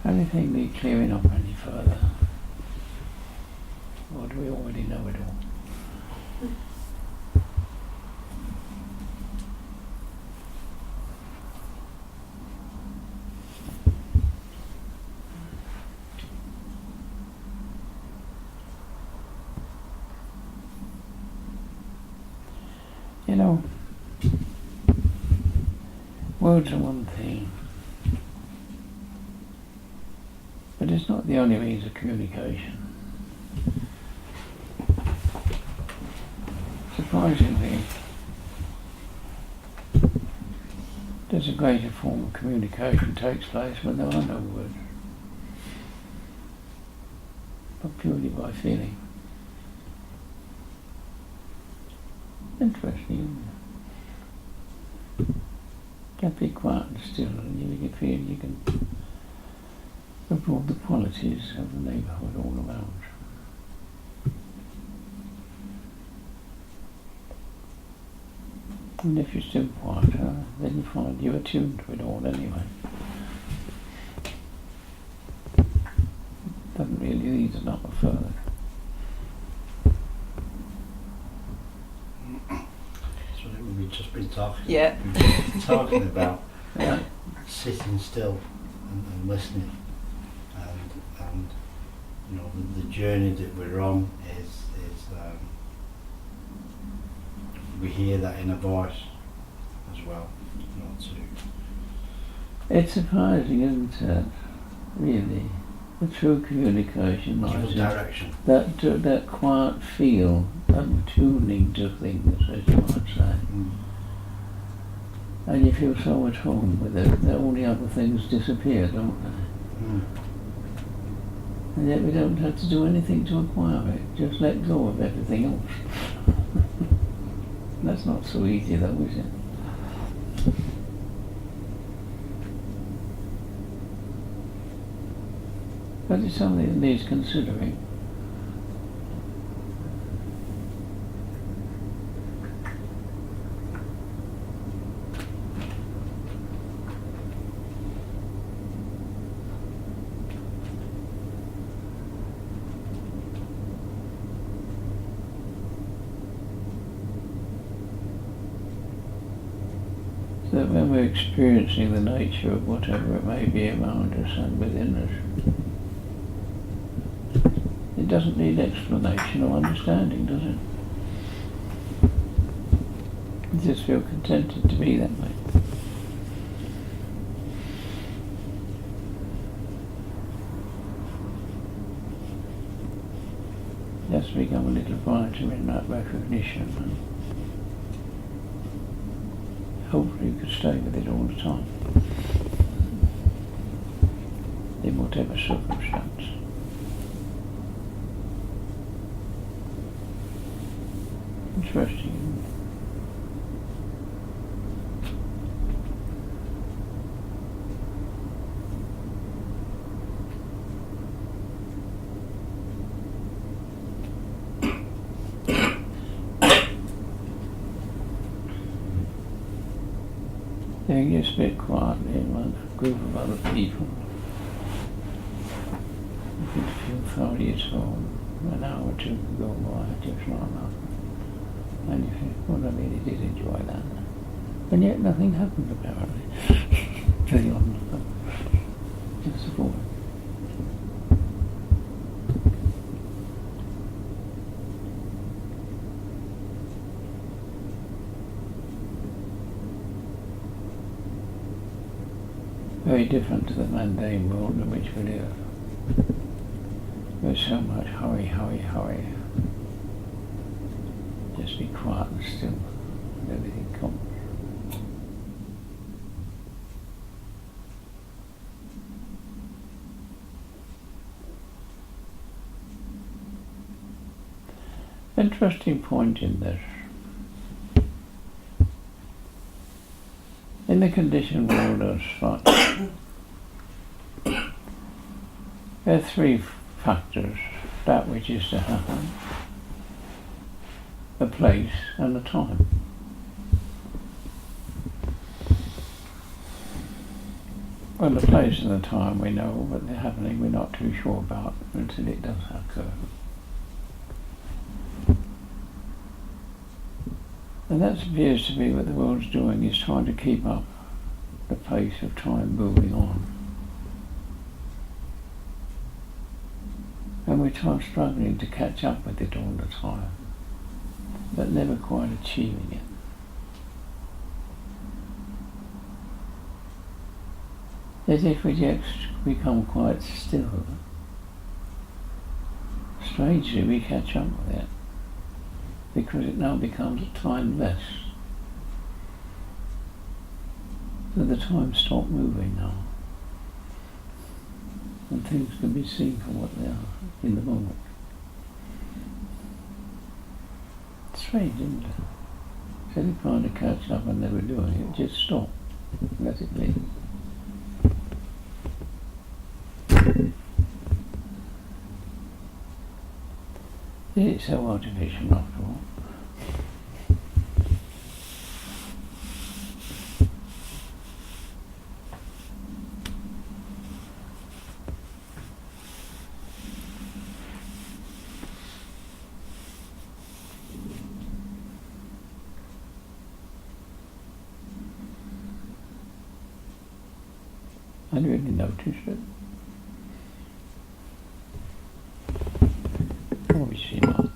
Anything need clearing up any further? Or do we already know it all? You know, words are one thing, but it's not the only means of communication. Surprisingly, there's a greater form of communication takes place when there are no words, but purely by feeling. Interesting, isn't it? Just be quiet and still, and you can feel you can absorb the qualities of the neighbourhood all around. And if you're still quieter, then you find you're attuned to it all anyway. Doesn't really need a lot further. We've just been talking. Yeah. We've been talking about sitting still and listening, and you know the journey that we're on is we hear that inner voice as well. You know, It's surprising, isn't it? Really, the true communication lies in direction. that quiet feel, that tuning to things, as you might say. And you feel so at home with it that all the other things disappear, don't they? And yet we don't have to do anything to acquire it, just let go of everything else. That's not so easy though, is it? But it's something that needs considering. So that when we're experiencing the nature of whatever it may be around us and within us, it doesn't need explanation or understanding, does it? You just feel contented to be that way. Just become a little brighter in that recognition, and hopefully you could stay with it all the time, in whatever circumstance. Interesting. Then you just sit quietly in one group of other people. You can feel thoroughly at home. An hour or two can go by just like that. And you think, well, I really did enjoy that. And yet nothing happened apparently. Very honest. Just a thought. Very different to the mundane world in which we live. There's so much hurry, hurry, hurry. Just be quiet and still, and everything comes. Interesting point in this. In the conditioned world as such, there are three factors: that which is to happen, a place and a time. Well, the place and the time we know, but the happening we're not too sure about until it does occur. And that appears to be what the world's doing, is trying to keep up the pace of time moving on. And we're struggling to catch up with it all the time, but never quite achieving it. As if we just become quite still. Strangely, we catch up with it, because it now becomes timeless. So the time stops moving now, and things can be seen for what they are in the moment. It's strange, isn't it? Instead of trying to catch up and never doing it, just stop, let it be. It's so artificial after all. I didn't really notice it. Obviously not.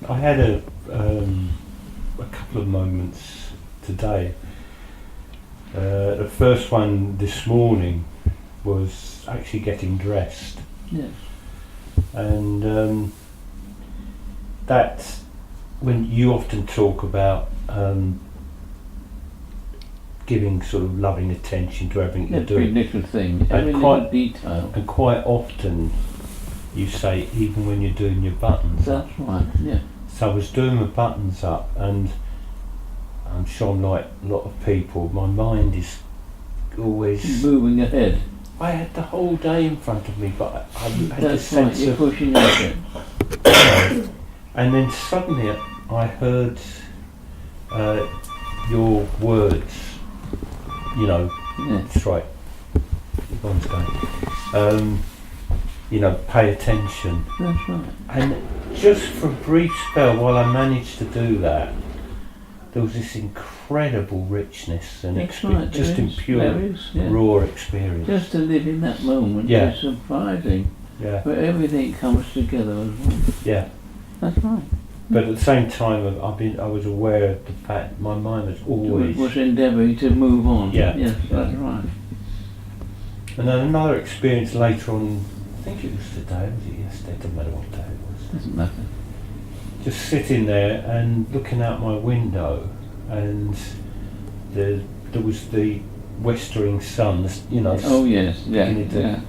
I had a couple of moments today. The first one this morning was actually getting dressed. Yes. And that, when you often talk about giving sort of loving attention to everything you're Every doing, little thing, every little detail. and quite often you say even when you're doing your buttons up. That's right, yeah. So I was doing my buttons up, and I'm sure I'm like a lot of people, my mind is always Moving ahead. I had the whole day in front of me, but I had this That's right, sense you're of pushing ahead. and then suddenly I heard your words, you know, Yes. that's right, one's going, you know, pay attention. That's right. And just for a brief spell, while I managed to do that, there was this incredible richness and That's right, just there in is, pure, there is, yeah. raw experience. Just to live in that moment Yeah. is surprising, Yeah, where everything comes together as one. yeah. That's right. But at the same time, I was aware of the fact my mind was always. Was endeavouring to move on. Yeah. Yes, that's right. And then another experience later on, I think it was today, was it yesterday? Doesn't matter what day it was. Doesn't matter. Just sitting there and looking out my window, and there was the westering sun, you know. Oh yes, yeah, beginning to- yeah,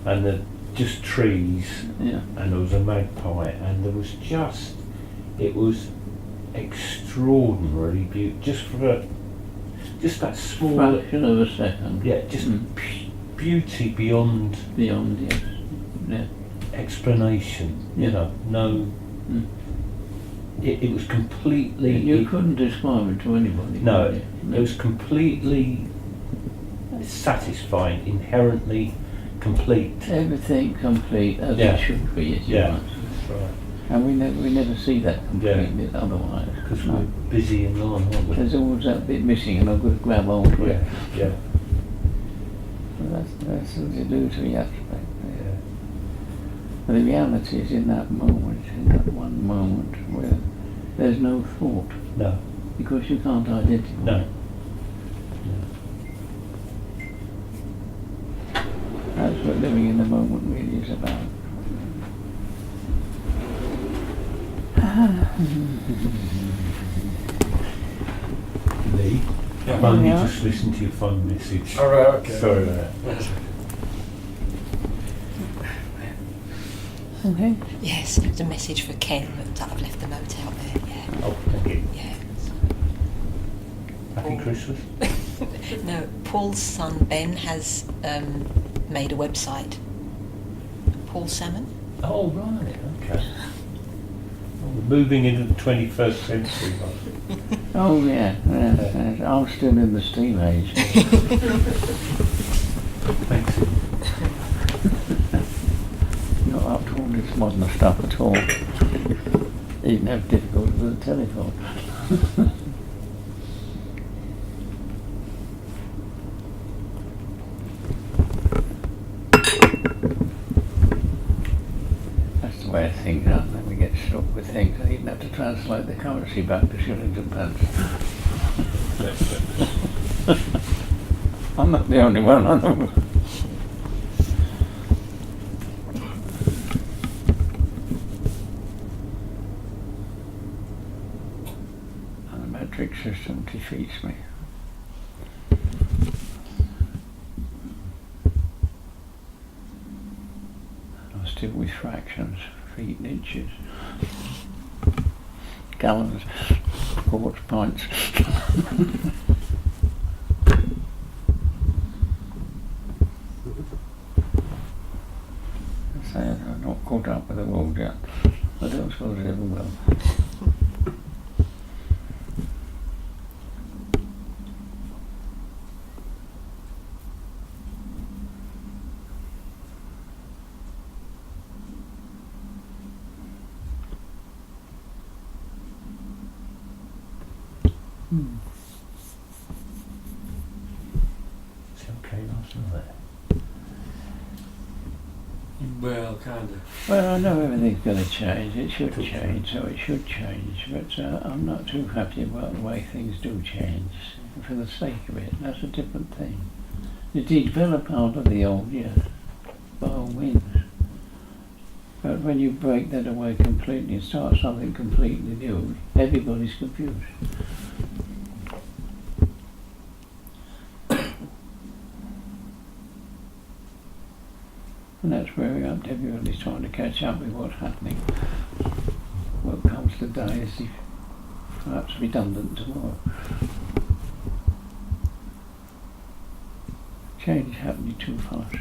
And the just trees, yeah. and there was a magpie, and there was just, it was extraordinarily beautiful, just that small, Fraction of a second. yeah, just Mm. beauty beyond Beyond, yes. Yeah. explanation, Yeah. you know, no, Mm. it was completely, You couldn't describe it to anybody. no, could you? it was completely satisfying, inherently complete. Everything complete as Yeah. it should be, as you Yeah. like. That's right. And we never see that complete otherwise. Because No. we're busy and on, aren't we? There's always that bit missing, and I've got to grab onto Yeah, it. yeah, So that's the illusory aspect. yeah. But the reality is in that moment, in that one moment where there's no thought, No, because you can't identify. no. That's what living in the moment really is about. Lee, Yeah. I've only Yeah. just listened to your phone message. All right, okay. Sorry about that. Okay. Yes, it's a message for Ken that I've left the note out there. Yeah. Oh, thank you. Yeah. Happy Christmas. No, Paul's son Ben has made a website. Paul Salmon. Oh, right, okay. Oh, we're moving into the 21st century. Right? Oh yeah, I'm still in the steam age. Thanks. Not up to all this modern stuff at all. Even have difficulty with the telephone. That's the way of things, aren't they? We get stuck with things. I even have to translate the currency back to shillings and pence. I'm not the only one, I know. And the metric system defeats me. I'm still with fractions, feet and inches, gallons, quarts, pints. I'm not caught up with the world yet. I don't suppose I ever will. Is it okay after that? Well, kind of. Well, I know everything's going to change. It should change, so it should change. But I'm not too happy about the way things do change. For the sake of it, that's a different thing. You develop out of the old, yes, by all means. But when you break that away completely and start something completely new, everybody's confused. And that's where we're up to. Everybody's trying to catch up with what's happening. What comes today is perhaps redundant tomorrow. Change is happening too fast.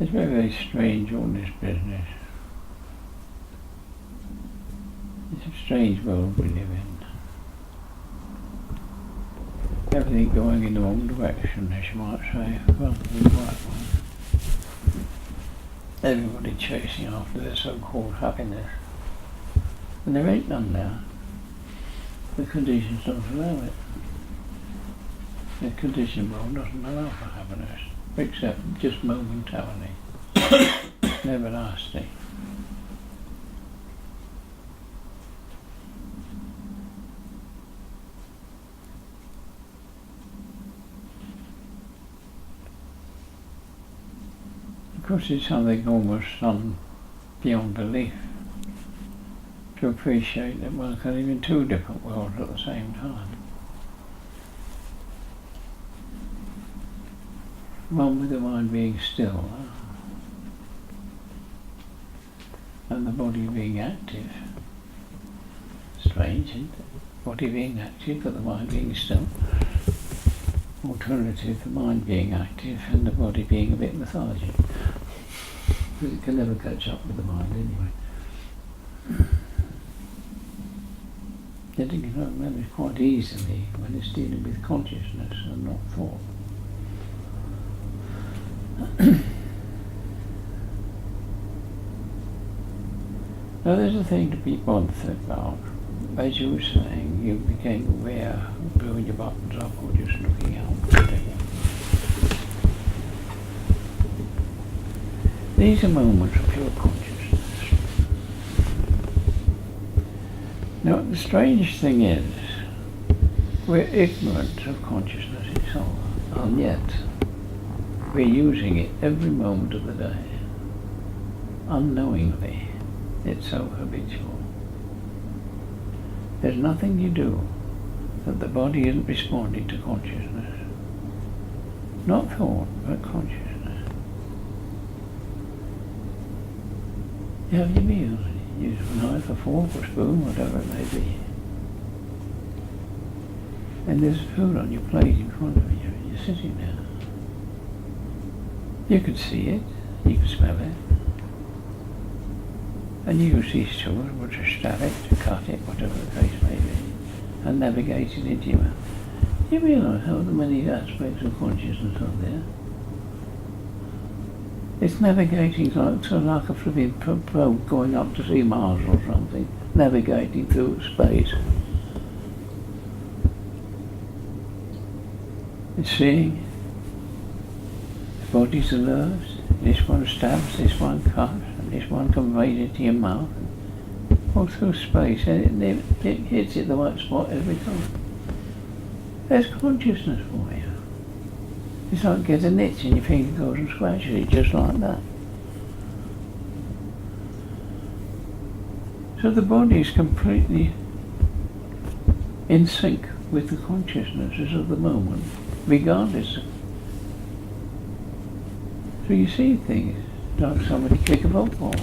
It's very, very strange, all this business. It's a strange world we live in. Everything going in the wrong direction, as you might say, rather than the right one. Everybody chasing after their so-called happiness. And there ain't none now. The conditions don't allow it. The conditioned world doesn't allow for happiness. Except just momentarily, never lasting. Of course, it's something almost beyond belief to appreciate that one can live in two different worlds at the same time. One with the mind being still, and the body being active. Strange, isn't it? Body being active, but the mind being still. Alternative, the mind being active and the body being a bit lethargic. Because it can never catch up with the mind anyway. Yet it can remember quite easily when it's dealing with consciousness and not thought. Now there's a thing to be bothered about. As you were saying, you became aware of blowing your buttons up or just looking out. These are moments of pure consciousness. Now, the strange thing is, we're ignorant of consciousness itself, and yet we're using it every moment of the day. Unknowingly, it's so habitual. There's nothing you do that the body isn't responding to consciousness. Not thought, but consciousness. You have your meal, you use a knife, a fork, or spoon, whatever it may be. And there's food on your plate in front of you, and you're sitting there. You can see it, you can smell it, and you use these tools, or to stab it, to cut it, whatever the case may be, and navigate it into your mouth. You realise how many aspects of consciousness are there. It's navigating like a flipping boat going up to see Mars or something, navigating through space. It's seeing the bodies and nerves. This one stabs, this one cuts, and this one conveys it to your mouth. All through space, and it hits it the right spot every time. There's consciousness for you. It's like getting an itch and your finger goes and scratches it just like that. So the body is completely in sync with the consciousnesses of the moment, regardless. So you see things like somebody kick a football.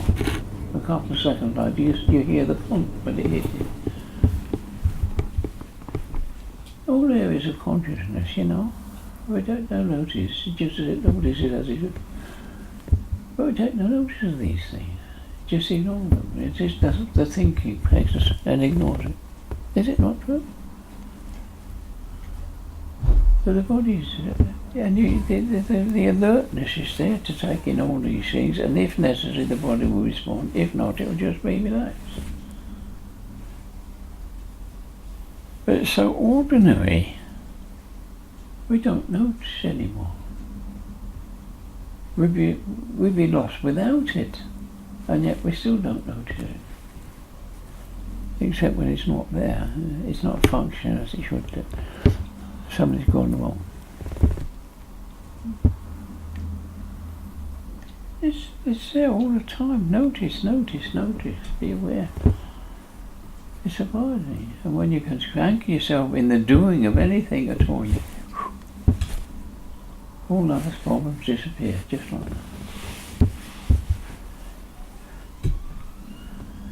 A couple of seconds later you hear the thump when it hits you. All areas of consciousness, you know. We don't notice, just as it notices as it should. But we take no notice of these things. Just ignore them. It just doesn't, the thinking takes us and ignores it. Is it not true? So the body's, and the alertness is there to take in all these things, and if necessary the body will respond. If not, it will just be relaxed. But it's so ordinary, we don't notice anymore. We'd be lost without it, and yet we still don't notice it. Except when it's not there, it's not functioning as it should do. Something's gone wrong. It's there all the time. Notice, be aware. It's surprising. And when you can anchor yourself in the doing of anything at all, all life's problems disappear, just like that.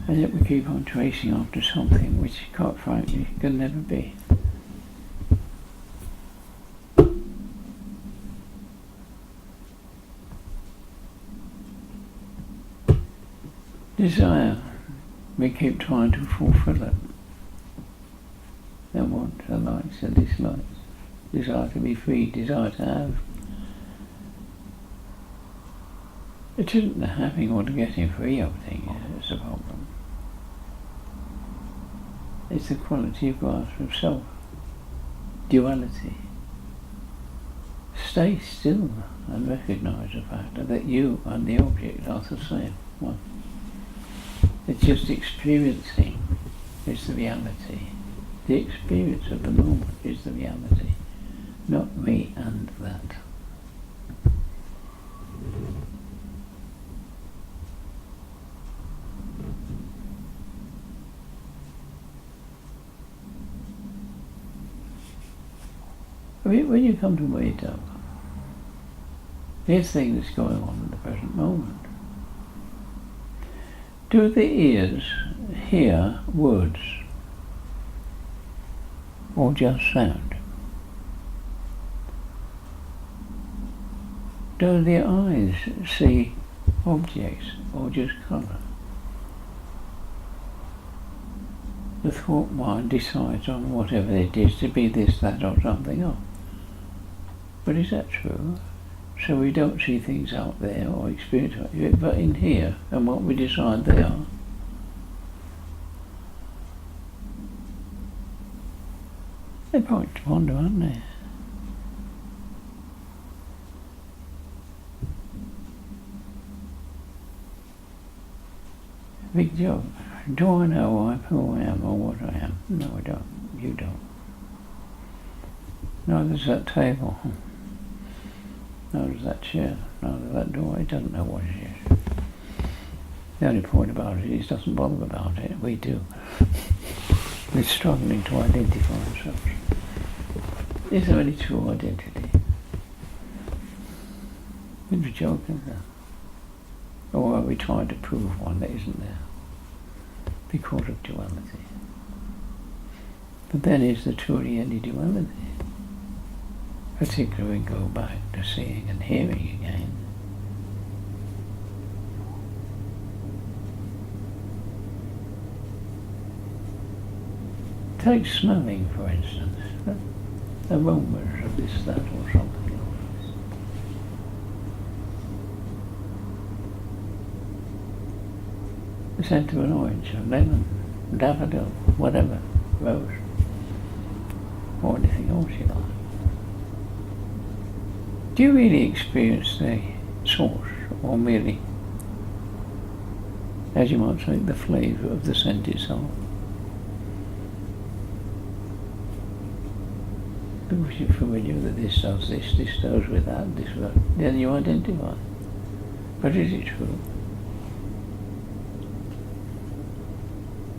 And yet we keep on chasing after something which, quite frankly, can never be. Desire, we keep trying to fulfill it. The wants, the likes, the dislikes. Desire to be free, desire to have. It isn't the having or the getting free of things that's the problem. It's the quality of grasp of self. Duality. Stay still and recognise the fact that you and the object are the same one. It's just experiencing is the reality. The experience of the moment is the reality, not me and that. When you come to wake up, there's things going on in the present moment. Do the ears hear words or just sound? Do the eyes see objects or just colour? The thought mind decides on whatever it is to be this, that or something else. But is that true? So we don't see things out there or experience it, but in here, and what we decide they are. They're point to ponder, aren't they? Big joke. Do I know who I am or what I am? No, I don't. You don't. Neither's that table. Neither's that chair. Neither that door. It doesn't know what it is. The only point about it is it doesn't bother about it. We do. We're struggling to identify ourselves. Is there any true identity? It's a joke, isn't there? Or are we trying to prove one that isn't there? Because of duality. But then is there truly any duality? Particularly when we go back to seeing and hearing again. Take smelling, for instance. Aromas of this, that, or something like this. The scent of an orange, a lemon, daffodil, whatever, rose, or anything else you like. Do you really experience the source, or merely, as you might say, the flavour of the scent itself? Because you're familiar that this does this, this goes with that, this goes, then you identify. But is it true?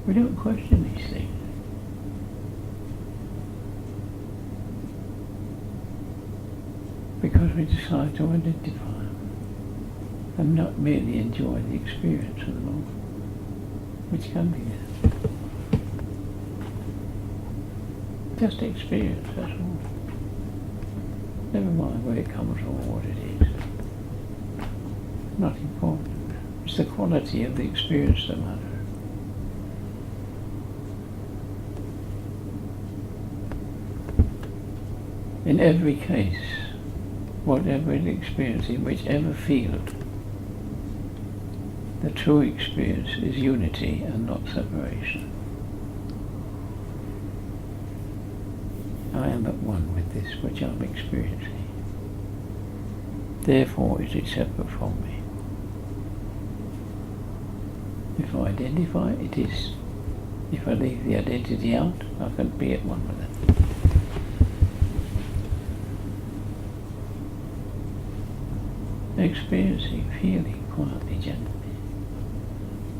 We don't question these things. Because we decide to identify them and not merely enjoy the experience of the moment, which can be there. Just experience, that's all. Never mind where it comes from or what it is. Not important. It's the quality of the experience that matters. In every case, whatever the experience, in whichever field, the true experience is unity and not separation. I am at one with this which I'm experiencing. Therefore it is separate from me. If I identify, it is. If I leave the identity out, I can be at one with it. Experiencing, feeling quietly, gently.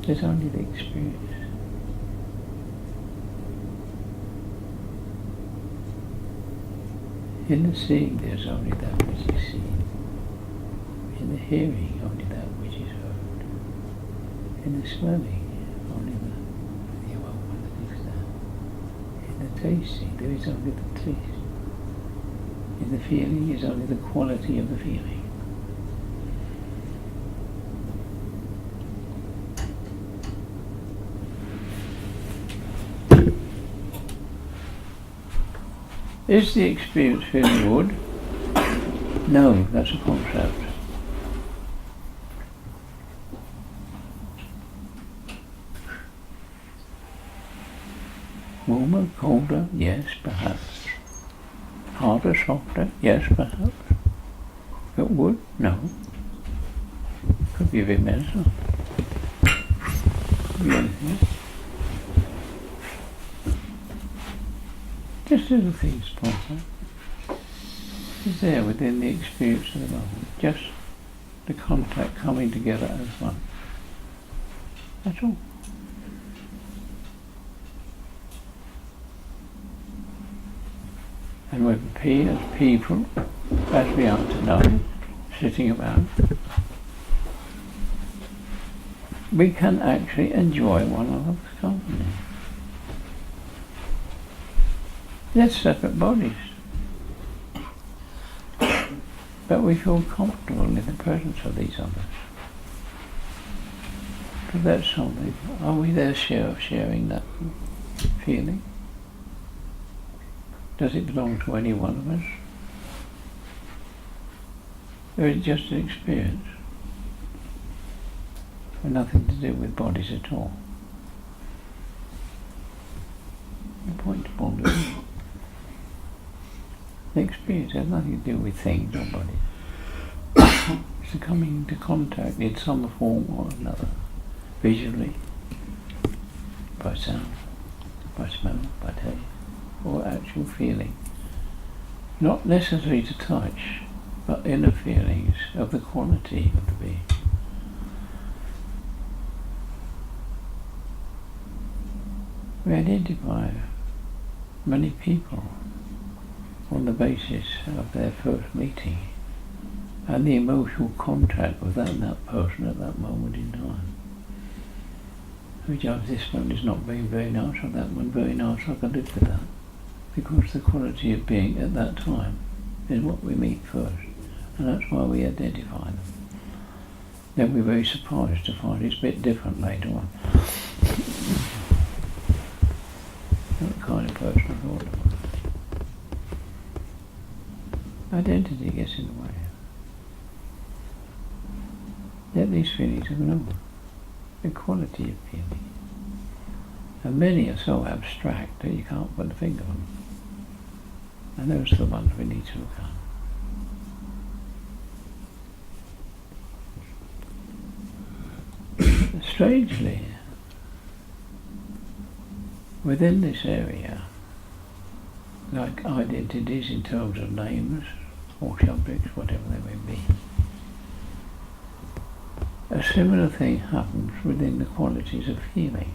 There's only the experience. In the seeing, there's only that which is seen. In the hearing, only that which is heard. In the smelling, only the aroma that is there. In the tasting, there is only the taste. In the feeling is only the quality of the feeling. Is the experience feeling good? No, that's a concept. Warmer, colder, yes, perhaps. Harder, softer, yes, perhaps. But wood? No. Could be a bit medicinal. Could be anything else. Just little things point out. It's there within the experience of the moment. Just the contact coming together as one. That's all. And we appear as people, as we are tonight, sitting about, we can actually enjoy one another's company. They're separate bodies. But we feel comfortable in the presence of these others. But that's something. Are we there sharing that feeling? Does it belong to any one of us? Or is it just an experience? And nothing to do with bodies at all? The point to ponder. The experience has nothing to do with things or bodies. It's the coming into contact in some form or another, visually, by sound, by smell, by taste, or actual feeling. Not necessary to touch, but inner feelings of the quality of the being. We identify many people on the basis of their first meeting and the emotional contact with that person at that moment in time. Which this one is not being very nice, or that one very nice, I can live with that. Because the quality of being at that time is what we meet first, and that's why we identify them. Then we're very surprised to find it's a bit different later on. What kind of person I thought it was. Identity gets in the way. Yet these feelings are known. The quality of feeling. And many are so abstract that you can't put a finger on them. And those are the ones we need to look at. Strangely, within this area, like identities in terms of names or subjects, whatever they may be, a similar thing happens within the qualities of feeling.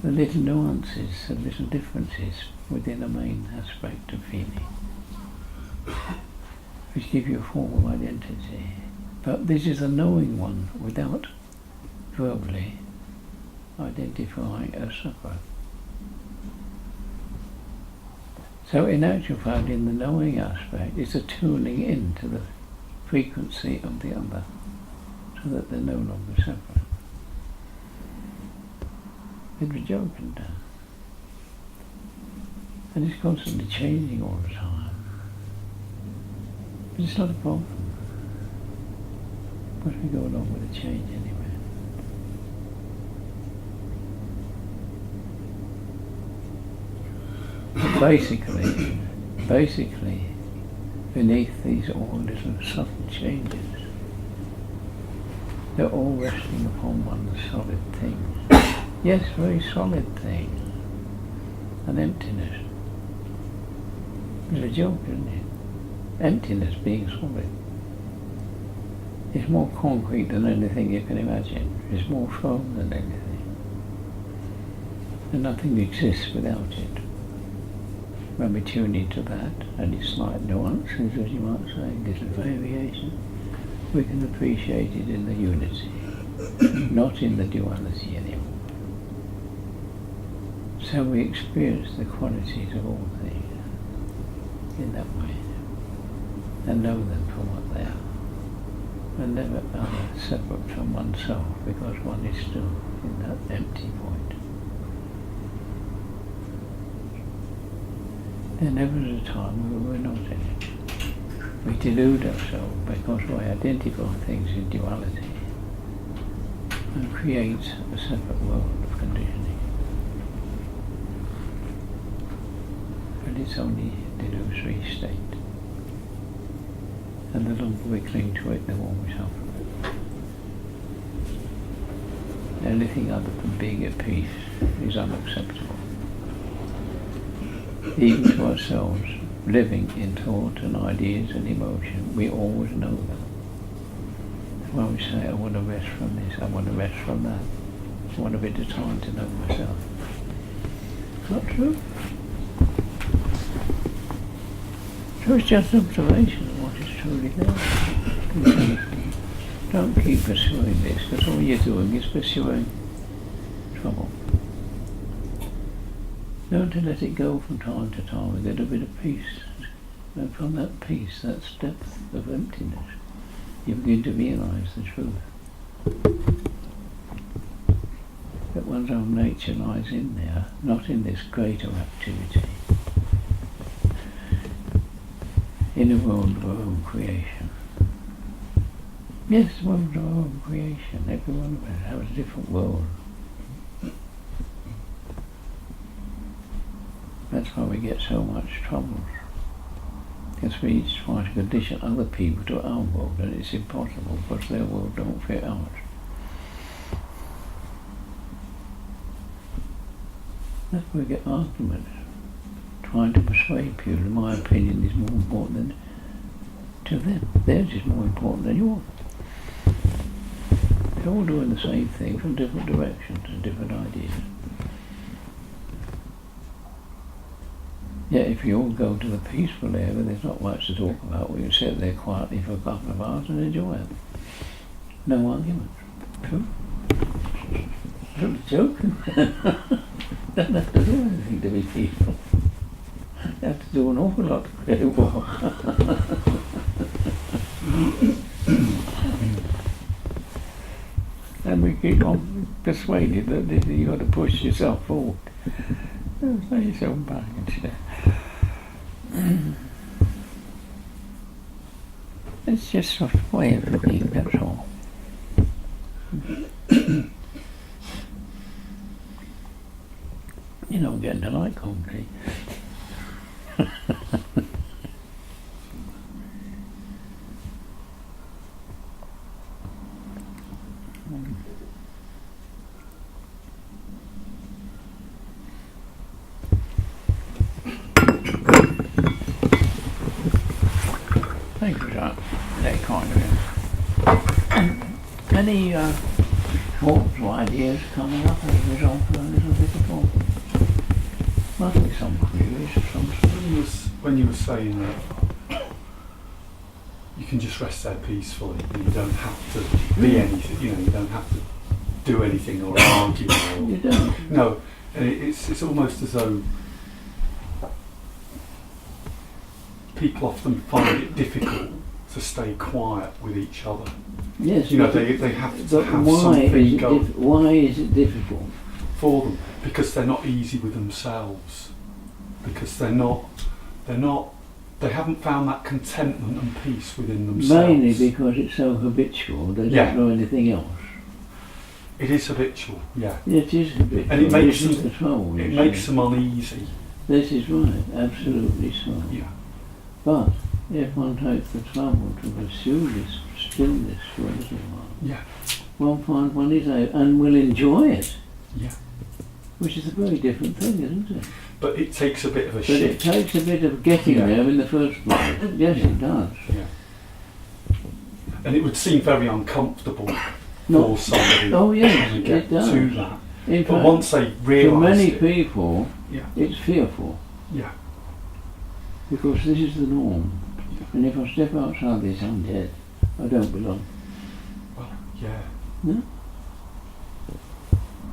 The little nuances, the little differences within a main aspect of feeling, which give you a form of identity. But this is a knowing one without verbally identifying as separate. So in actual fact, in the knowing aspect, it's a tuning in to the frequency of the other, so that they're no longer separate. It's a joke, isn't it? And it's constantly changing all the time. But it's not a problem. Because we go along with the change anyway. But basically, beneath these all little subtle changes, they're all resting upon one solid thing. Yes, very solid thing. An emptiness. It's a joke, isn't it? Emptiness being solid. It's more concrete than anything you can imagine. It's more firm than anything. And nothing exists without it. When we tune into that, and its slight nuances, as you might say, little variation, we can appreciate it in the unity, not in the duality anymore. So we experience the qualities of all things in that way, and know them for what they are, and never are separate from oneself, because one is still in that empty point. There never is a time where we're not in it. We delude ourselves because we identify things in duality and create a separate world of conditioning. But it's only a delusory state. And the longer we cling to it, the more we suffer. Anything other than being at peace is unacceptable. Even to ourselves, living in thought and ideas and emotion, we always know that. When we say, I want to rest from this, I want to rest from that, I want a bit of time to know myself. Not true. So it's just observation of what is truly there. Don't keep pursuing this, because all you're doing is pursuing trouble. Learn to let it go from time to time with a little bit of peace. And from that peace, that depth of emptiness, you begin to realise the truth. That one's own nature lies in there, not in this greater activity. In a world of our own creation. Yes, the world of our own creation. Every one of us has a different world. That's why we get so much trouble. Because the speech, try to condition other people to our world, and it's impossible because their world don't fit ours. That's where we get arguments. Trying to persuade people that my opinion is more important than to them. Theirs is more important than yours. They're all doing the same thing from different directions and different ideas. Yet if you all go to the peaceful area, there's not much to talk about. We can sit there quietly for a couple of hours and enjoy it. No arguments. True. I'm joking. Don't have to do anything to be peaceful. You have to do an awful lot to create war. And we keep on persuaded that you've got to push yourself forward. Lay yourself back instead. It's just a way of looking, that's all. You don't get to like cold tea. Thank you for that kind of it. Any thoughts or ideas coming up as a result of a little bit of talk? Must be some queries of some sort. When you were saying that you can just rest there peacefully, and you don't have to be anything, you don't have to do anything or argue. You don't? No, and it's almost as though people often find it difficult to stay quiet with each other. Yes. They have to have something going. Why is it difficult? For them, because they're not easy with themselves, because they haven't found that contentment and peace within themselves. Mainly because it's so habitual, they don't know anything else. It is habitual, yeah. It is habitual. And it makes them uneasy. This is right, absolutely so. Yeah. But if one takes the trouble to pursue this stillness for a little while, yeah, one finds one is able and will enjoy it. Yeah. Which is a very different thing, isn't it? But it takes a bit of a but shift. It takes a bit of getting there in the first place. Yes, it does. Yeah. And it would seem very uncomfortable for somebody to get to that. In but fact, once they realise for many people, yeah, it's fearful. Yeah. Because this is the norm. Yeah. And if I step outside this, I'm dead. I don't belong. Well, yeah. No?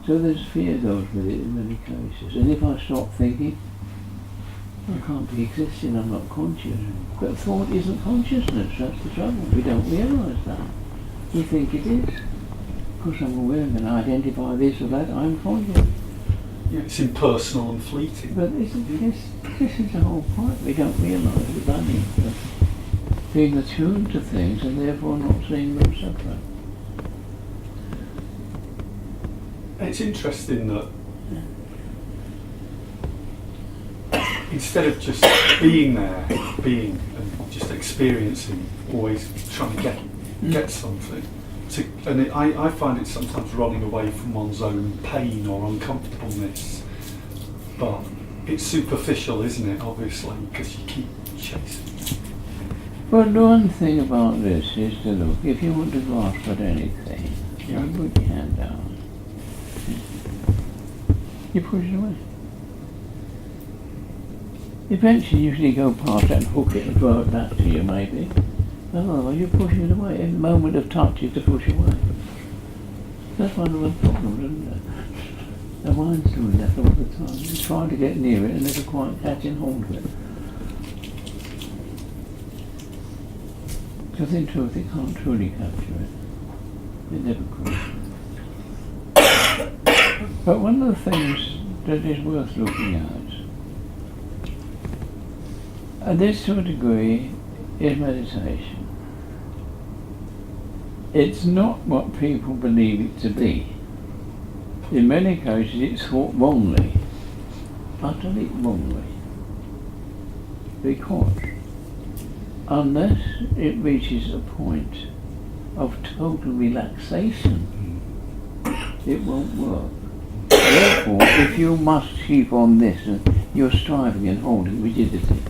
So there's fear goes with it in many cases. And if I stop thinking, I can't be existing, I'm not conscious. But thought isn't consciousness, that's the trouble. We don't realise that. We think it is. Because I'm aware and I identify this or that, I'm conscious. Yeah, it's impersonal and fleeting. But this is the whole point. We don't realise the value of being attuned to things and therefore not seeing them separate. It's interesting that instead of just being there, and just experiencing, always trying to get something, I find it sometimes running away from one's own pain or uncomfortableness. But it's superficial, isn't it, obviously, because you keep chasing. But the one thing about this is to look, if you want to grasp at anything, yeah, you put your hand down. You push it away. Eventually you usually go past that and hook it and throw it back to you maybe. Otherwise you're pushing it away. In the moment of touch is to push away. That's one of the problems, isn't it? The mind's doing that all the time. You try to get near it and never quite catching hold of it. Because in truth it can't truly capture it. It never could. But one of the things that is worth looking at, and this to a degree, is meditation. It's not what people believe it to be. In many cases it's thought wrongly, utterly wrongly. Because unless it reaches a point of total relaxation, it won't work. Therefore, if you must keep on this, you're striving and holding rigidity.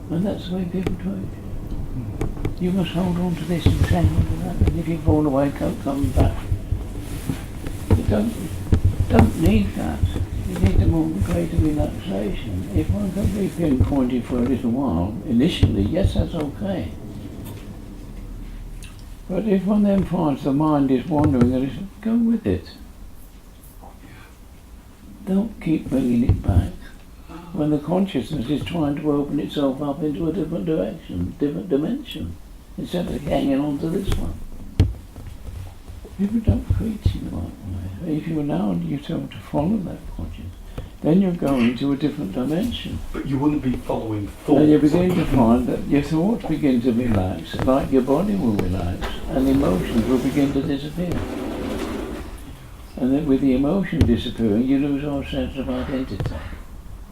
And that's the way people do it. You must hold on to this and hang on to that, and if you fall away, come back. You don't need that. You need a more greater relaxation. If one can be pinpointed for a little while, initially, yes, that's okay. But if one then finds the mind is wandering, go with it. Don't keep bringing it back. When the consciousness is trying to open itself up into a different direction, different dimension, instead of hanging on to this one. People don't preach in the right way. If you allow yourself to follow that consciousness, then you're going to a different dimension. But you wouldn't be following thoughts. And you begin to find that your thoughts begin to relax, like your body will relax, and emotions will begin to disappear. And then with the emotion disappearing, you lose all sense of identity.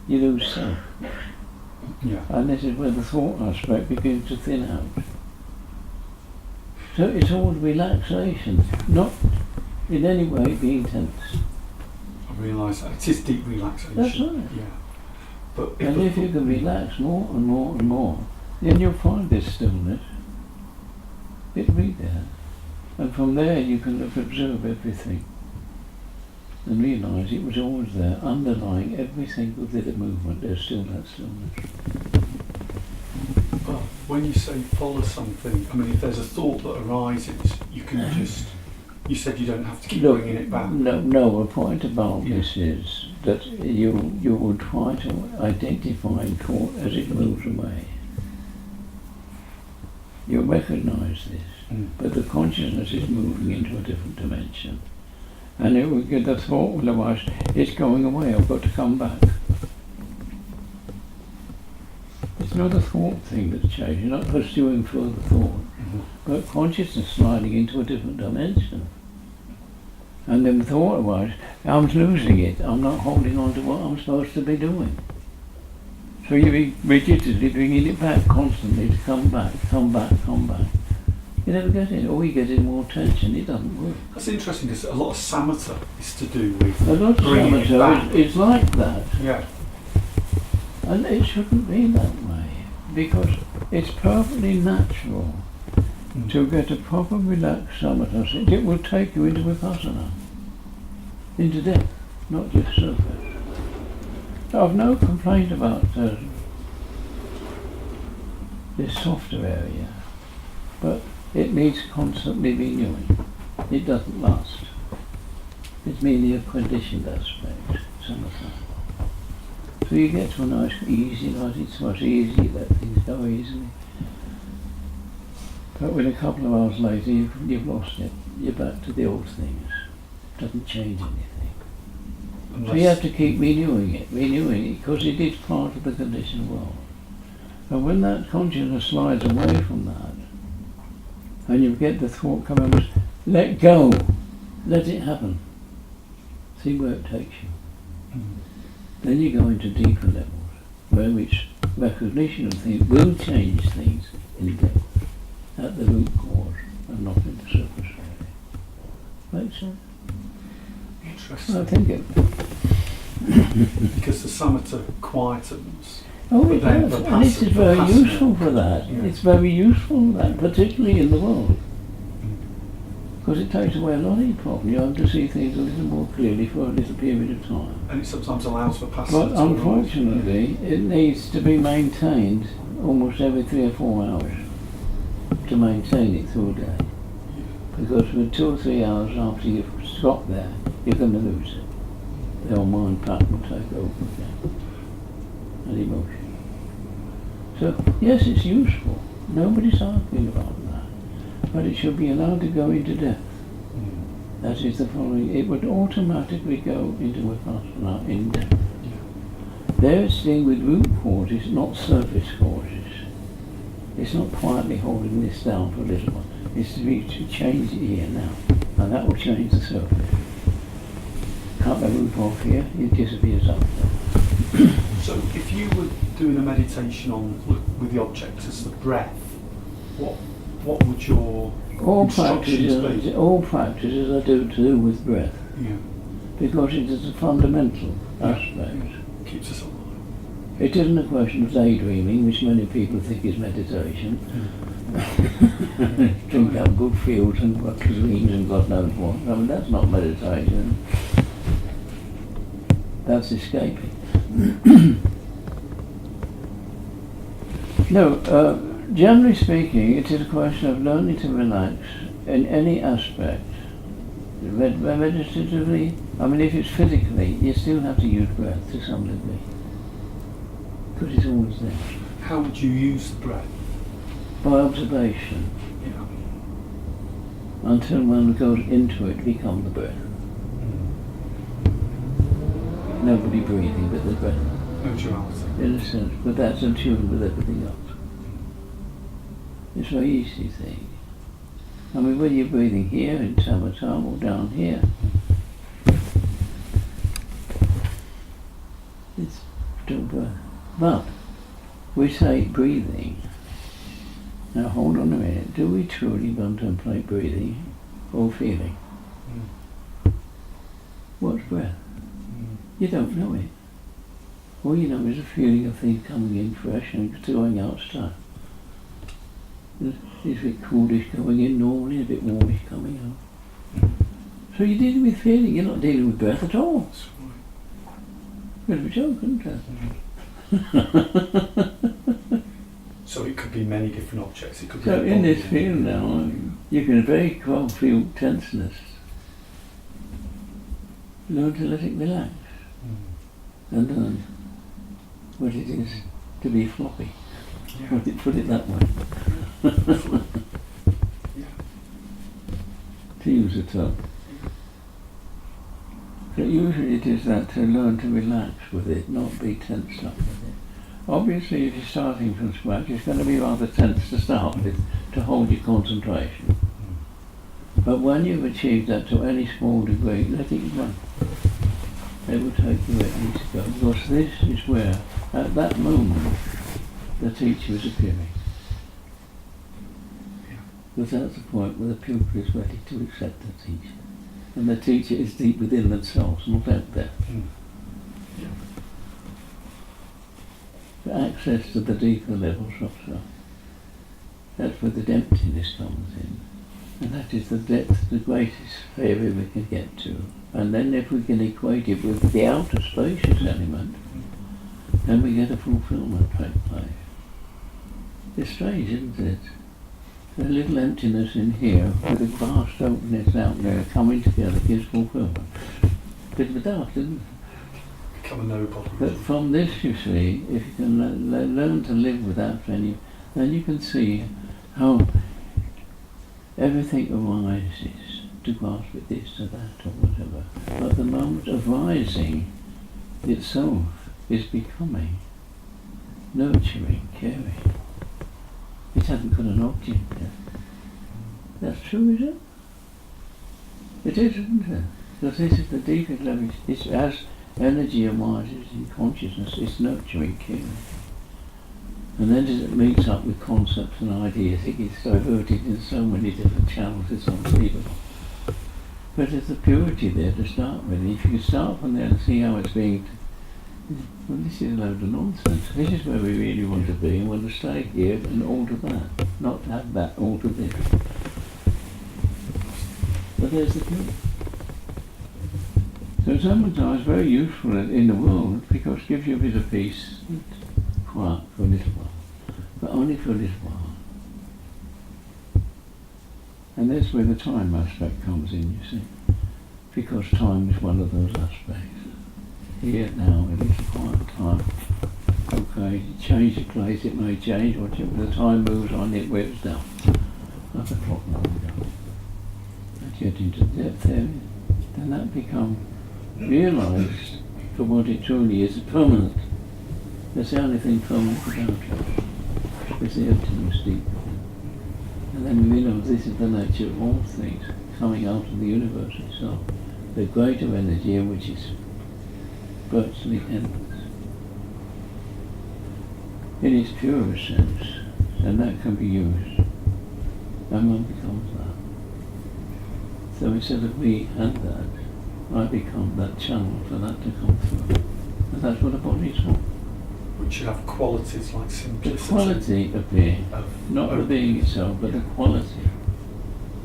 You lose self. Yeah. And this is where the thought aspect begins to thin out. So it's all relaxation, not in any way being tense. I realise that. It is deep relaxation. That's right. Yeah. But And if you can relax more and more and more, then you'll find this stillness. It'll be there. And from there you can observe everything and realise it was always there, underlying every single bit of movement, there's still that stillness. well, when you say follow something, I mean, if there's a thought that arises, you can just. You said you don't have to keep bringing it back. No, a point about this is that you will try to identify thought as it moves away. You recognise this, but the consciousness is moving into a different dimension. And it will get the thought will arise, it's going away, I've got to come back. It's not a thought thing that's changed, you're not pursuing further thought, but consciousness sliding into a different dimension. And then the thought arises, I'm losing it, I'm not holding on to what I'm supposed to be doing. So you be rigidly bringing it back constantly to come back. You never get it, or you get in more tension, it doesn't work. That's interesting because a lot of samatha is to do with A lot of bringing it back. samatha is like that, Yeah. and it shouldn't be that way, because it's perfectly natural to get a proper relaxed samatha state. It will take you into vipassana, into depth, not just surface. I've no complaint about this softer area, but it needs constantly renewing. It doesn't last. It's merely a conditioned aspect, samatha. So you get to a nice easy light, it's much easier, you let things go easily. But when a couple of hours later you've lost it, you're back to the old things. It doesn't change anything. So you have to keep renewing it, because it is part of the conditioned world. And when that consciousness slides away from that, and you get the thought coming, let go, let it happen. See where it takes you. Then you go into deeper levels, where which recognition of things will change things in depth, at the root cause, and not in the surface area. Makes sense? Interesting. I think it. Because the samatha quietens. Oh, But it then does, the and it is passive- very the passive- useful for that. Yeah. It's very useful for that, particularly in the world. Because it takes away a lot of your problem. You have to see things a little more clearly for a little period of time. And it sometimes allows for passive. But unfortunately, it needs to be maintained almost every 3 or 4 hours to maintain it through a day. Because for 2 or 3 hours after you've got there, you're going to lose it. The old mind pattern will take over again. And emotion. So, yes, it's useful. Nobody's arguing about that. But it should be allowed to go into depth. That is the following. It would automatically go into vipassana in depth. There it's dealing with root causes, not surface causes. It's not quietly holding this down for a little while. It's to change it here now. And that will change the surface. Cut the root off here, it disappears up there. So if you were doing a meditation with the object as the breath, what would your instructions be? All practices are to do with breath, Yeah. because it is a fundamental aspect. Keeps us alive. It isn't a question of daydreaming, which many people think is meditation. Think out good fields and what dreams and God knows what. I mean, that's not meditation. That's escaping. No, generally speaking, it is a question of learning to relax in any aspect. Meditatively, I mean, if it's physically, you still have to use breath to some degree, because it's always there. How would you use the breath? By observation, Yeah. until one goes into it, become the breath. Nobody breathing but the breath, No duality. in a sense, but that's in tune with everything else. It's a very easy thing. I mean, whether you're breathing here in summertime or down here, it's still breath. But we say breathing. Now hold on a minute, do we truly contemplate breathing or feeling? What's breath? You don't know it. All you know is a feeling of things coming in fresh and throwing out stuff. Is a bit coolish going in normally, a bit warmish coming out. So you're dealing with feeling, you're not dealing with breath at all. That's right. Bit of a joke, isn't it? So it could be many different objects. It could be So the in body this field now, you can very well feel tenseness. Learn to let it relax and learn what it is to be floppy. Yeah. Put it that way. Yeah. To use a term. So usually it is that to learn to relax with it, not be tensed up with it. Obviously if you're starting from scratch, it's going to be rather tense to start with, to hold your concentration. But when you've achieved that to any small degree, let it run. It will take you where it needs to go, because this is where, at that moment, the teacher is appearing. Because that's the point where the pupil is ready to accept the teacher. And the teacher is deep within themselves, not out there. For access to the deeper levels of self. That's where the emptiness comes in. And that is the depth, the greatest area we can get to. And then if we can equate it with the outer spacious element, then we get a fulfillment take place. It's strange, isn't it? A little emptiness in here with a vast openness out there coming together gives fulfillment. Bit of a daft, isn't it? Become a nobody. But from this, you see, if you can learn to live without any, then you can see how everything arises to grasp at this or that or whatever. But the moment of rising itself is becoming, nurturing, caring. It hasn't got an object yet. That's true, is it? It is, isn't it? Because this is the deepest level. It's as energy arises in consciousness, it's nurturing, caring. And then as it meets up with concepts and ideas, it gets diverted in so many different channels, it's unbelievable. But there's the purity there to start with. If you can start from there and see how it's being, well, this is a load of nonsense. This is where we really want to be, and want to stay here and alter that, not have that alter this. But there's the purity. So sometimes very useful in the world because it gives you a bit of peace and quiet for a little while, but only for a little while. And that's where the time aspect comes in, you see, because time is one of those aspects. Here now, it is a quiet time. Okay, change the place, it may change, whatever the time moves on, it wears down. Like a clock moving down. And get into the depth area, then that becomes realised for what it truly is, permanent. That's the only thing permanent about it. It's the emptiness deep. And then we realise this is the nature of all things coming out of the universe itself. The greater energy which is virtually endless. in its purest sense, and that can be used, and one becomes that. So instead of me and that, I become that channel for that to come through. And that's what a body's for. Which should have qualities like The simplicity. quality of being, Of not the being itself, but the quality.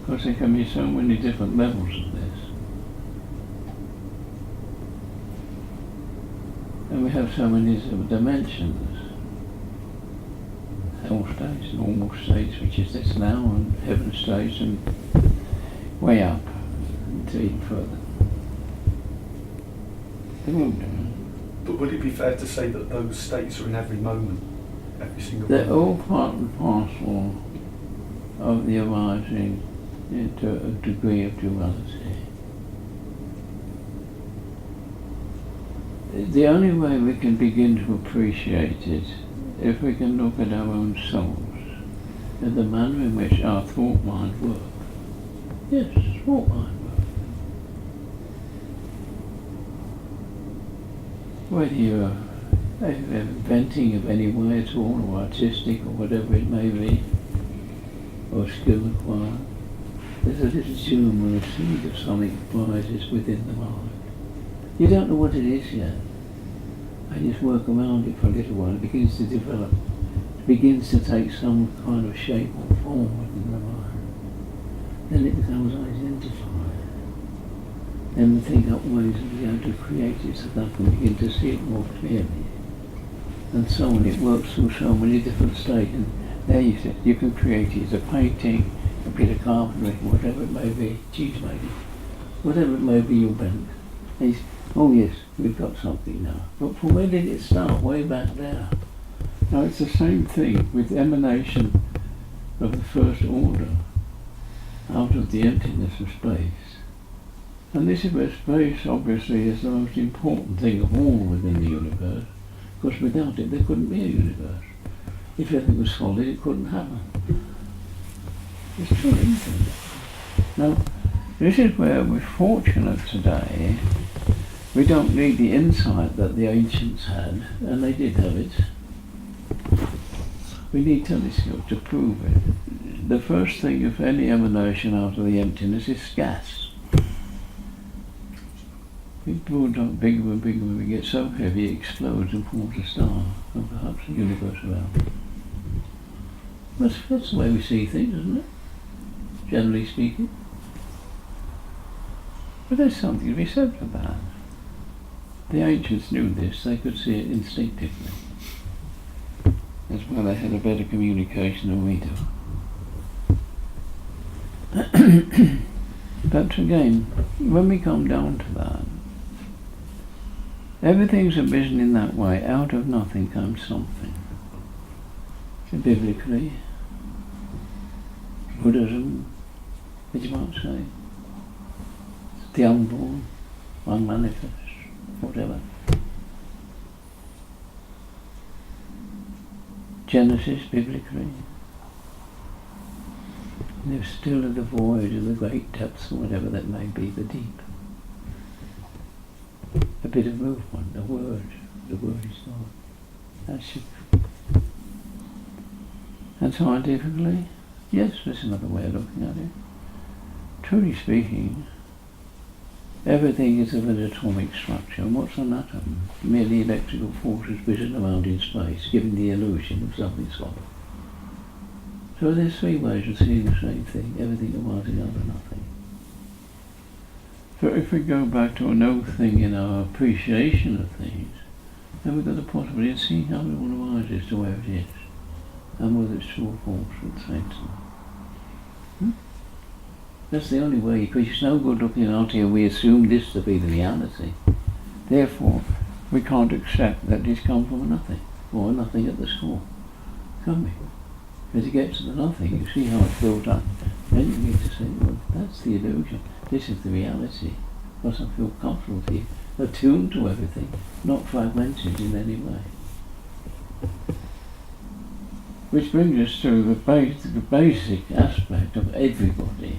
Because there can be so many different levels of this. And we have so many different dimensions. Hell states, normal states, which is this now, and heaven states, and way up to even further. They're all different. But would it be fair to say that those states are in every moment? Every single They're moment? all part and parcel of the arising into a degree of duality. The only way we can begin to appreciate it, if we can look at our own souls and the manner in which our thought mind works. Yes, thought mind works. Whether you're inventing of any way at all, or artistic, or whatever it may be, or skill acquired, there's a little germ or a seed of something rises within the mind. You don't know what it is yet. I just work around it for a little while. It begins to develop. It begins to take some kind of shape or form within the mind. Then it becomes identified. Then we think up ways of being able to create it so that we begin to see it more clearly. And so on. It works through so many different states. And there you sit. You can create it as a painting, a bit of carpentry, whatever it may be, cheese making, whatever it may be you're bent. Oh yes, we've got something now. But from where did it start? Way back there. Now it's the same thing with emanation of the first order out of the emptiness of space. And this is where space obviously is the most important thing of all within the universe, because without it there couldn't be a universe. If everything was solid it couldn't happen. It's true, isn't it? Now, this is where we're fortunate today. We don't need the insight that the ancients had, and they did have it. We need telescope to prove it. The first thing of any emanation out of the emptiness is gas. We build up bigger and bigger when we get so heavy it explodes and forms a star, or perhaps a universe around it. That's the way we see things, isn't it? Generally speaking. But there's something to be said for that. The ancients knew this, they could see it instinctively. That's why they had a better communication than we do. But again, when we come down to that, everything's arisen in that way. Out of nothing comes something. So biblically, Buddhism, as you might say, the unborn, unmanifest, whatever. Genesis, biblically, there's still in the void of the great depths, or whatever that may be, the deep. A bit of movement, the word is God. That's it. And scientifically, yes, there's another way of looking at it. Truly speaking, everything is of an atomic structure. And what's an atom? Merely electrical forces whizzing around in space, giving the illusion of something solid. So there's three ways of seeing the same thing, everything arising out of nothing. So if we go back to an old thing in our appreciation of things, then we've got the possibility of seeing how it all arises to where it is, and whether it's true or false at the same time. That's the only way, because it's no good looking out here, we assume this to be the reality. Therefore, we can't accept that this comes from a nothing, or a nothing at the source. Can we? As you get to the nothing, you see how it's built up. Then you need to say, well, that's the illusion. This is the reality. Because I feel comfortable with you, attuned to everything, not fragmented in any way. Which brings us to the basic aspect of everybody.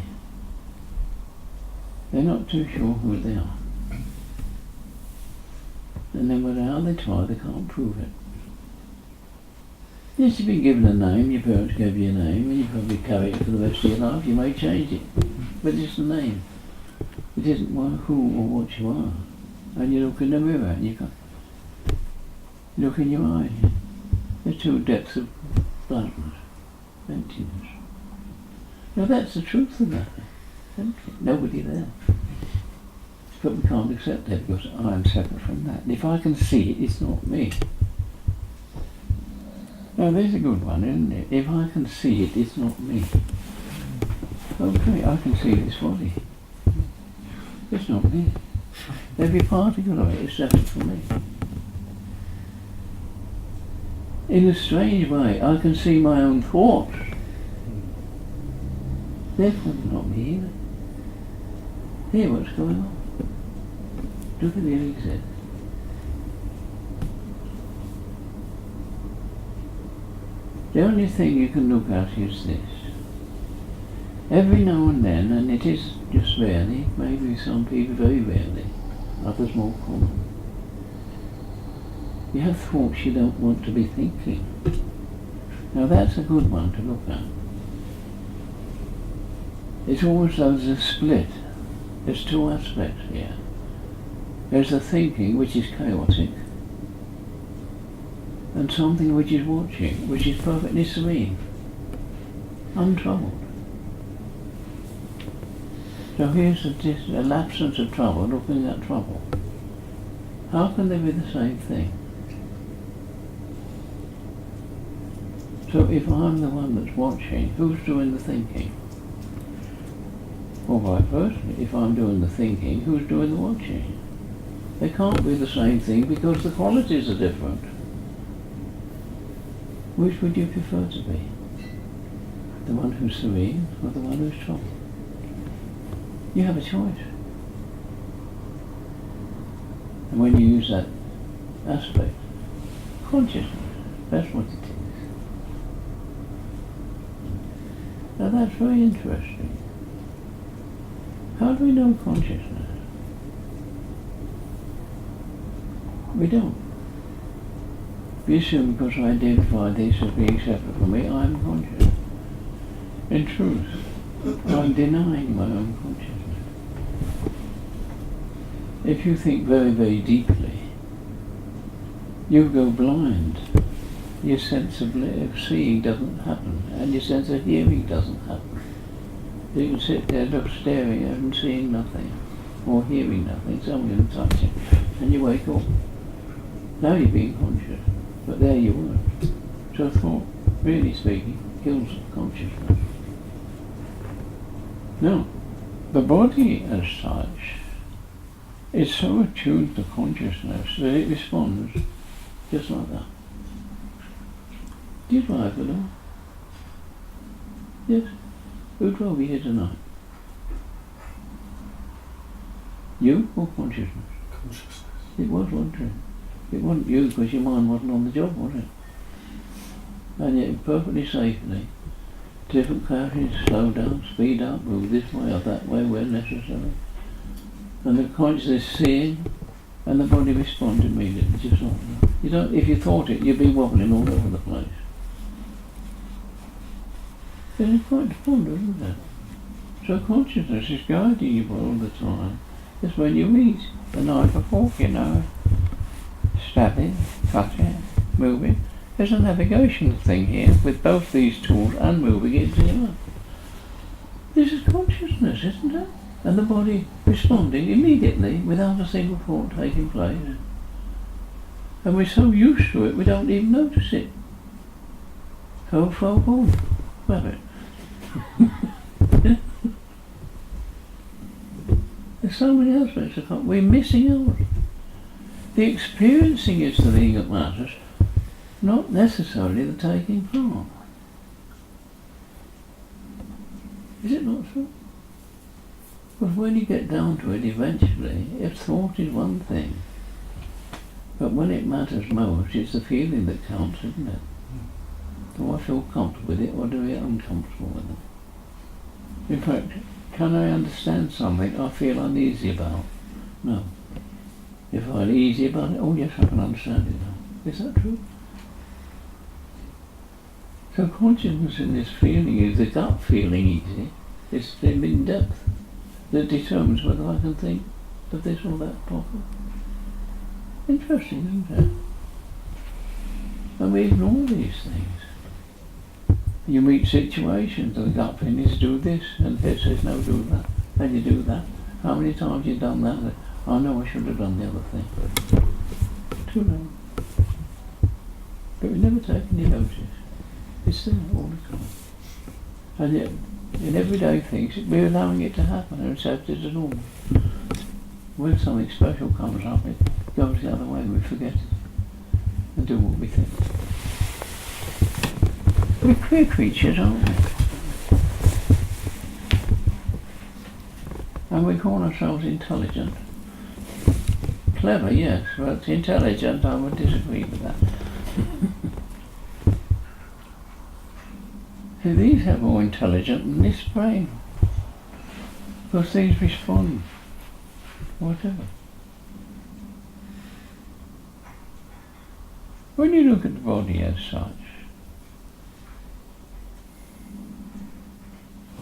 They're not too sure who they are. And then when how they try, they can't prove it. Yes, you've been given a name, your parents gave you a name, and you probably carry it for the rest of your life. You may change it, but it's a name. It isn't who or what you are. And you look in the mirror and you look in your eye. The two depths of darkness, emptiness. Now that's the truth of that. Empty. Nobody there. But we can't accept that because I am separate from that. And if I can see it, it's not me. Now there's a good one, isn't it? If I can see it, it's not me. Okay, I can see this body. It's not me. Every particle of it is separate from me. In a strange way, I can see my own thoughts. Therefore, not me either. Hear what's going on. Do they really exist? The only thing you can look at is this. Every now and then, and it is just rarely, maybe some people very rarely, others more common, you have thoughts you don't want to be thinking. Now that's a good one to look at. It's almost though there's a split. There's two aspects here. There's the thinking, which is chaotic, and something which is watching, which is perfectly serene, untroubled. So here's an absence of trouble, looking at trouble. How can they be the same thing? So if I'm the one that's watching, who's doing the thinking? Or vice versa, if I'm doing the thinking, who's doing the watching? They can't be the same thing because the qualities are different. Which would you prefer to be? The one who's serene or the one who's troubled? You have a choice. And when you use that aspect, consciousness, that's what it is. Now that's very interesting. How do we know consciousness? We don't. We assume because I identify this as being separate from me, I'm conscious. In truth, I'm denying my own consciousness. If you think very, very deeply, you go blind. Your sense of seeing doesn't happen, and your sense of hearing doesn't happen. You can sit there just staring at and seeing nothing, or hearing nothing, someone touching, and you wake up. Now you're being conscious, but there you weren't. So thought, really speaking, kills consciousness. No, the body as such is so attuned to consciousness that it responds just like that. Do you drive at all? Yes. Who drove you here tonight? You or consciousness? Consciousness. It was, wasn't it? It wasn't you because your mind wasn't on the job, was it? And yet perfectly safely, different crashes, slow down, speed up, move this way or that way where necessary. And the consciousness seeing and the body respond immediately, just like that. You don't, if you thought it, you'd be wobbling all over the place. It's quite fond, isn't it? So consciousness is guiding you all the time. It's when you eat the knife or fork, you know. Stabbing, cutting, moving. There's a navigation thing here with both these tools and moving it into your life. This is consciousness, isn't it? And the body responding immediately without a single thought taking place. And we're so used to it we don't even notice it. Ho, fo, ho. Love it. There's so many aspects of it. We're missing out. The experiencing is the thing that matters, not necessarily the taking part. Is it not so? Because when you get down to it, eventually, if thought is one thing, but when it matters most, it's the feeling that counts, isn't it? Do I feel comfortable with it, or do I get uncomfortable with it? In fact, can I understand something I feel uneasy about? No. If I'm easy about it, oh yes, I can understand it now. Is that true? So consciousness in this feeling is the gut feeling easy. It's the in-depth that determines whether I can think of this or that properly. Interesting, isn't it? And we ignore these things. You meet situations, the gut feeling is do this, and the head says no, do that, and you do that. How many times you've done that? I know I should have done the other thing. Too late. But we never take any notice. It's there all the time. And yet, in everyday things, we're allowing it to happen and accept it as normal. When something special comes up, it goes the other way and we forget it and do what we think. We're queer creatures, aren't we? And we call ourselves intelligent. Clever, yes, but intelligent, I would disagree with that. See, these are more intelligent than this brain. Because things respond. Whatever. When you look at the body as such,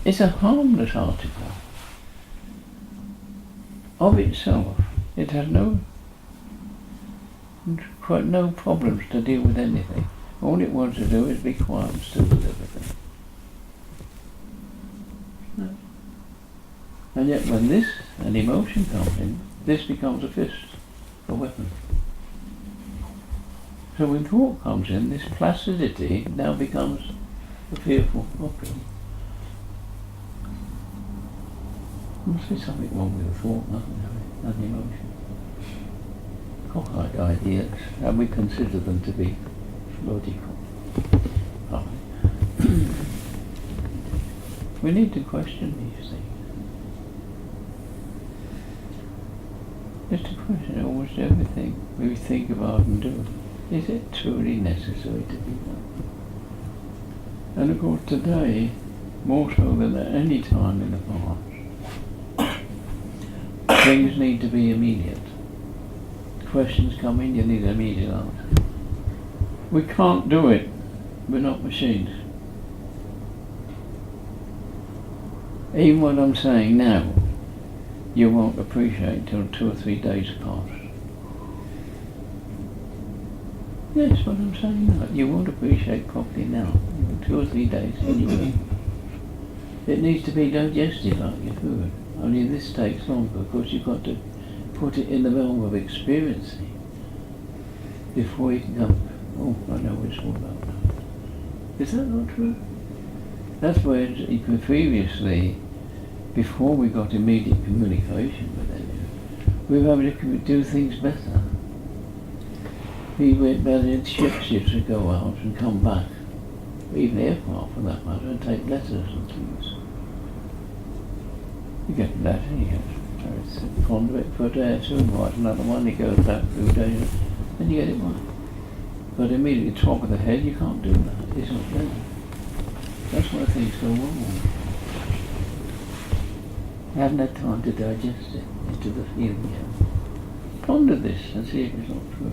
it's a harmless article. Of itself, it has quite no problems to deal with anything. All it wants to do is be quiet and still with everything. No. And yet when an emotion comes in, this becomes a fist, a weapon. So when thought comes in, this placidity now becomes a fearful object. There must be something wrong with the thought, and the emotion. Cockeyed ideas, and we consider them to be logical. We need to question these things. Just to question almost everything we think about and do. Is it truly necessary to be done? And of course today, more so than at any time in the past, things need to be immediate. Questions come in, you need an immediate answer. We can't do it. We're not machines. Even what I'm saying now, you won't appreciate till 2 or 3 days pass. Yes, what I'm saying now, you won't appreciate properly now. 2 or 3 days anyway. It needs to be digested like your food. Only this takes longer because you've got to put it in the realm of experiencing before you can go, oh, I know what it's all about now. Is that not true? That's where previously, before we got immediate communication with anyone, we were able to do things better. We went better in ships to go out and come back, even aircraft for that matter, and take letters and things. You get a letter, you get a conduit, put there, soon write another one, you go back a few days, and you get it right. But immediately top of the head, you can't do that. It's not there. That's why things go wrong. I haven't had time to digest it into the feeling yet. Ponder this and see if it's not true.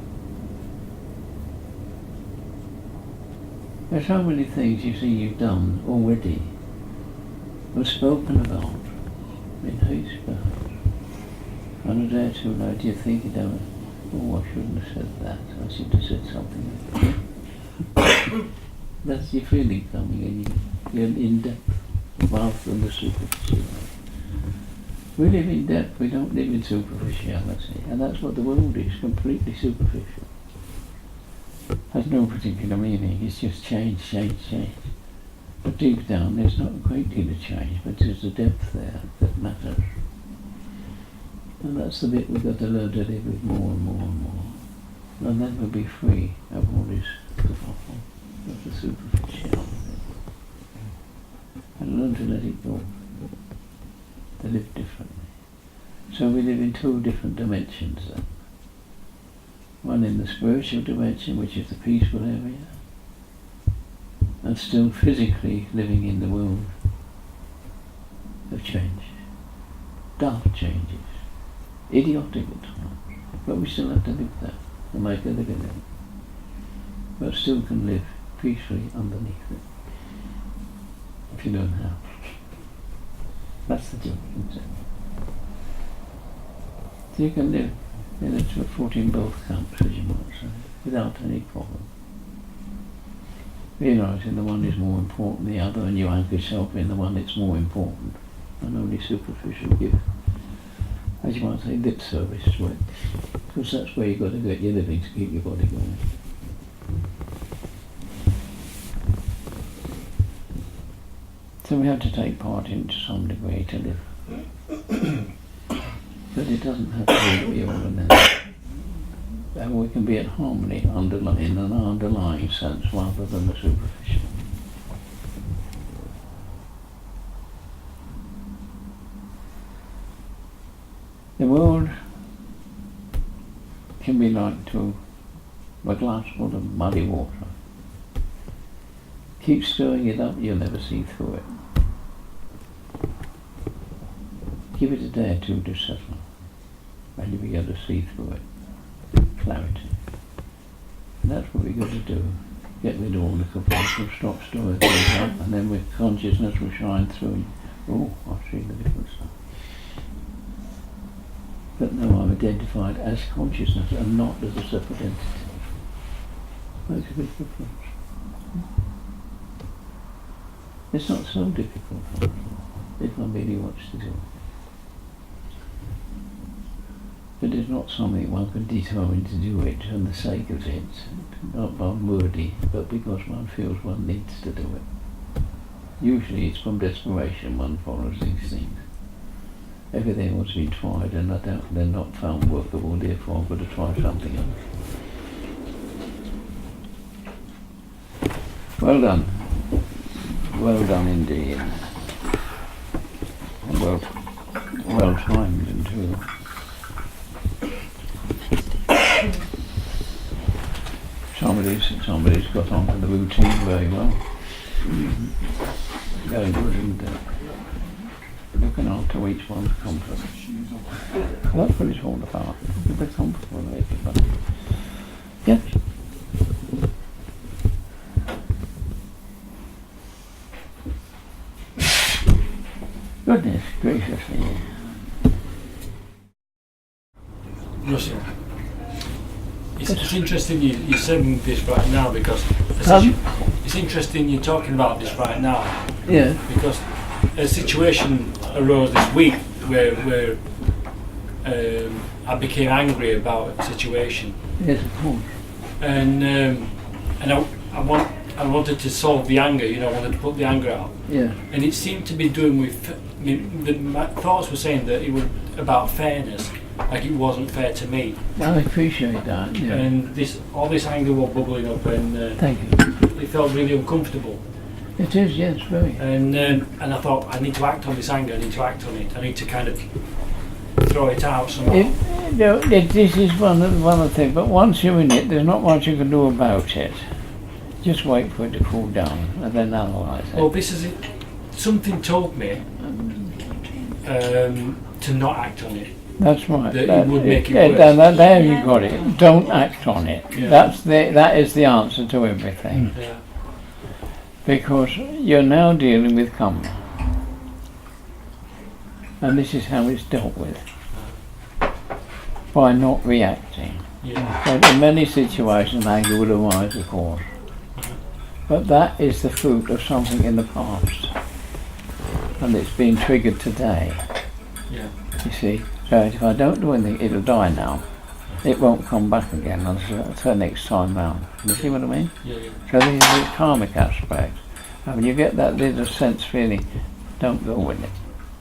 There's so many things you see you've done already, or spoken about, in haste perhaps. And a day or two later you think you don't, oh, I shouldn't have said that, I should have said something else. That's your feeling coming in, you're in depth, rather than the superficial. We live in depth, we don't live in superficiality, and that's what the world is, completely superficial. Has no particular meaning, it's just change. But deep down there's not a great deal of change, but there's a depth there that matters. And that's the bit we've got to learn to live with more and more and more. And then we'll be free of all this kerfuffle, of the superficiality. And learn to let it go. To live differently. So we live in 2 different dimensions then. One in the spiritual dimension, which is the peaceful area, and still physically living in the world of change. Dark changes. Idiotic at times. But we still have to live there and make a living in it. But still can live peacefully underneath it. if you don't have. That's the joke, isn't it? So you can live in a foot in both camps, as you might say, without any problem. Realising the one is more important than the other, and you anchor yourself in the one that's more important, and only superficial give, as you might say, lip service to it, because that's where you've got to get your living to keep your body going. So we have to take part in to some degree to live. But it doesn't have to be all and then. And we can be at harmony in an underlying sense rather than the superficial. The world can be like to a glass full of muddy water. Keep stirring it up, you'll never see through it. Give it a day or two to settle, and you'll be able to see through it. Clarity. And that's what we've got to do. Get rid of all the compulsion, stop stirring things up, and then with consciousness will shine through. Oh, I see the difference now. But now I'm identified as consciousness and not as a separate entity. Makes a big difference. It's not so difficult if one really wants to do it. But it's not something one can determine to do it for the sake of it, not unworthy, but because one feels one needs to do it. Usually it's from desperation one follows these things. Everything else has been tried and they're not found workable, therefore I've got to try something else. Well done. Well done indeed. Well timed and true. Somebody's got onto the routine very well. Very good, and looking after each one's comfort. That's what it's all about. Be comfortable with everybody. Yes. Goodness graciously. Russell, it's interesting you're saying this right now because it's interesting you're talking about this right now. Yeah. Because a situation arose this week where I became angry about a situation. Yes, of course. And I wanted to solve the anger. I wanted to put the anger out. Yeah. And it seemed to be doing with my thoughts were saying that it was about fairness. Like it wasn't fair to me. I appreciate that. Yeah. And all this anger was bubbling up, and Thank you. it felt really uncomfortable. It is, yes, very. And I thought I need to act on this anger. I need to act on it. I need to kind of throw it out somehow. This is one of the things. But once you're in it, there's not much you can do about it. Just wait for it to cool down and then analyse it. Well, this is it. Something told me to not act on it. That's right. That it would make it worse. There you got it. Don't act on it. Yeah. That is the answer to everything. Yeah. Because you're now dealing with karma. And this is how it's dealt with. By not reacting. Yeah. But in many situations anger will arise, of course. But that is the fruit of something in the past. And it's been triggered today. Yeah. You see? So if I don't do anything, it'll die now. It won't come back again until next time round. You see what I mean? Yeah. Yeah. So this is the karmic aspect. And when you get that little sense feeling, don't go with it.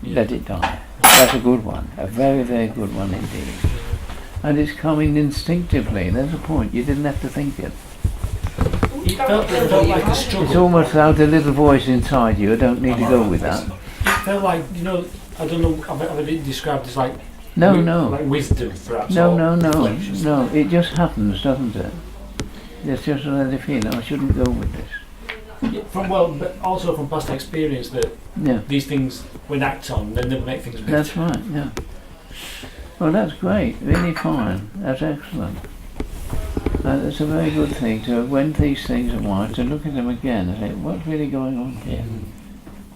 Yeah. Let it die. That's a good one. A very, very good one indeed. And it's coming instinctively. There's a point. You didn't have to think it. It felt like a struggle. It's almost like a little voice inside you. I don't need to go with that. It felt like, I don't know, I've been described as like No. like wisdom, perhaps. No. or No. reflection. It just happens, doesn't it? It's just another feeling. I shouldn't go with this. Yeah, but also from past experience that Yeah. these things, when acted on, then they make things better. That's right, yeah. Well, that's great, really fine, that's excellent. It's a very good thing to, when these things arise, to look at them again and say, what's really going on here?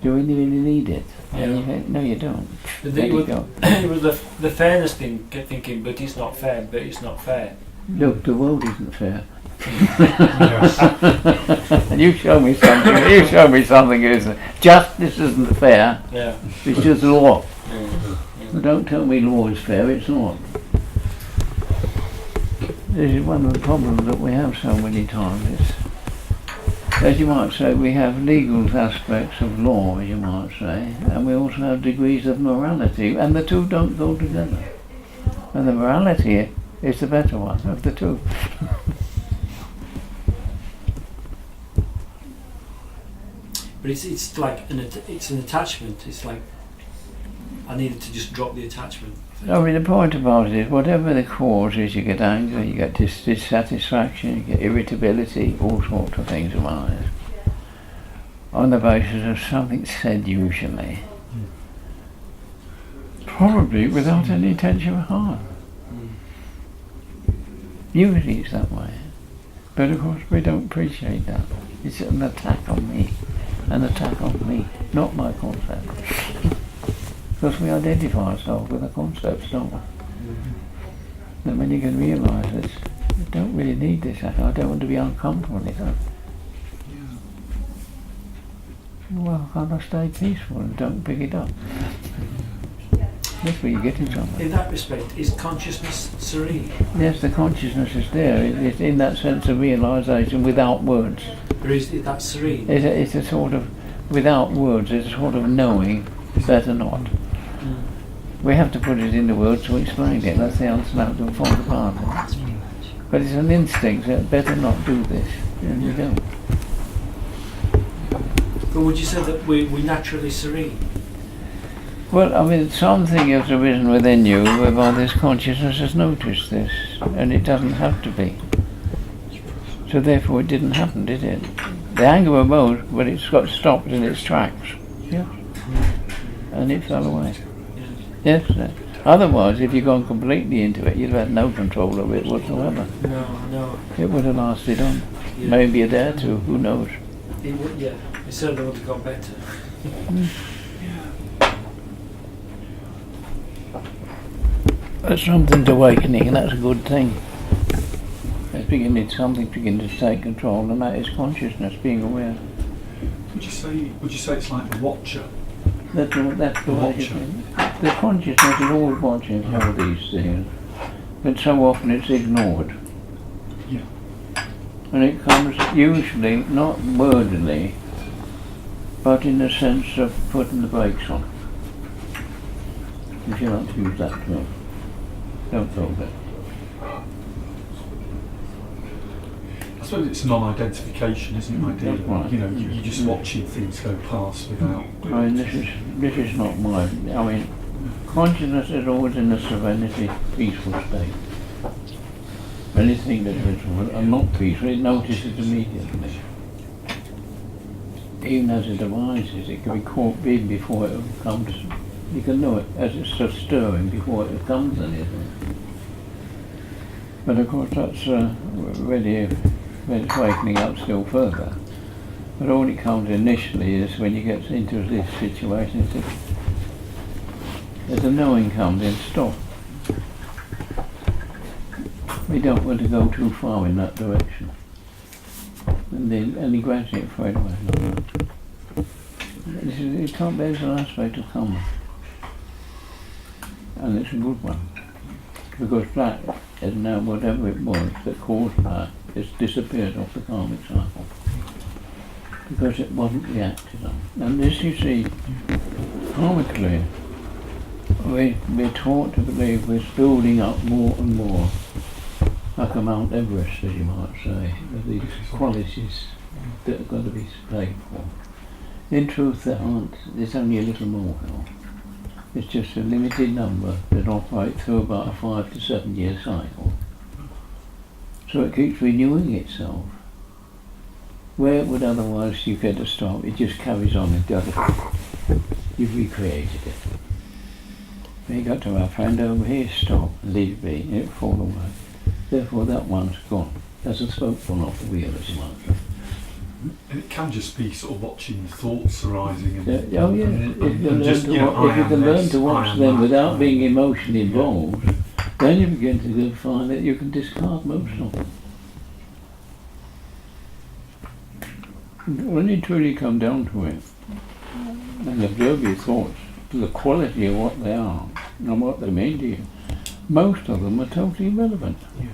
Do we really need it? Yeah. And you think, no, you don't. But Let it it was, go. it was the fairness thing, kept thinking, but it's not fair, but it's not fair. Look, the world isn't fair. And you show me something. You show me something isn't. Justice isn't fair. Yeah. It's just law. Yeah. But don't tell me law is fair. It's not. This is one of the problems that we have so many times. It's, as you might say, we have legal aspects of law, as you might say, and we also have degrees of morality, and the two don't go together. And the morality is the better one of the two. But it's like it's an attachment. It's like I needed to just drop the attachment. I mean, the point about it is, whatever the cause is, you get anger, you get dissatisfaction, you get irritability, all sorts of things arise, on the basis of something said usually, probably without any intention of harm. Usually it's that way. But of course we don't appreciate that. It's an attack on me. An attack on me, not my concept. Because we identify ourselves with the concepts, don't we? Then when you can realise that you don't really need this, I don't want to be uncomfortable with it. Well, can't I stay peaceful and don't pick it up? That's where you're getting somewhere. In that respect, is consciousness serene? Yes, the consciousness is there. It's in that sense of realisation without words. Or is that serene? It's a sort of, without words, it's a sort of knowing, better not. We have to put it into words to explain it. That's the unspoken part of it. But it's an instinct that better not do this, and we don't. But would you say that we're naturally serene? Well, I mean, something has arisen within you whereby this consciousness has noticed this, and it doesn't have to be. So therefore it didn't happen, did it? The anger arose, but it's got stopped in its tracks. Yeah. And it fell away. Yes. Otherwise, if you'd gone completely into it, you'd have had no control of it whatsoever. No. It would have lasted on. Yeah. Maybe a day or two, who knows? It would, yeah. It certainly would have got better. That's something's awakening, and that's a good thing. It's beginning, something beginning to take control, and that is consciousness, being aware. Would you say it's like the watcher? That's the way it is. The consciousness is always watching all these things, but so often it's ignored. Yeah. And it comes usually not wordily, but in the sense of putting the brakes on. If you like to use that term. Don't hold it. I suppose it's non-identification, isn't it, ideally? That's right. You know, you're just watching things go past without... I mean, this is not my... I mean, consciousness is always in a serenity, peaceful state. Anything that is not peaceful, it notices immediately. Even as it arises, it can be caught even before it comes. You can know it as it's just stirring before it becomes anything. But of course that's really when it's wakening up still further. But all it comes initially is when you get into this situation, as the knowing comes in, stop. We don't want to go too far in that direction. And then gradually it fades away. There's an aspect of karma. And it's a good one. Because that is now whatever it was that caused that, it's disappeared off the karmic cycle. Because it wasn't reacted on. And this, you see, karmically, we're taught to believe we're building up more and more, like a Mount Everest, as you might say, of these qualities that are going to be paid for. In truth, there's only a little more now. It's just a limited number that operate through about a 5 to 7 year cycle. So it keeps renewing itself. Where it would otherwise you get to stop, it just carries on and does it. You've recreated it. When you got to our friend over here, stop, leave it be, and it fall away. Therefore that one's gone. As a spoke one off the wheel, as you might say. And it can just be sort of watching thoughts arising. And, Oh yeah, if you and just, you know, I am can learn this, to I watch am them that. without being emotionally involved, then you begin to find that you can discard most of them. When you truly come down to it and observe your thoughts to the quality of what they are and what they mean to you, most of them are totally irrelevant. Yeah.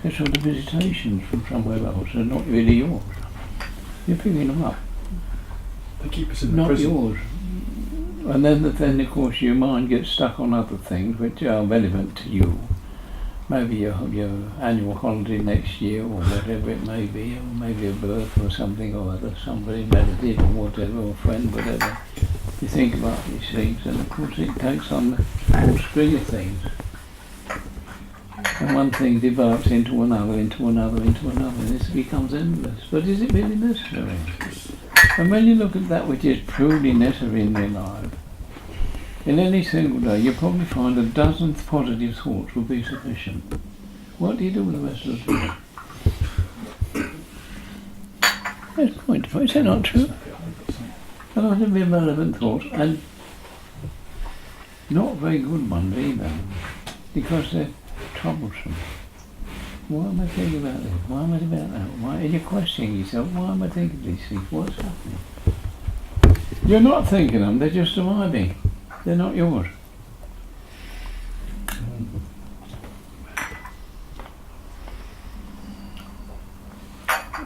They're sort of visitations from somewhere else. They're not really yours. You're picking them up, They keep us in the not present. yours. And then of course your mind gets stuck on other things which are relevant to you. Maybe your annual holiday next year, or whatever it may be, or maybe a birth or something or other, somebody, relative or whatever, or friend, whatever. You think about these things, and of course it takes on the whole string of things. And one thing develops into another, into another, into another, and this becomes endless. But is it really necessary? And when you look at that which is truly necessary in your life, in any single day, you'll probably find a dozen positive thoughts will be sufficient. What do you do with the rest of the day? That's quite, is that not true? A lot of irrelevant thoughts, and not very good ones either, because they're troublesome. Why am I thinking about this? Why am I thinking about that? Why? And you're questioning yourself, why am I thinking these things? What's happening? You're not thinking them, they're just arriving. They're not yours.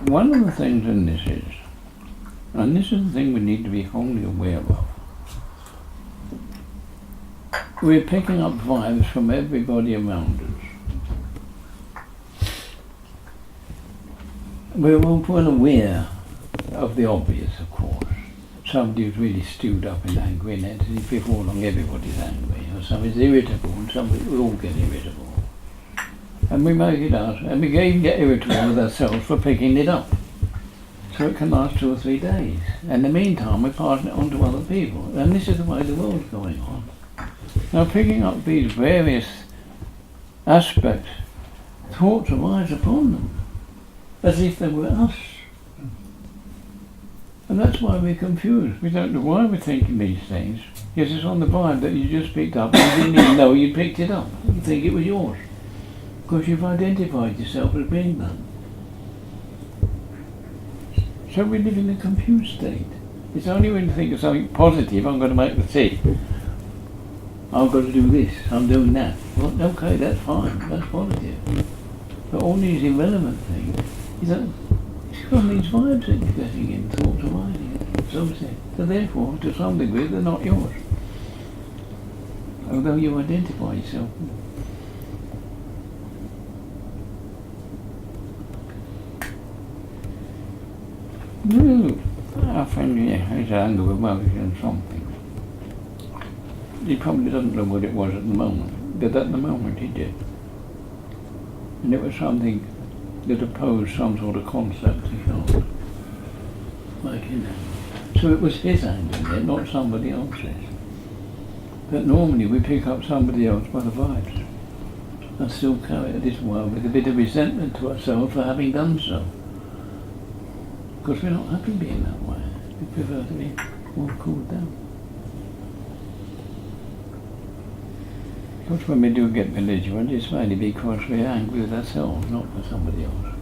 One of the things in this is, and this is the thing we need to be wholly aware of, we're picking up vibes from everybody around us. We're all well aware of the obvious, of course. Somebody who's really stewed up in anger in it, and before long everybody's angry, or somebody's irritable, and we all get irritable. And we make it out, and we even get irritable with ourselves for picking it up. So it can last 2 or 3 days. In the meantime, we're passing it on to other people, and this is the way the world's going on. Now, picking up these various aspects, thoughts arise upon them, as if they were us. And that's why we're confused. We don't know why we're thinking these things. Yes, it's on the vibe that you just picked up, and you didn't even know you picked it up. You think it was yours, because you've identified yourself as being that. So we live in a confused state. It's only when you think of something positive, I'm going to make the tea. I've got to do this, I'm doing that. Well, okay, that's fine, that's positive. But all these irrelevant things, you know, it's from these vibes that you're getting in, thoughts arising. So therefore, to some degree, they're not yours. Although you identify yourself. No, I find his anger, emotion, something. He probably doesn't know what it was at the moment, but at the moment he did. And it was something that opposed some sort of concept he felt. Like his anger. So it was his anger there, not somebody else's. But normally we pick up somebody else by the vibes and still carry it this way with a bit of resentment to ourselves for having done so. Because we're not happy being that way. We prefer to be more cooled down. Because when we do get belligerent, it's mainly because we're angry with ourselves, not with somebody else.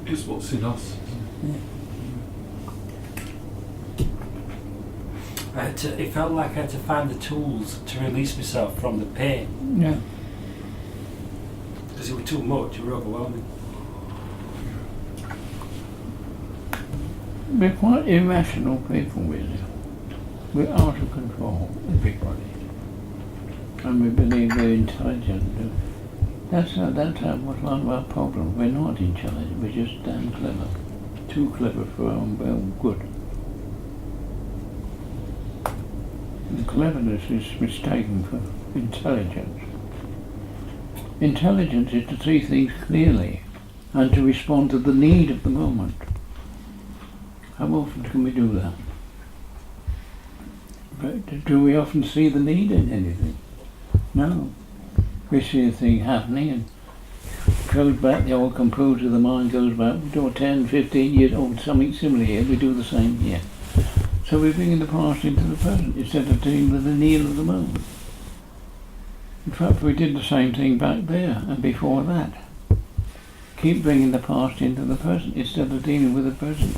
It's what's in us. Yeah. It felt like I had to find the tools to release myself from the pain. Yeah. Because it was too much, it was overwhelming. We're quite irrational people, really. We're out of control, everybody. And we believe we're intelligent. That's what's one of our problems. We're not intelligent, we're just damn clever. Too clever for our own good. And cleverness is mistaken for intelligence. Intelligence is to see things clearly and to respond to the need of the moment. How often can we do that? But do we often see the need in anything? No. We see a thing happening and goes back, the old composer of the mind goes back to 10, 15 years old, something similar here. We do the same here. So we bring the past into the present instead of dealing with the kneel of the moment. In fact, we did the same thing back there and before that. Keep bringing the past into the present instead of dealing with the present,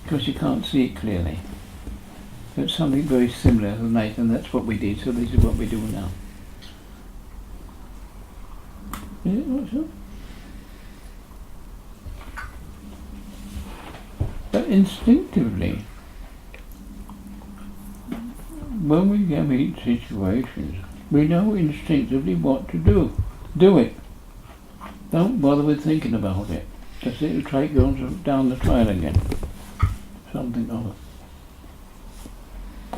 because you can't see it clearly. So it's something very similar to Nathan. That's what we did, so this is what we do now. Is it not so? But instinctively, when we meet situations, we know instinctively what to do. Do it. Don't bother with thinking about it. Just it'll take you down the trail again. Something of it.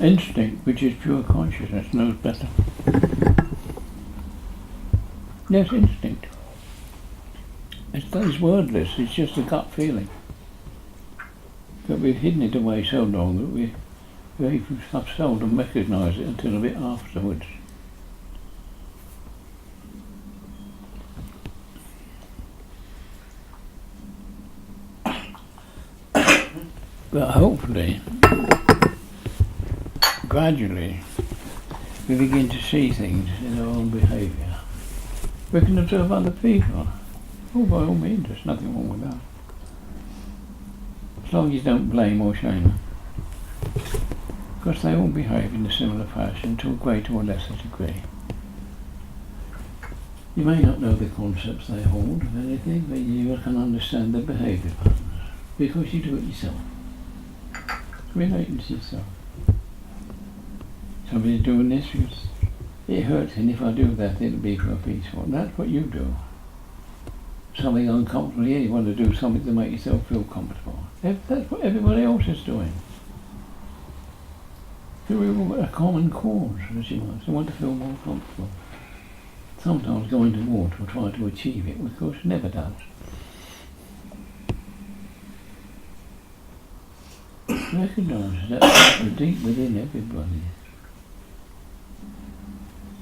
Instinct, which is pure consciousness, knows better. Yes, instinct. It's wordless, it's just a gut feeling. But we've hidden it away so long that we have seldom recognise it until a bit afterwards. But hopefully, gradually, we begin to see things in our own behaviour. We can observe other people. Oh, by all means, there's nothing wrong with that. As long as you don't blame or shame them. Because they all behave in a similar fashion to a greater or lesser degree. You may not know the concepts they hold of anything, but you can understand their behaviour patterns. Because you do it yourself. Relating to yourself. Somebody's doing this because it hurts, and if I do that, it'll be for a peaceful. That's what you do. Something uncomfortable here, you want to do something to make yourself feel comfortable. That's what everybody else is doing. Through a common cause, as you might. They want to feel more comfortable. Sometimes going to war to try to achieve it, of course, never does. Recognise that deep within everybody.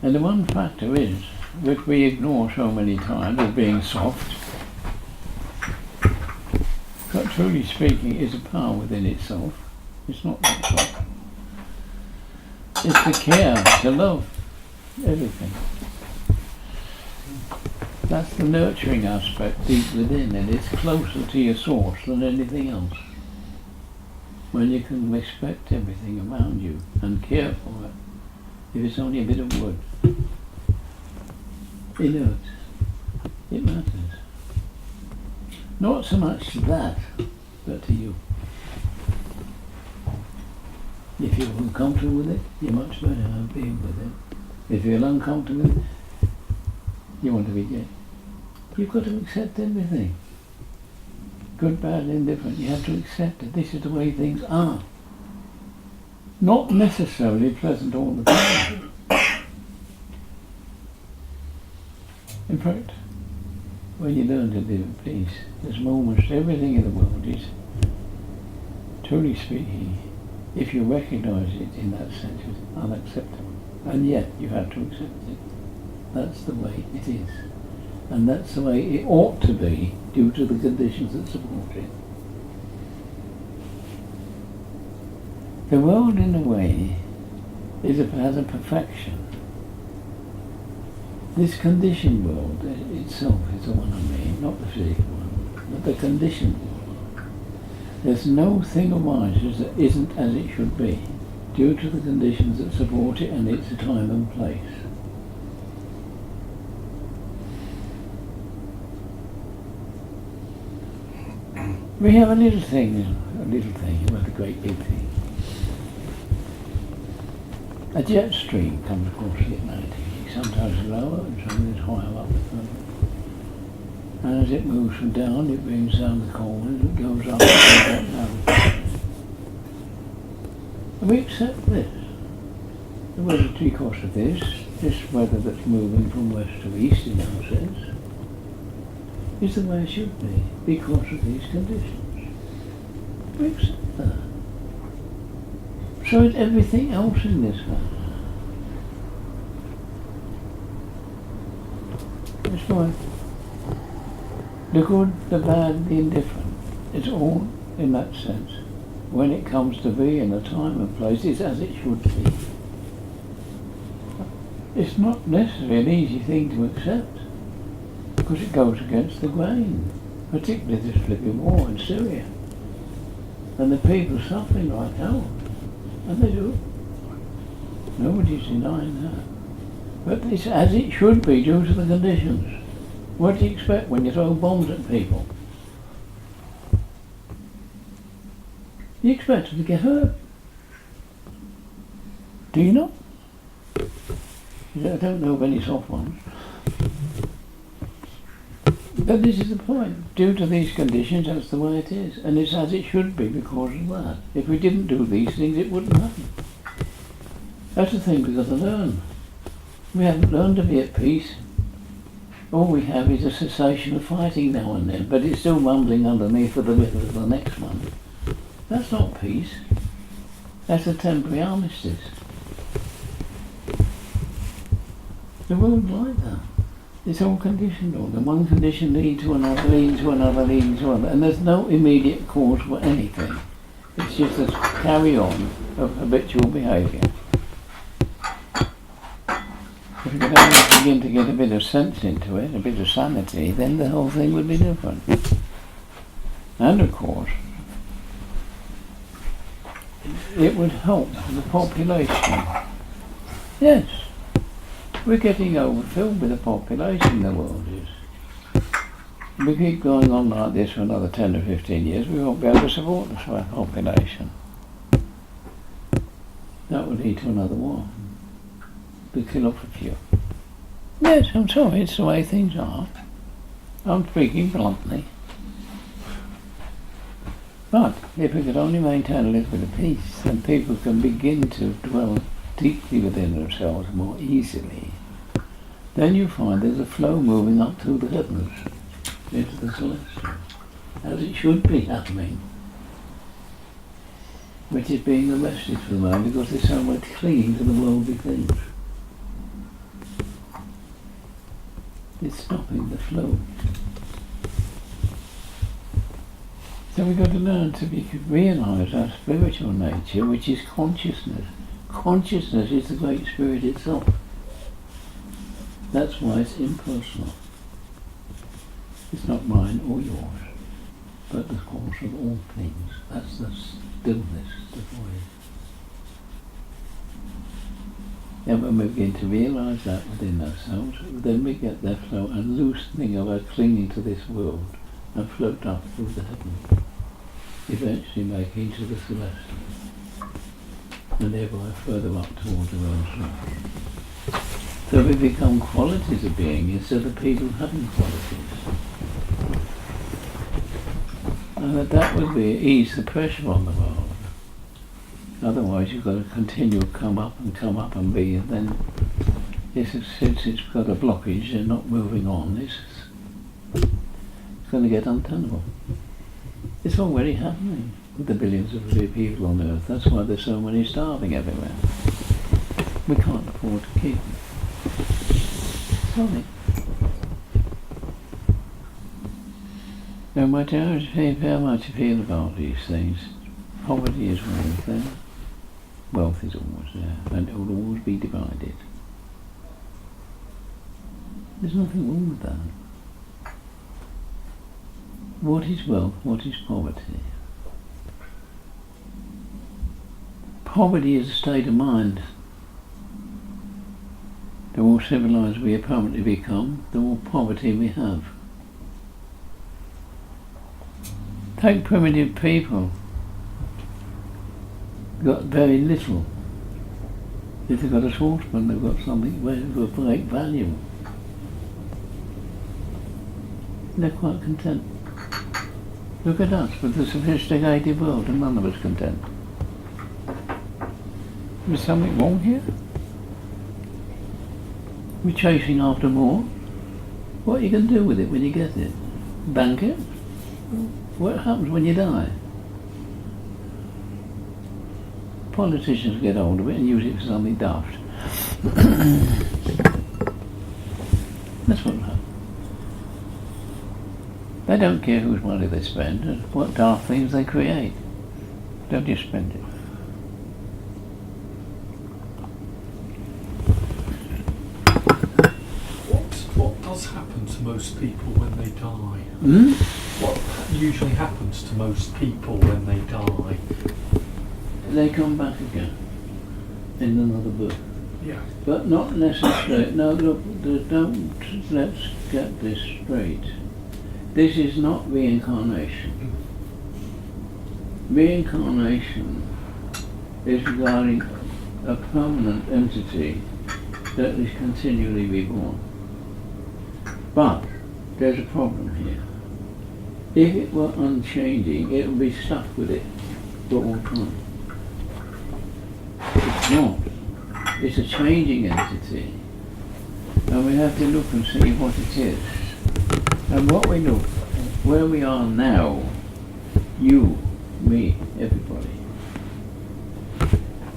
And the one factor is, which we ignore so many times, as being soft, but truly speaking is a power within itself. It's not that soft. It's the care, to love everything. That's the nurturing aspect deep within, and it's closer to your source than anything else. When you can respect everything around you and care for it, if it's only a bit of wood, it hurts. It matters. Not so much to that, but to you. If you're uncomfortable with it, you're much better at being with it. If you're uncomfortable with it, you want to be gay. You've got to accept everything. Good, bad, indifferent. You have to accept it. This is the way things are. Not necessarily pleasant all the time. In fact, when you learn to live at peace, there's moments everything in the world is, truly speaking, if you recognise it in that sense, it's unacceptable. And yet you have to accept it. That's the way it is. And that's the way it ought to be due to the conditions that support it. The world, in a way, has a perfection. This conditioned world itself is the one I mean, not the physical one, but the conditioned world. There's no thing arises that isn't as it should be, due to the conditions that support it and its time and place. We have a little thing, a great big thing. A jet stream comes across the Atlantic, sometimes lower and sometimes higher up. And as it moves from down, it brings down the corners, it goes up and down. And we accept this. The weather because of this weather that's moving from west to east in our sense, is the way it should be, because of these conditions. We accept that. So is everything else in this world. That's why The good, the bad, the indifferent. It's all in that sense. When it comes to be in a time and place, it's as it should be. It's not necessarily an easy thing to accept, because it goes against the grain, particularly this flipping war in Syria. And the people suffering like hell. And they do. Nobody's denying that. But it's as it should be due to the conditions. What do you expect when you throw bombs at people? You expect them to get hurt. Do you not? I don't know of any soft ones. But this is the point. Due to these conditions, that's the way it is. And it's as it should be because of that. If we didn't do these things, it wouldn't happen. That's the thing we've got to learn. We haven't learned to be at peace. All we have is a cessation of fighting now and then, but it's still mumbling underneath for the rhythm of the next one. That's not peace. That's a temporary armistice. The world's like that. It's all conditional. The one condition leads to another, leads to another, leads to another, and there's no immediate cause for anything. It's just a carry on of habitual behaviour. If we could only begin to get a bit of sense into it, a bit of sanity, then the whole thing would be different. And of course, it would help the population. Yes. We're getting overfilled with the population, the world is. If we keep going on like this for another 10 or 15 years, we won't be able to support the population. That would lead to another war. We kill off a few. Yes, I'm sorry, it's the way things are. I'm speaking bluntly. But if we could only maintain a little bit of peace, then people can begin to dwell deeply within themselves more easily, then you find there's a flow moving up through the heavens into the celestial, as it should be happening, which is being arrested for the moment because there's so much clinging to the worldly things. It's stopping the flow. So we've got to learn to realise our spiritual nature, which is consciousness. Consciousness is the Great Spirit itself. That's why it's impersonal. It's not mine or yours, but the cause of all things. That's the stillness, the void. And when we begin to realise that within ourselves, then we get that flow and loosening of our clinging to this world and float up through the heavens, eventually making to the celestial, and thereby further up towards our own soul. So we become qualities of being instead of people having qualities. And that would be ease the pressure on the world. Otherwise you've got to continue to come up and be, and then since it's got a blockage and not moving on, it's going to get untenable. It's already happening with the billions of people on earth. That's why there's so many starving everywhere. We can't afford to keep them. Sorry. No matter how much you feel about these things, poverty is always there, wealth is always there, and it will always be divided. There's nothing wrong with that. What is wealth? What is poverty? Poverty is a state of mind. The more civilized we apparently become, the more poverty we have. Take primitive people. Got very little. If they've got a saucepan, they've got something of great value. They're quite content. Look at us with the sophisticated world, and none of us content. Is something wrong here? We're chasing after more. What are you going to do with it when you get it? Bank it? What happens when you die? Politicians get hold of it and use it for something daft. That's what happens. They don't care whose money they spend and what daft things they create. They'll just spend it. What does happen to most people when they die? Hmm? What usually happens to most people when they die? They come back again in another birth. Yeah. But not necessarily. No, look, let's get this straight. This is not reincarnation. Reincarnation is regarding a permanent entity that is continually reborn. But there's a problem here. If it were unchanging, it would be stuck with it for all time. It's not. It's a changing entity. And we have to look and see what it is. And what we look, where we are now, you, me, everybody,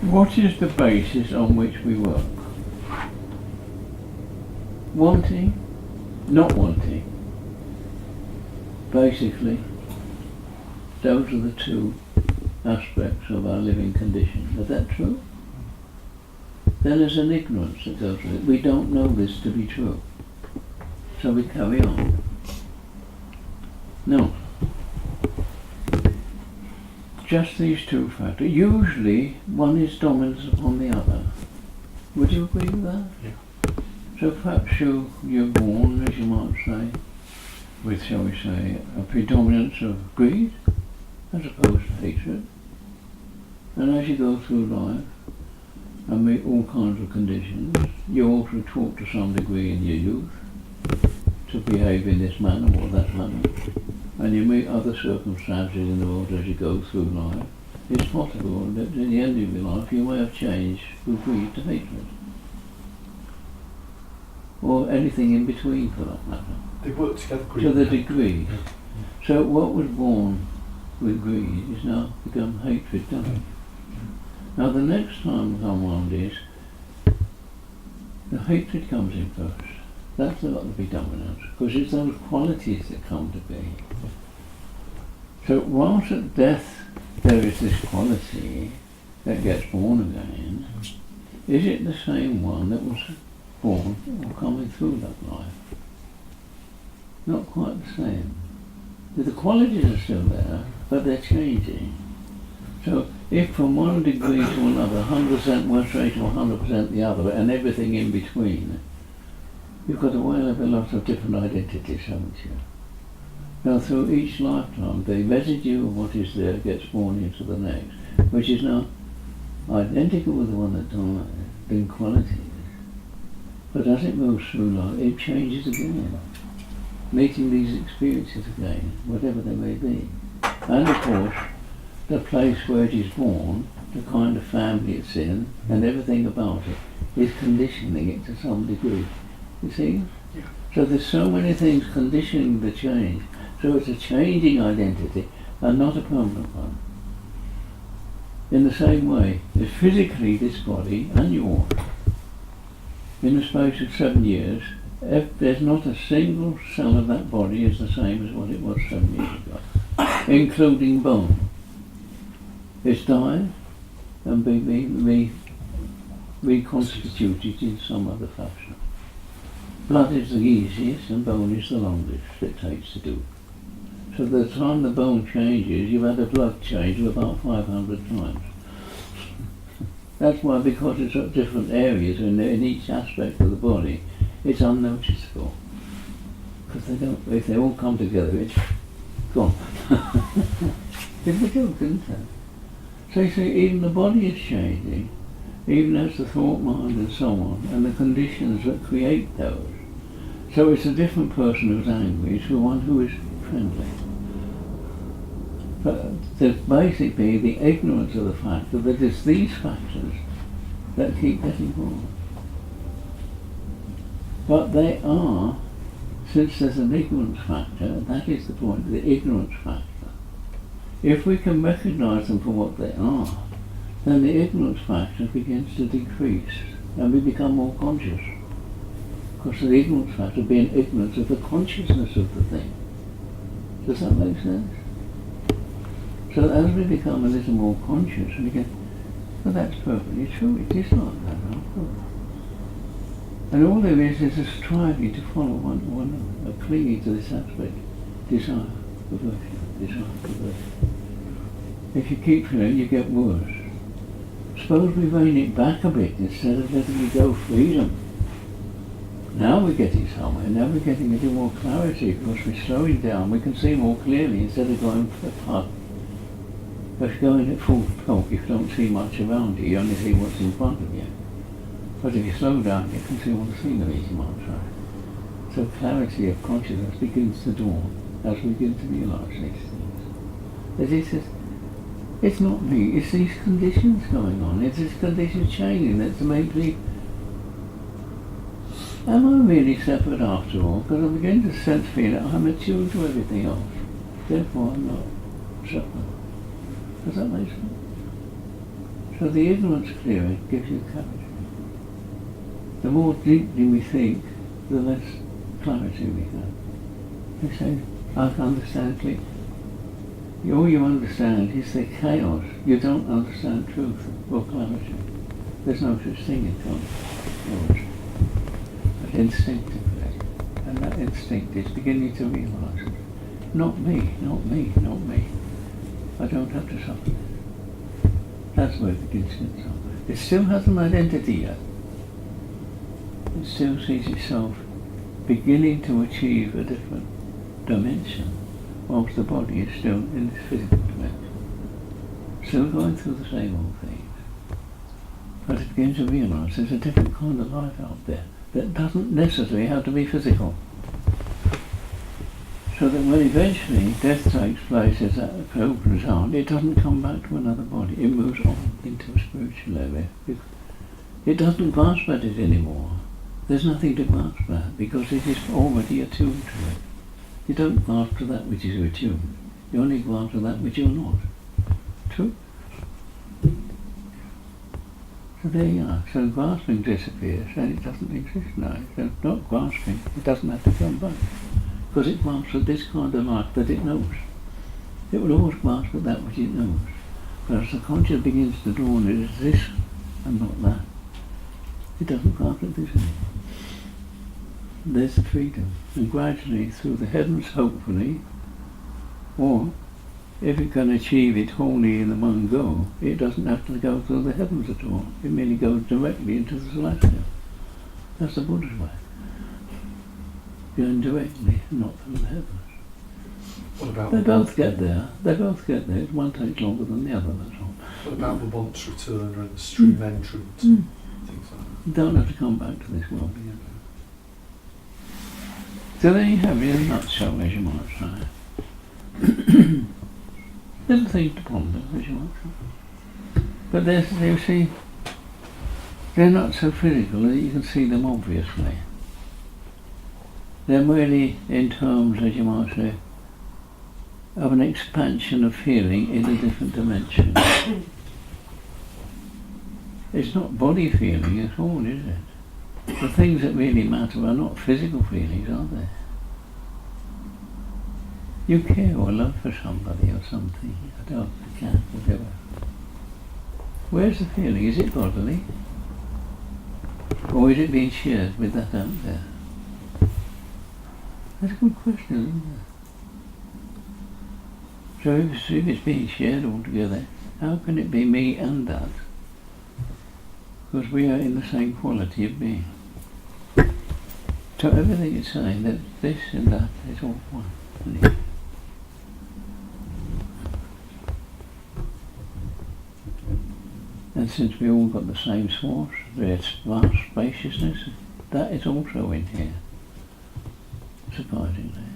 what is the basis on which we work? Wanting, not wanting. Basically, those are the two aspects of our living condition. Is that true? Then there's an ignorance that goes with it. We don't know this to be true. So we carry on. No. Just these two factors. Usually one is dominant upon the other. Would you agree with that? Yeah. So perhaps you're born, as you might say, with, shall we say, a predominance of greed as opposed to hatred. And as you go through life and meet all kinds of conditions, you're also taught to some degree in your youth to behave in this manner or that manner. And you meet other circumstances in the world as you go through life. It's possible that at the end of your life you may have changed from greed to hatred. Or anything in between for that matter. They work together. To the degree. So what was born with greed is now become hatred, doesn't it? Now the next time someone is, the hatred comes in first. That's got to be dominant, because it's those qualities that come to be. So whilst at death there is this quality that gets born again, is it the same one that was born or coming through that life? Not quite the same. The qualities are still there, but they're changing. So if from one degree to another, 100% one straight or 100% the other, and everything in between, you've got a whale of a lot of different identities, haven't you? Now through each lifetime, the residue of what is there gets born into the next, which is now identical with the one that died, in qualities. But as it moves through life, it changes again, meeting these experiences again, whatever they may be. And of course, the place where it is born, the kind of family it's in, and everything about it, is conditioning it to some degree. You see? Yeah. So there's so many things conditioning the change. So it's a changing identity and not a permanent one. In the same way, if physically this body and yours, in the space of 7 years, if there's not a single cell of that body is the same as what it was 7 years ago, including bone. It's died and be reconstituted in some other fashion. Blood is the easiest and bone is the longest it takes to do. So the time the bone changes, you've had a blood change of about 500 times. That's why, because it's at different areas in each aspect of the body, it's unnoticeable. Because if they all come together, it's gone. It's a joke, isn't it? So you see, even the body is changing, even as the thought mind and so on, and the conditions that create those. So it's a different person who's angry to one who is friendly. But there's basically the ignorance of the fact that it's these factors that keep getting born. But they are, since there's an ignorance factor, that is the point, the ignorance factor. If we can recognize them for what they are, then the ignorance factor begins to decrease and we become more conscious. Because the ignorance factor being ignorance of the consciousness of the thing. Does that make sense? So as we become a little more conscious, we go, well, that's perfectly true. It is like that, after all. And all there is a striving to follow one another, a clinging to this aspect, desire, aversion, desire, aversion. If you keep feeling, you get worse. Suppose we rein it back a bit instead of letting it go freedom. Now we're getting somewhere, now we're getting a little more clarity because we're slowing down, we can see more clearly instead of going apart. If you're going at full tilt, you don't see much around you, you only see what's in front of you. But if you slow down, you can see all the scenery you might try. So clarity of consciousness begins to dawn as we begin to realise these things. That it's not me, it's these conditions going on, it's these conditions changing that's made me. Am I really separate after all? Because I begin to feel that I'm attuned to everything else. Therefore I'm not separate. Does that make sense? So the ignorance clearing gives you clarity. The more deeply we think, the less clarity we have. You say, I can understand clearly. All you understand is the chaos. You don't understand truth or clarity. There's no such thing in knowledge. But instinctively. And that instinct is beginning to realise it. Not me, not me, not me. I don't have to suffer. That's where it begins to get suffer. It still has an identity yet. It still sees itself beginning to achieve a different dimension, whilst the body is still in this physical dimension. Still going through the same old things. But it begins to realise there's a different kind of life out there that doesn't necessarily have to be physical. So that when eventually death takes place as that opens out, it doesn't come back to another body. It moves on into a spiritual area. It doesn't grasp at it anymore. There's nothing to grasp at because it is already attuned to it. You don't grasp to that which is attuned. You only grasp to that which you're not. True? So there you are. So grasping disappears and it doesn't exist now. So not grasping, it doesn't have to come back. Because it grasps at this kind of life that it knows. It will always grasp at that which it knows. But as the conscious begins to dawn, it is this and not that. It doesn't grasp at this anymore. There's the freedom. And gradually through the heavens, hopefully, or if it can achieve it wholly in the one go, it doesn't have to go through the heavens at all. It merely goes directly into the celestial. That's the Buddha's way. Going directly, not through the heavens. What about They both get there. They both get there. One takes longer than the other, that's all. What about the once returner and the stream entrance and things like that? You don't have to come back to this world again. So there you have it in a nutshell, as you might say. Little things to ponder, as you might say. But there's, you see, they're not so physical that you can see them obviously. They're merely in terms, as you might say, of an expansion of feeling in a different dimension. It's not body feeling at all, is it? The things that really matter are not physical feelings, are they? You care or love for somebody or something, a dog, a cat, whatever. Where's the feeling? Is it bodily? Or is it being shared with that out there? That's a good question, isn't it? So if it's being shared altogether, how can it be me and that? Because we are in the same quality of being. So everything is saying that this and that is all one. And since we all got the same source, there's vast spaciousness, that is also in here. Surprisingly.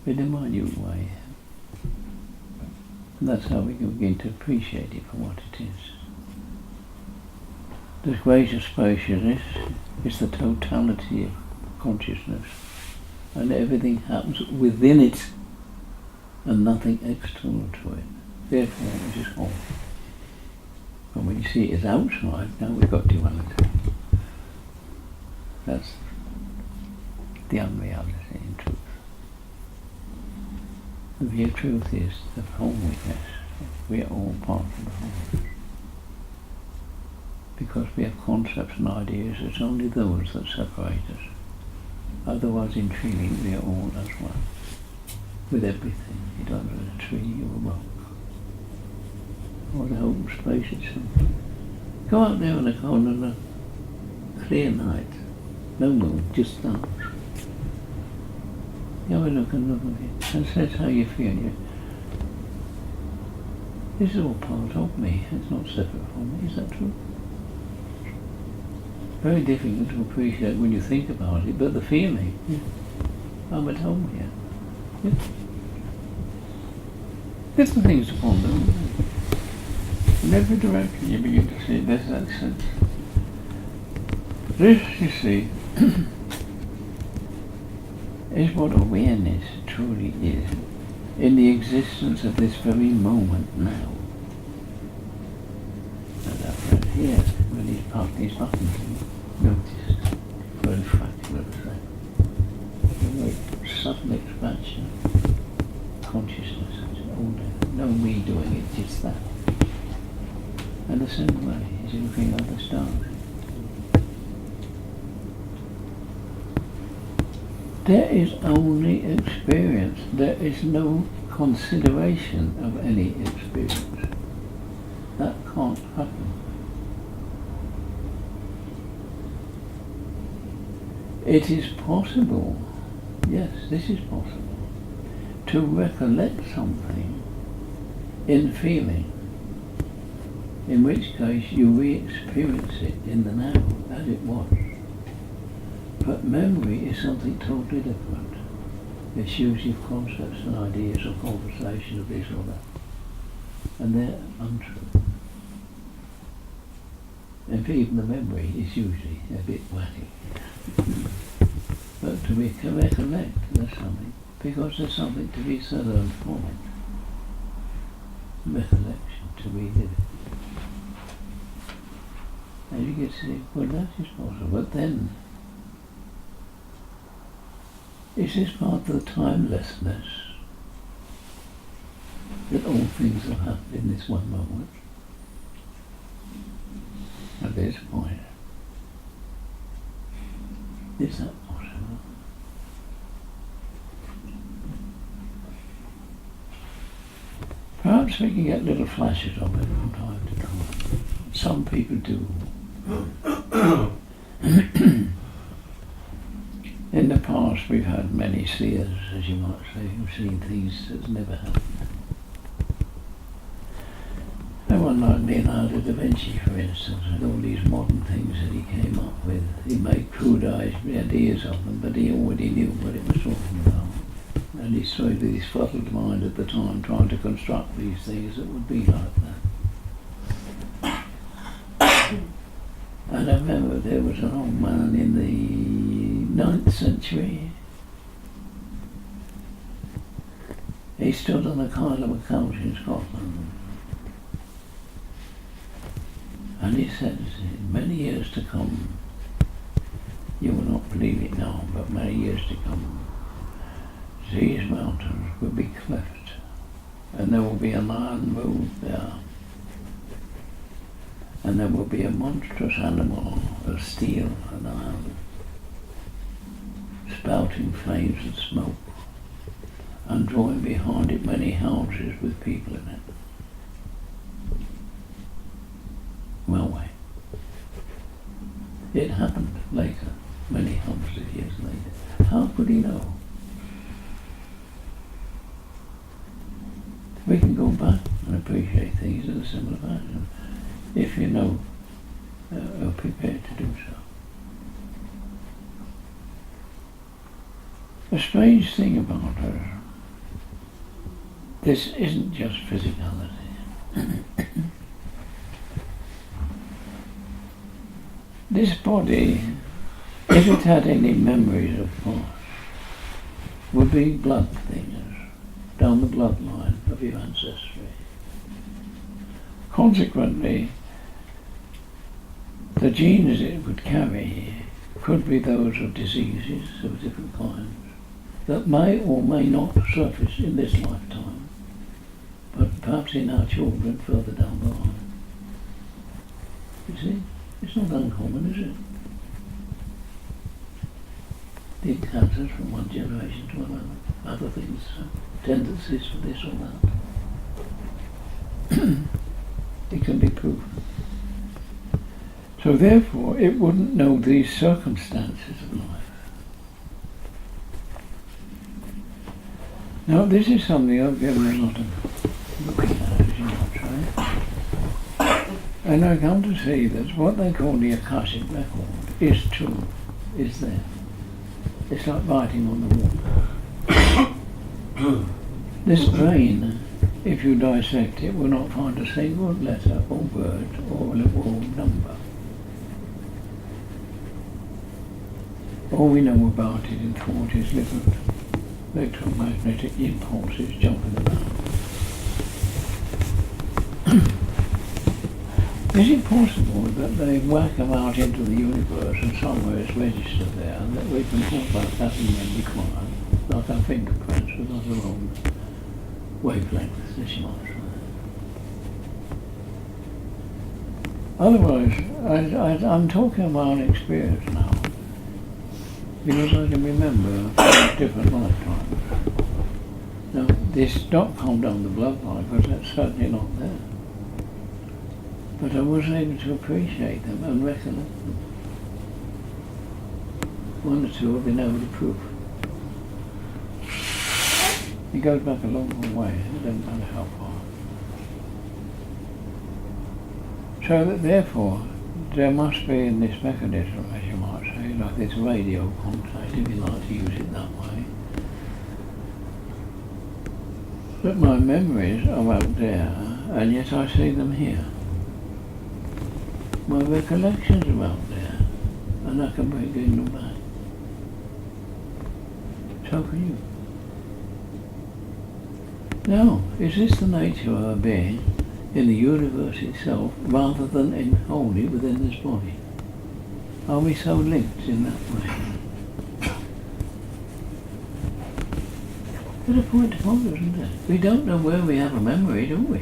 In a minute way. And that's how we can begin to appreciate it for what it is. The greater spaciousness is the totality of consciousness, and everything happens within it and nothing external to it. Therefore it is whole. And when you see it as outside, now we've got duality. That's the unreality in truth. The real truth is the whole witness. We are all part of the whole. Because we have concepts and ideas, it's only those that separate us. Otherwise, in feeling, we are all as one. With everything, it either a tree or a rock, or the whole space itself. Go out there on a cold and a clear night, no moon, just stars. You have a look and look at it, and says how you feel. This is all part of me, it's not separate from me, is that true? Very difficult to appreciate when you think about it, but the feeling, I'm at home here. Yeah. Little things to ponder. In every direction you begin to see there's that sense. This, you see, is what awareness truly is in the existence of this very moment now. And that right here, when these buttons, noticed, very fractal of the very subtle expansion of consciousness. No me doing it, just that. And the same way is looking at the stars. There is only experience. There is no consideration of any experience. That can't happen. It is possible, yes, this is possible, to recollect something in feeling, in which case you re-experience it in the now as it was. But memory is something totally different. It's usually concepts and ideas or conversation of this or that. And they're untrue. And even the memory is usually a bit wacky. But to recollect, there's something. Because there's something to be learned from it. Recollection, to relive it. And you can see, well, that is possible. But then, is this part of the timelessness that all things have happened in this one moment? At this point, is that possible? Perhaps we can get little flashes of it from time to time. Some people do. In the past we've had many seers, as you might say, who've seen things that's never happened. And one like Leonardo da Vinci, for instance, with all these modern things that he came up with. He made crude ideas of them, but he already knew what it was talking about. And he showed his fuddled mind at the time trying to construct these things that would be like that. And I remember there was an old man in the 9th century. He stood on a kind of a couch in Scotland. And he said, in many years to come, you will not believe it now, but many years to come, these mountains will be cleft, and there will be a lion moved there, and there will be a monstrous animal of steel and iron, spouting flames and smoke, and drawing behind it many houses with people in it. Well, wait. It happened later, many hundreds of years later. How could he know? We can go back and appreciate things in a similar fashion, if you know, are prepared to do so. The strange thing about her, this isn't just physicality. This body, if it had any memories of course, would be blood things, down the bloodline of your ancestry. Consequently, the genes it would carry could be those of diseases of different kinds, that may or may not surface in this lifetime, but perhaps in our children further down the line. You see, it's not uncommon, is it? The encounters from one generation to another, other things, tendencies for this or that. It can be proven. So therefore, it wouldn't know these circumstances of life. Now, this is something I've given a lot of looking at, as you might say. And I come to see that what they call the Akashic record is true, is there. It's like writing on the wall. This brain, if you dissect it, will not find a single letter or word or number. All we know about it in thought is little electromagnetic impulses jumping around. Is it possible that they whack them out into the universe and somewhere it's registered there and that we can talk about that and when required, like our fingerprints with other own wavelengths, as you might say? Otherwise, I'm talking about experience now, because I can remember different lifetimes. Now, this not come down the bloodline, because that's certainly not there. But I was able to appreciate them and recollect them. One or two have been able to prove. It goes back a long, long way, it doesn't matter how far. So that therefore, there must be in this mechanism, as you might say, like this radio contact, if you like to use it that way, that my memories are out there, and yet I see them here. My recollections are out there, and I can bring them back. So can you. Now, is this the nature of our being in the universe itself, rather than in wholly within this body? Are we so linked in that way? There's a point to ponder, isn't there? We don't know where we have a memory, do we?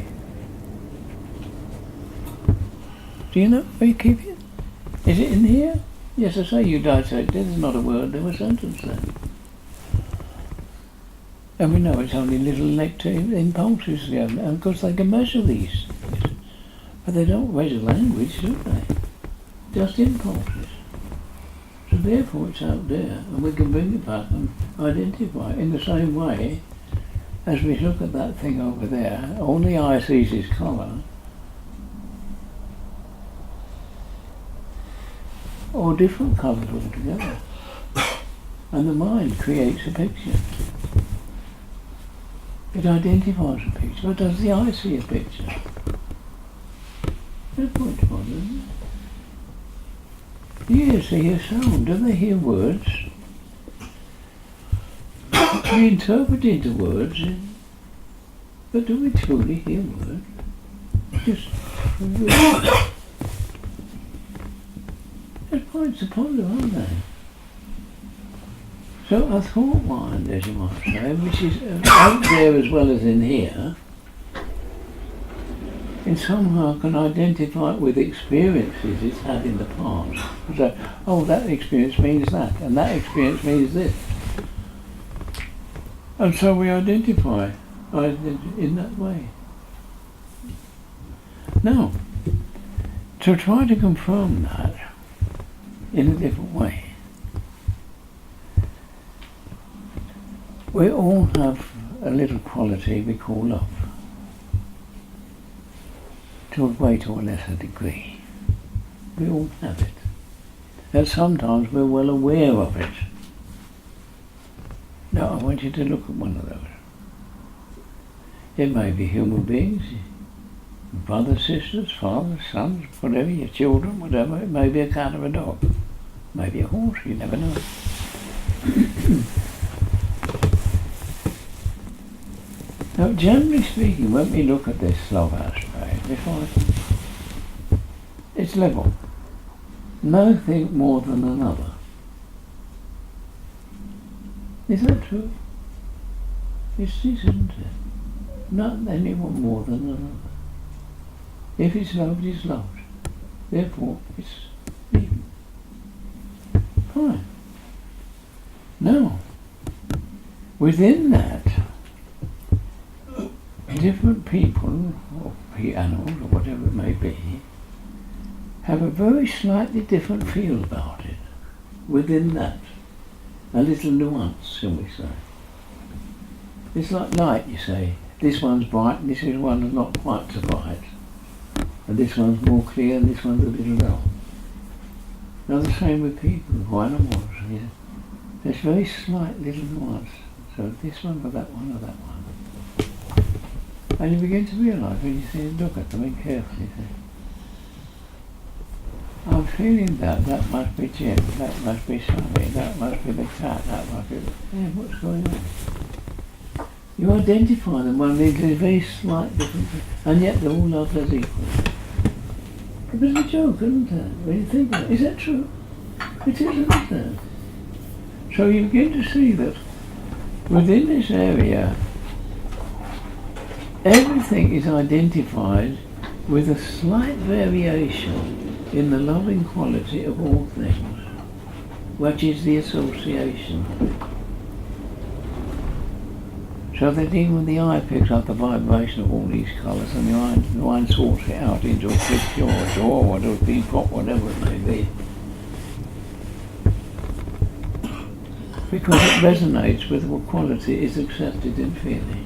Do you know where you keep it? Is it in here? Yes, I say you dissect it. There's not a word, there was a sentence there. And we know it's only little electric impulses, and of course they can measure these. But they don't measure language, do they? Just impulses. So therefore it's out there, and we can bring it back and identify it in the same way as we look at that thing over there. All the eye sees is colour, or different colours altogether. And the mind creates a picture. It identifies a picture, but does the eye see a picture? There's a point to ponder, isn't there? The ears hear sound. Do they hear words? We interpret into words, but do we truly hear words? Just there's points to ponder, aren't there? So a thought mind, as you might say, which is out there as well as in here, and somehow can identify it with experiences it's had in the past. So, oh, that experience means that, and that experience means this. And so we identify in that way. Now, to try to confirm that in a different way, we all have a little quality we call love, to a greater or lesser degree. We all have it. And sometimes we're well aware of it. Now I want you to look at one of those. It may be human beings, brothers, sisters, fathers, sons, whatever, your children, whatever. It may be a cat or a dog. Maybe a horse, you never know. Now, generally speaking, when we look at this love aspect, it's level. Nothing more than another. Is that true? It is, isn't it? Not anyone more than another. If it's loved, it's loved. Therefore, it's even. Fine. Now, within that, different people, or animals, or whatever it may be, have a very slightly different feel about it. Within that, a little nuance, shall we say. It's like light, you say. This one's bright, and this is one that's not quite so bright. And this one's more clear, and this one's a little dull. Now the same with people, or animals. Yeah. There's very slight little nuance. So this one, or that one, or that one. And you begin to realise when you see, look at them and carefully say, I'm feeling that must be Jim, that must be Sammy, that must be the cat, that must be what's going on? You identify them when there's a very slight difference, and yet they're all loved as equal. It was a joke, isn't it? When you think of it, is that true? It is, isn't it? So you begin to see that within this area, everything is identified with a slight variation in the loving quality of all things, which is the association. So that even the eye picks up the vibration of all these colours, and the mind sorts it out into a picture or a door or a teapot, whatever it may be. Because it resonates with what quality is accepted in feeling.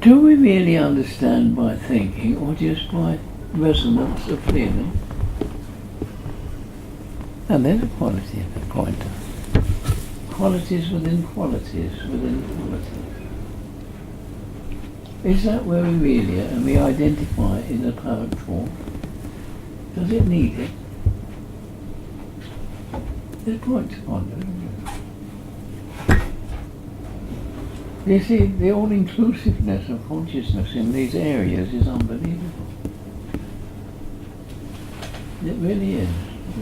Do we really understand by thinking, or just by resonance of feeling? And there's a quality at that point. Qualities within qualities within qualities. Is that where we really are, and we identify it in apparent form? Does it need it? There's a point to ponder, isn't there? You see, the all-inclusiveness of consciousness in these areas is unbelievable. It really is.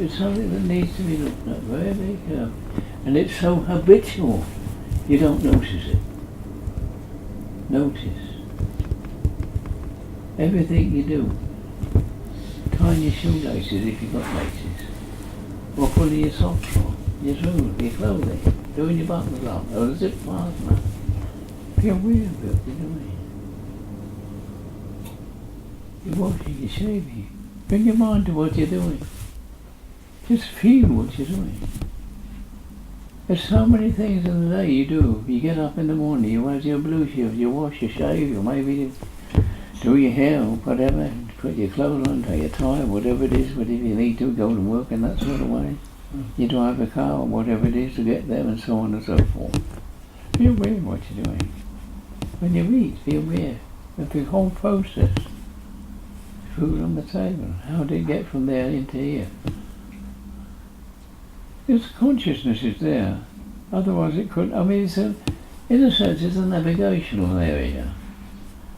It's something that needs to be looked at very, very carefully. And it's so habitual, you don't notice it. Notice. Everything you do. Tying your shoelaces if you've got laces. Or pulling your socks on. Your shoes, your clothing. Doing your buttons up. Or the zip fastener. Feel weird about what you're doing. You're washing, you're shaving. Bring your mind to what you're doing. Just feel what you're doing. There's so many things in the day you do. You get up in the morning, you wear your blue shirt, you wash, you shave, you maybe do your hair or whatever, put your clothes on, tie your tie, whatever it is, whatever you need to, go to work in that sort of way. You drive a car or whatever it is to get there, and so on and so forth. Be aware of what you're doing. When you eat, be aware of the whole process. Food on the table, how did it get from there into here? Its consciousness is there, otherwise it couldn't. I mean, in a sense, it's a navigational area.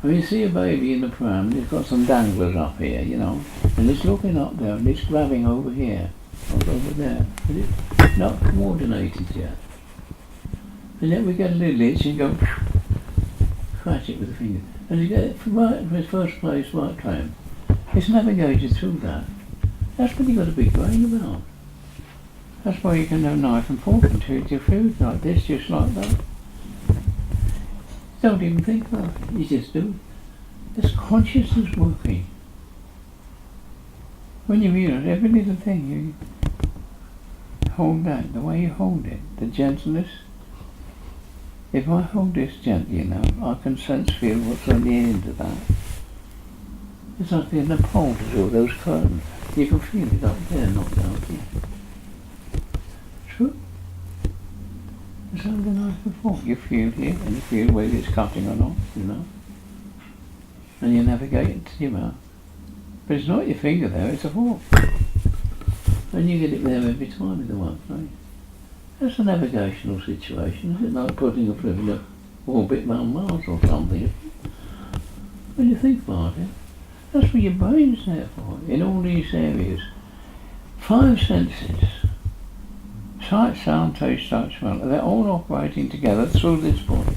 I mean, you see a baby in the pram, and it's got some danglers up here, you know, and it's looking up there, and it's grabbing over here, or over there, but it's not coordinated yet. And yet we get a little itch and go, scratch it with the finger, and you get it from its first place right time. It's navigated through that. That's what you've got a big brain about. That's why you can have a knife and fork and chew your food like this, just like that. Don't even think about it, you just do. There's consciousness working. When you realise every little thing, you hold that, the way you hold it, the gentleness. If I hold this gently enough, I can feel what's on the end of that. It's like the upholders of those curtains. You can feel it up there, not down here. True. There's something like before. You feel here, and you feel whether it's cutting or not, you know. And you navigate it to your mouth. But it's not your finger there, it's a fork. And you get it there every time in the one place. That's a navigational situation, isn't it? Like putting a flipping orbit around Mars or something. When you think about it, that's what your brain's there for, in all these areas. 5 senses. sight, sound, taste, touch, smell, they're all operating together through this body.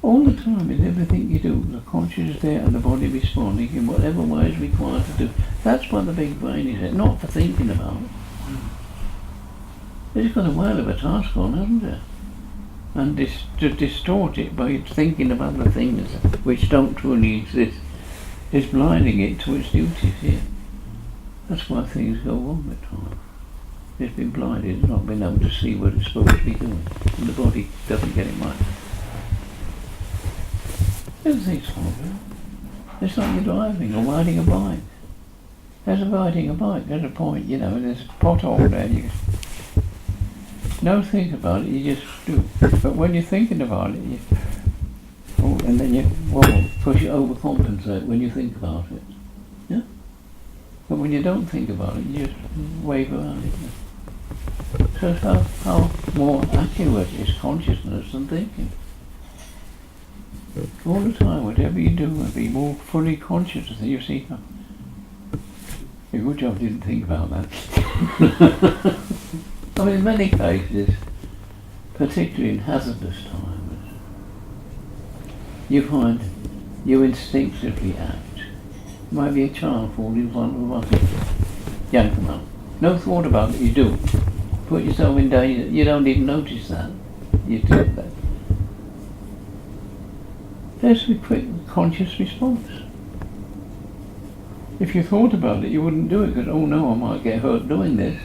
All the time, in everything you do, the conscious is there and the body responding in whatever way is required to do. That's what the big brain is, not for thinking about it. It's got a whale of a task on, hasn't it? And to distort it by thinking of other things which don't truly exist is blinding it to its duties here. That's why things go wrong at times. It's been blinded, it's not been able to see what it's supposed to be doing. And the body doesn't get it right. Everything's wrong. It's like you're driving or riding a bike. There's a bike, there's a point, there's a pothole there. You don't think about it, you just do. But when you're thinking about it, and then you push it overcompensate when you think about it. Yeah? But when you don't think about it, you just wave around it. So it's how more accurate is consciousness than thinking. All the time, whatever you do, be more fully conscious of it. You see, a good job I didn't think about that. I mean, in many cases, particularly in hazardous times, you find you instinctively act. Might be a child falling in front of a bucket. Yank them up. No thought about it, you do. Put yourself in danger. You don't even notice that. You do that. There's a quick, conscious response. If you thought about it, you wouldn't do it because, oh no, I might get hurt doing this.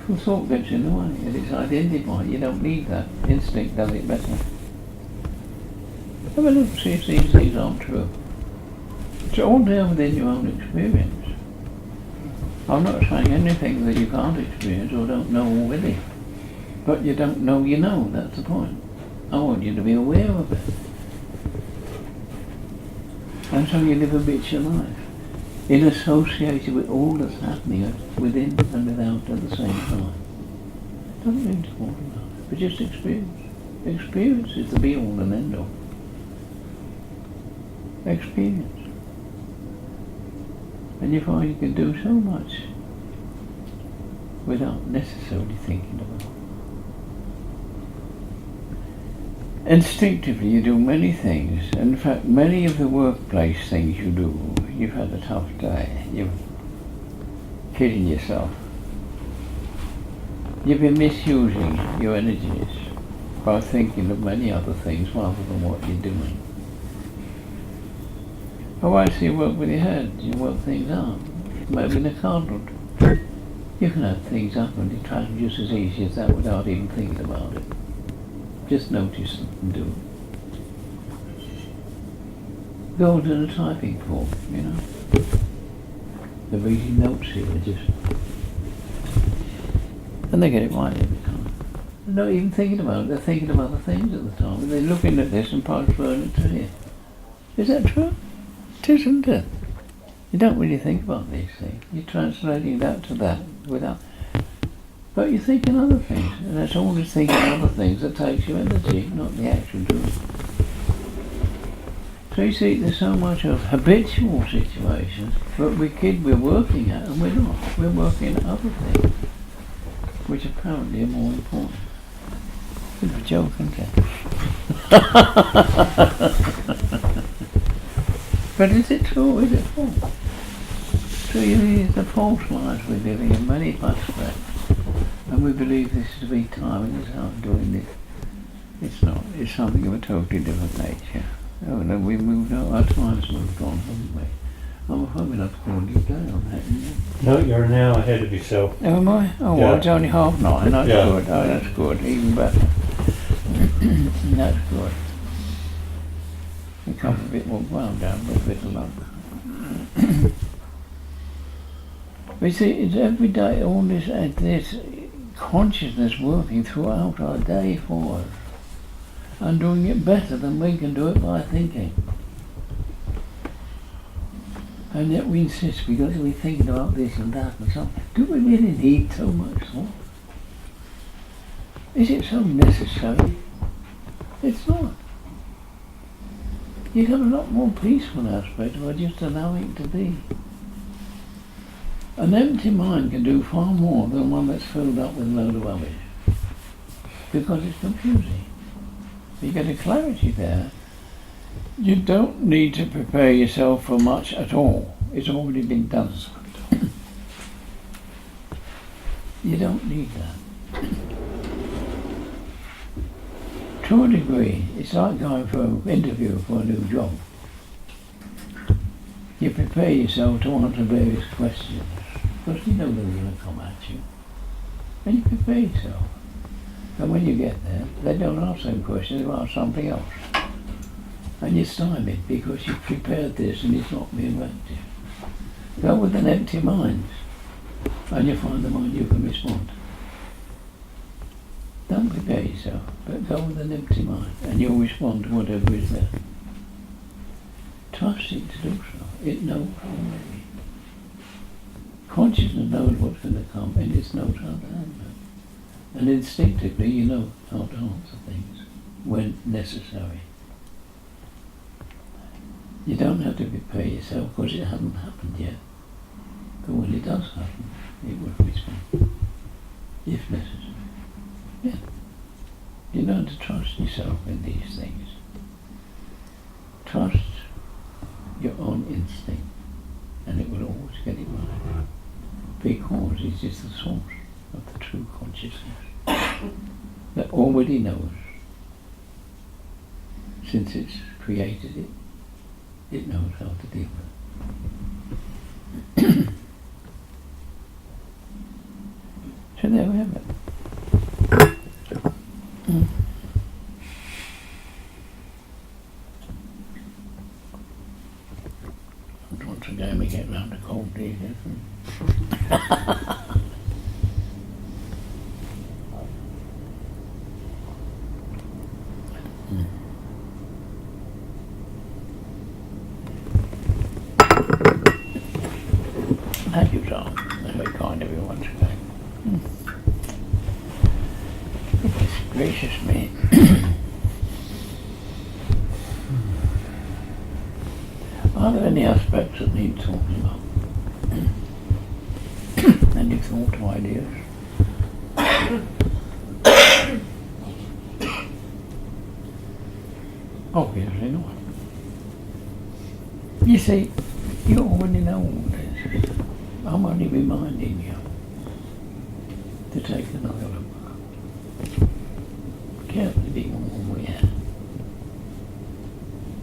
The thought gets in the way, and it's identified. You don't need that. Instinct does it better. Have a look, see if these things aren't true. It's all there within your own experience. I'm not saying anything that you can't experience or don't know already. But you don't know you know, that's the point. I want you to be aware of it. And so you live a bit your life, associated with all that's happening within and without at the same time. Don't need to talk about it, but just experience. Experience is the be-all and end-all. Experience. And you find you can do so much without necessarily thinking about it. Instinctively you do many things. In fact, many of the workplace things you do, you've had a tough day, you're kidding yourself. You've been misusing your energies by thinking of many other things rather than what you're doing. Oh, I see you work with your head, you work things out. Maybe in a cardboard. You can have things up and you try just as easy as that without even thinking about it. Just notice it and do it. Go to the typing form, They're reading notes here, and they get it right every time. They're not even thinking about it, they're thinking of other things at the time. They're looking at this and transferring it to here. Is that true? It isn't it? You don't really think about these things. You're translating that to that without... But you're thinking other things, and that's all the thinking other things that takes your energy, not the actual doing. So you see, there's so much of habitual situations, but we're working at, and we're not. We're working at other things, which apparently are more important. Bit of a joke, isn't it? But is it true or is it false? So it's a false life we're living in many aspects. And we believe this is the big time and it's how I'm doing this. It's not. It's something of a totally different nature. Oh no, we've moved on. Our time's moved on, haven't we? I'm hoping I've called you down, haven't you? No, you're an hour ahead of yourself. Oh, am I? Oh, Yeah. well, it's only 9:30. That's Yeah. good. Oh, that's good. Even better. That's good. We come a bit more wound down, but a bit longer. We see, it's every day all this consciousness working throughout our day for us and doing it better than we can do it by thinking. And yet we insist we've got to be thinking about this and that and so on. Do we really need so much thought? Is it so necessary? It's not. You get a lot more peaceful aspect by just allowing it to be. An empty mind can do far more than one that's filled up with a load of rubbish. Because it's confusing. You get a clarity there. You don't need to prepare yourself for much at all. It's already been done. You don't need that. To a degree, it's like going for an interview for a new job. You prepare yourself to answer various questions, because you know they're going to come at you. And you prepare yourself. And when you get there, they don't ask them questions, they ask something else. And you're stymied because you've prepared this and it's not being reactive. Go with an empty mind, and you find the mind you can respond. Don't prepare yourself, but go with an empty mind, and you'll respond to whatever is there. Trust it to do so. It knows already. Consciousness knows what's going to come, and it knows how to handle it. And instinctively you know how to answer things when necessary. You don't have to prepare yourself because it hasn't happened yet. But when it does happen, it will respond, if necessary. Yeah. You learn to trust yourself in these things. Trust your own instinct, and it will always get it right. Because it is the source of the true consciousness that already knows. Since it's created it, it knows how to deal with it. So there we have it. And once again we get round to cold tea. Thank you, John. That's very kind of you once again. Goodness gracious me. Are there any aspects that need talking about? Any thought or ideas? Obviously not. You see, you already know all this. I'm only reminding you to take another look. Carefully be more aware.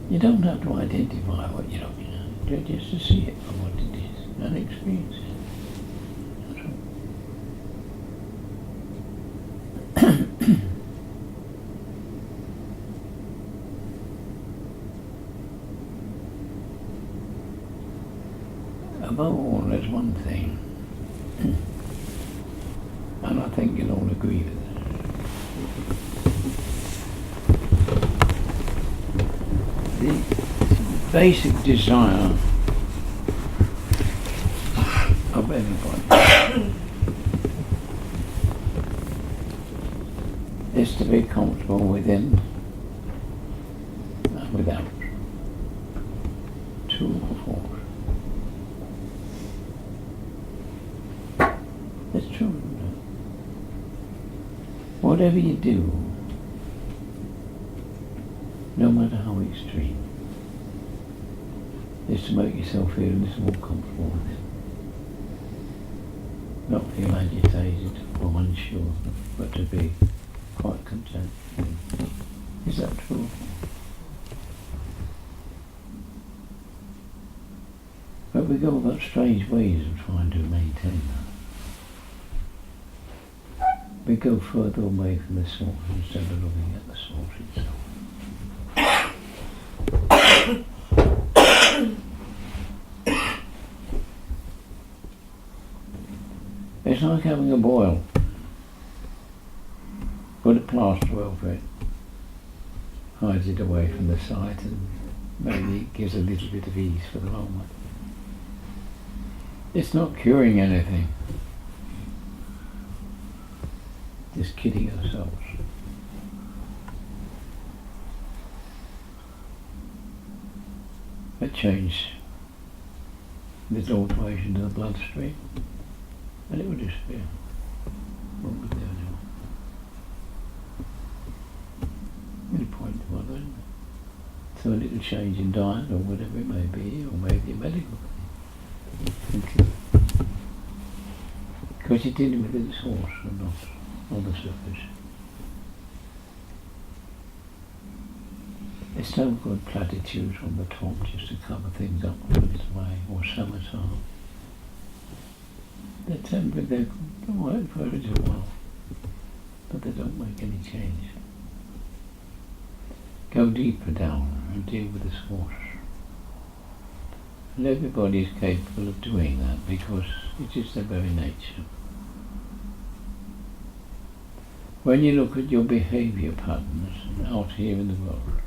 You don't have to identify what you're looking at, just to see it for what it is and experience it. Above all, there's one thing, and I think you'll all agree with it. The basic desire of everybody is to be comfortable within and without, true or false. It's true, isn't it? Whatever you do, no matter how extreme, is to make yourself feel a little more comfortable with it. Not feel agitated or unsure, but to be quite content. Is that true? But we go about strange ways of trying to maintain that. We go further away from the source instead of looking at the source itself. It's like having a boil. Put a plaster over it, hides it away from the sight, and maybe it gives a little bit of ease for the moment. It's not curing anything. Just kidding ourselves. that change this alteration to the bloodstream, and it will disappear. Won't be there anymore. Any point to bother, isn't it? So a little change in diet or whatever it may be, or maybe a medical thing. Okay. Because you're dealing with the source and not all the surface. It's no good platitudes on the top just to cover things up a little way, or sabotage. They're temporary, they work for a little while, but they don't make any change. Go deeper down and deal with the source. And everybody is capable of doing that because it is their very nature. When you look at your behaviour patterns out here in the world,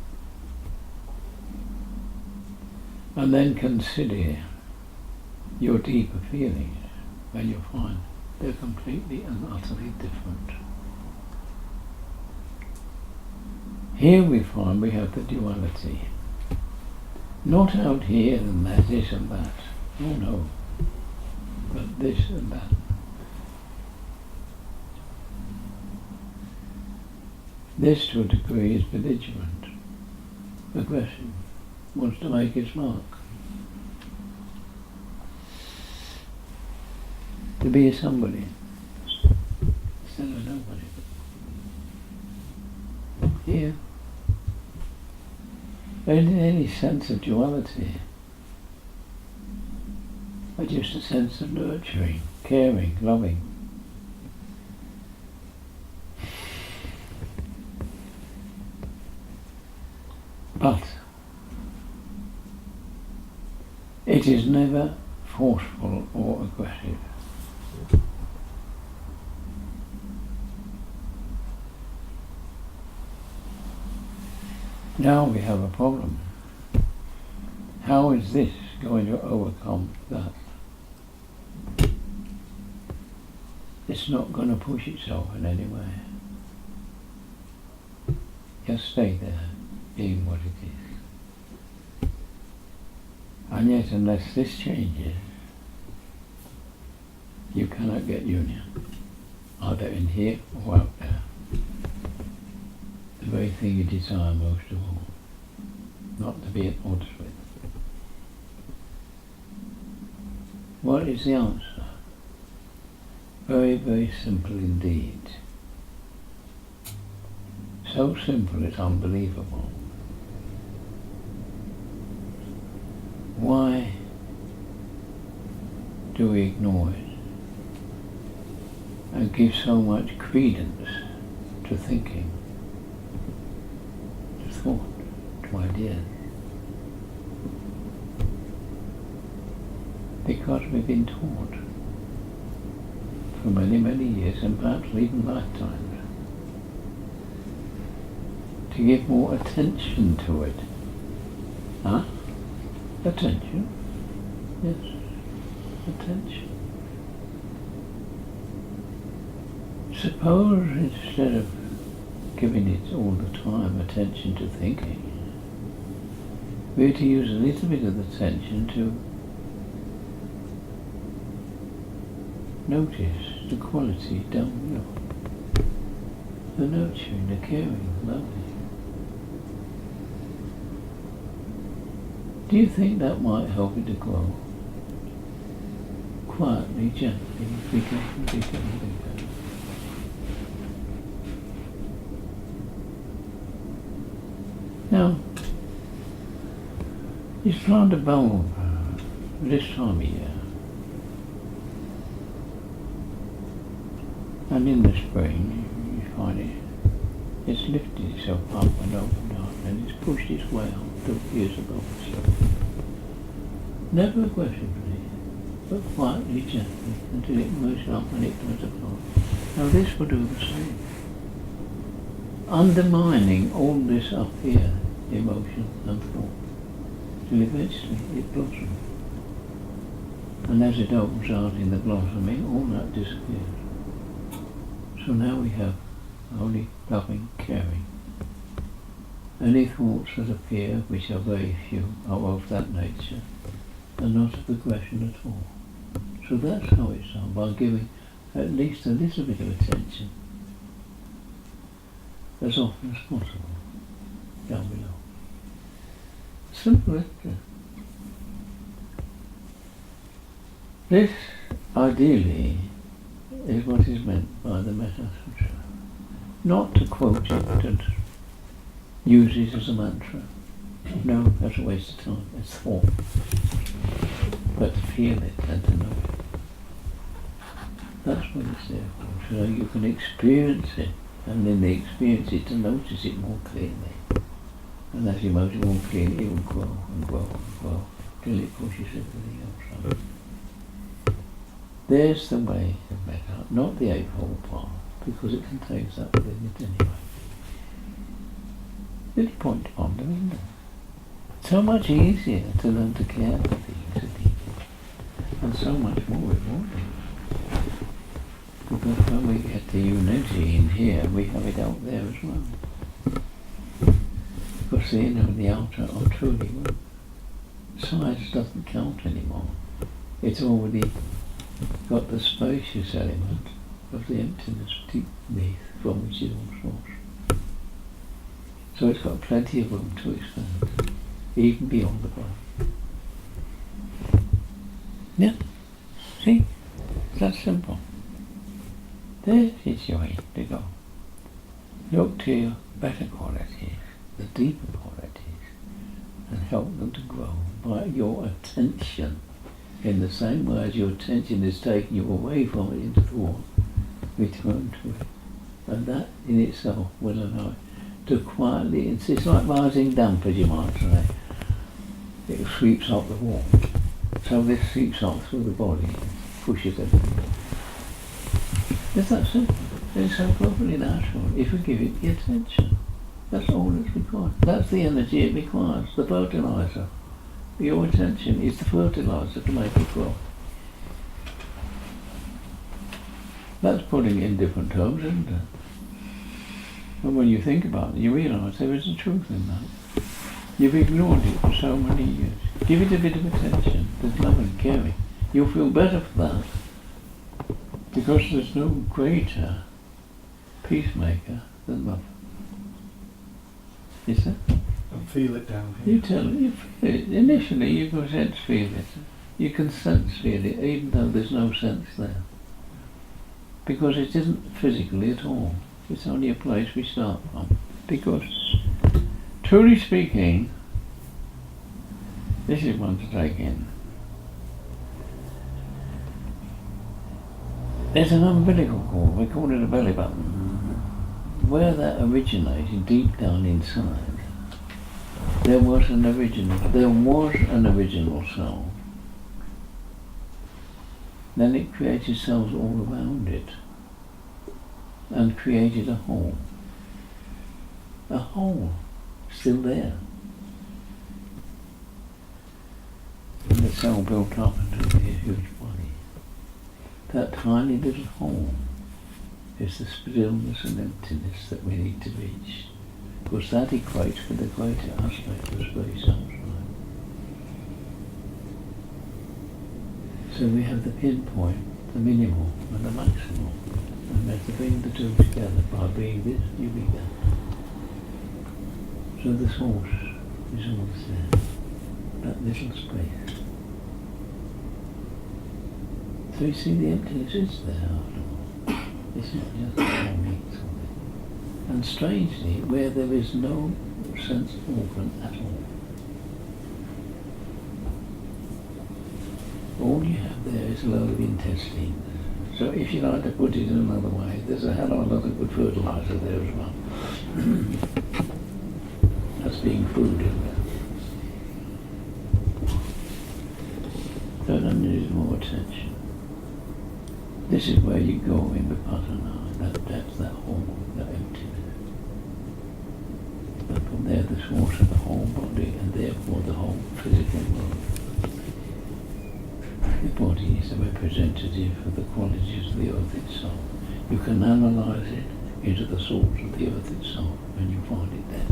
and then consider your deeper feelings, and you'll find they're completely and utterly different. Here we find we have the duality. Not out here and that, this and that. Oh no. But this and that. This to a degree is belligerent, aggressive, wants to make its mark. To be a somebody instead of a nobody. Here, any sense of duality, or just a sense of nurturing, caring, loving. But it is never forceful or aggressive. Now we have a problem. How is this going to overcome that? It's not going to push itself in any way. Just stay there, being what it is. And yet, unless this changes, you cannot get union, either in here or out there. The very thing you desire most of all, not to be at odds with. What is the answer? Very, very simple indeed. So simple it's unbelievable. Why do we ignore it and give so much credence to thinking, to thought, to ideas? Because we've been taught for many, many years, and perhaps even lifetimes, to give more attention to it. Huh? Attention? Yes, attention. Suppose instead of giving it all the time attention to thinking, we're to use a little bit of attention to notice the quality down below, the nurturing, the caring, the loving. Do you think that might help it to grow? Quietly, gently, bigger and bigger and bigger. Now, you plant a bulb this time of year, and in the spring you find it's lifted itself up and opened up, and it's pushed its way up to years above itself. Never aggressively, but quietly, gently, until it moves up and it goes apart. Now this will do the same. Undermining all this up here, emotion and thought, till eventually it blossoms. And as it opens out in the blossoming, all that disappears. So now we have only loving, caring, Any thoughts that appear, which are very few, are of that nature, and not of aggression at all. So that's how it's done, by giving at least a little bit of attention, as often as possible, down below. Simple, isn't it? This, ideally, is what is meant by the Metta Sutra. Not to quote it and use it as a mantra. No, that's a waste of time. It's thought. But to feel it and to know it. That's what it's there for. So you can experience it, and in the experience it, to notice it more clearly. And as you notice it more clearly, it will grow and grow and grow till it pushes everything else out. There's the way of Metta, not the Eightfold Path, because it contains that within it anyway. It's a point to ponder, isn't it? So much easier to learn to care for things and people, and so much more rewarding. Because when we get the unity in here, we have it out there as well. Because the inner and the outer are truly one. Size doesn't count anymore. It's already got the spacious element of the emptiness deep beneath from which it all sources. So it's got plenty of room to expand, even beyond the body. Yeah, see? It's that simple. This is your way to go. Look to your better qualities, the deeper qualities, and help them to grow by your attention. In the same way as your attention is taking you away from it into thought, return to it. And that in itself will allow it to quietly, it's like rising damp, as you might say. It sweeps up the warmth. So this sweeps up through the body, pushes everything. It's that simple. It's so perfectly natural if you give it the attention. That's all it's required. That's the energy it requires, the fertilizer. Your attention is the fertilizer to make it grow. That's putting it in different terms, isn't it? And when you think about it, you realise there is a truth in that. You've ignored it for so many years. Give it a bit of attention. There's love and caring. You'll feel better for that. Because there's no greater peacemaker than love. Is there? And feel it down here. You tell it, you feel it. Initially you can sense feel it. You can sense feel it, even though there's no sense there. Because it isn't physically at all. It's only a place we start from. Because, truly speaking, this is one to take in. There's an umbilical cord, we call it a belly button. Where that originated, deep down inside, there was an original soul. Then it created cells all around it and created a hole. A hole, still there. And the cell built up into a huge body. That tiny little hole is the stillness and emptiness that we need to reach. Because that equates with the greater aspect of space outside. So we have the pinpoint, the minimal and the maximal. And we have to bring the two together. By being this, you be that. So the source is always there. That little space. So you see the emptiness is there after all. It's not just a whole. And strangely, where there is no sense organ at all you have there is a load of intestines. So if you like to put it in another way, there's a hell of a lot of good fertilizer there as well. That's being food, isn't it? So that needs more attention. This is where you go in Vipassana. That's that hole, that emptiness. And from there the source of the whole body, and therefore the whole physical world. The body is a representative of the qualities of the earth itself. You can analyze it into the source of the earth itself, and you find it there.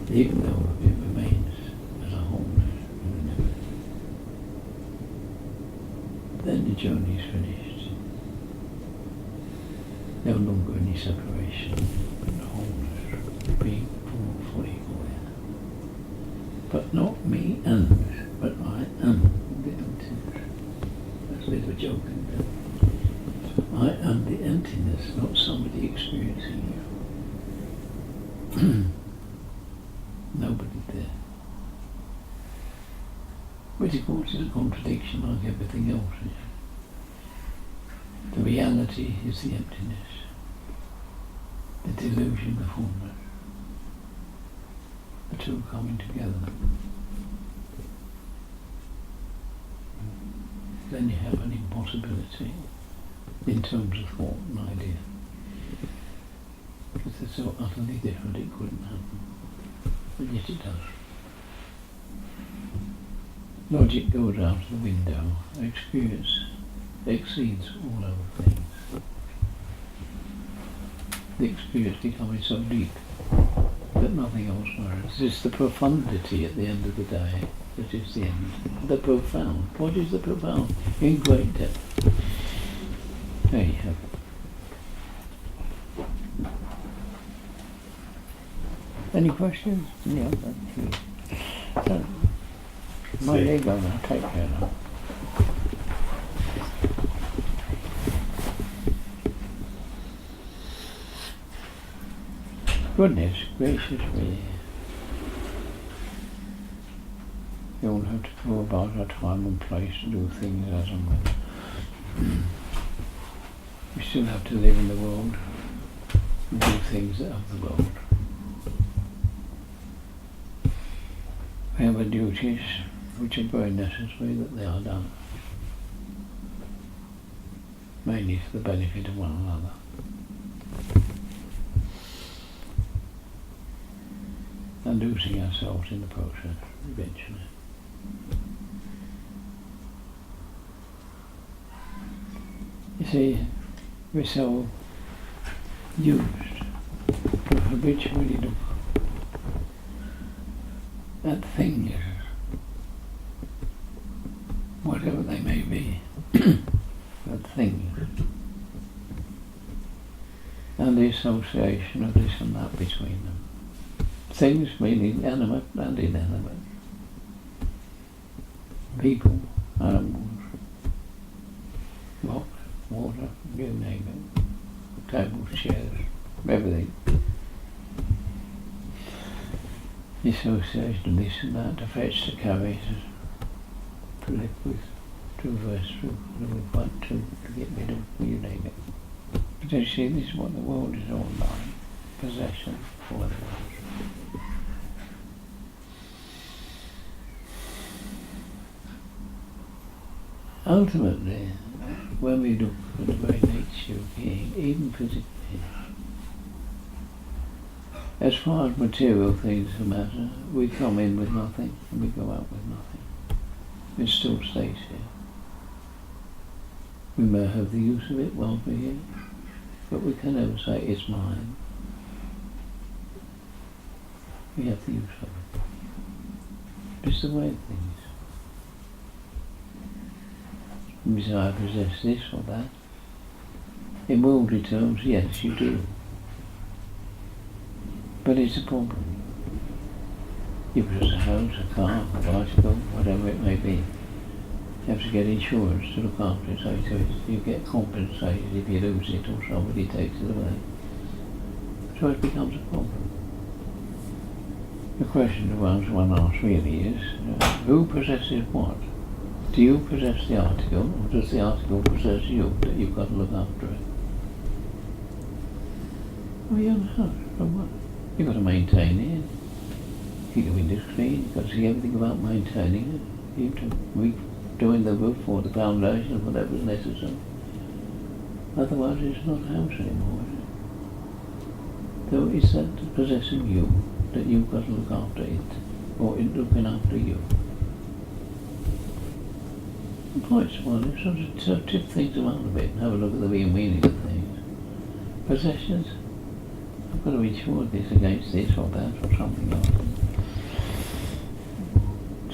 even though it remains as a wholeness in the universe. Then the journey is finished. No longer any separation, but the wholeness, being fully aware. But not me and, but I am the emptiness. That's a bit of a joke, isn't it? I am the emptiness, not somebody experiencing you. Nobody there. Which of course is a contradiction like everything else is. The reality is the emptiness. The delusion, the fullness. The two coming together. Then you have an impossibility in terms of thought and idea. Because they're so utterly different it couldn't happen. But yet it does. Logic goes out of the window. Experience exceeds all other things. The experience becoming so deep that nothing else matters. It's the profundity at the end of the day that is the end. The profound. What is the profound? In great depth. There you have it. Any questions? Yeah, thank you. So, my ego now, take care now. Goodness gracious me. You all have to go about our time and place to do things as and when. We still have to live in the world and do things of the world. We have our duties which are very necessary that they are done. Mainly for the benefit of one another. And losing ourselves in the process eventually. You see, we're so used to habitually look at things, whatever they may be, at things, and the association of this and that between them. Things meaning animate and inanimate. People, animals, rocks, water, you name it. Tables, chairs, everything. The association of this and that, to fetch, to carry, to live with, to reverse through, to fight to get rid of, you name it. But you see, this is what the world is all about. Possession, for the world. Ultimately, when we look at the very nature of being, even physically, as far as material things are matter, we come in with nothing and we go out with nothing. It still stays here. We may have the use of it while we're here, but we can never say it's mine. We have the use of it. It's the way of things. We say, I possess this or that. In worldly terms, yes, you do. But it's a problem. You possess a house, a car, a bicycle, whatever it may be. You have to get insurance to look after it, so you get compensated if you lose it or somebody takes it away. So it becomes a problem. The question the one asks really is, who possesses what? Do you possess the article, or does the article possess you, that you've got to look after it? Well, you have a house, so what? You've got to maintain it. Keep the windows clean, you've got to see everything about maintaining it. You have to redoing the roof or the foundation, whatever is necessary. Otherwise it's not a house anymore, is it? So it's that possessing you, that you've got to look after it, or it looking after you. Quite small, sort of tip things around a bit and have a look at the real meaning of things. Possessions, I've got to insure this against this or that or something like that.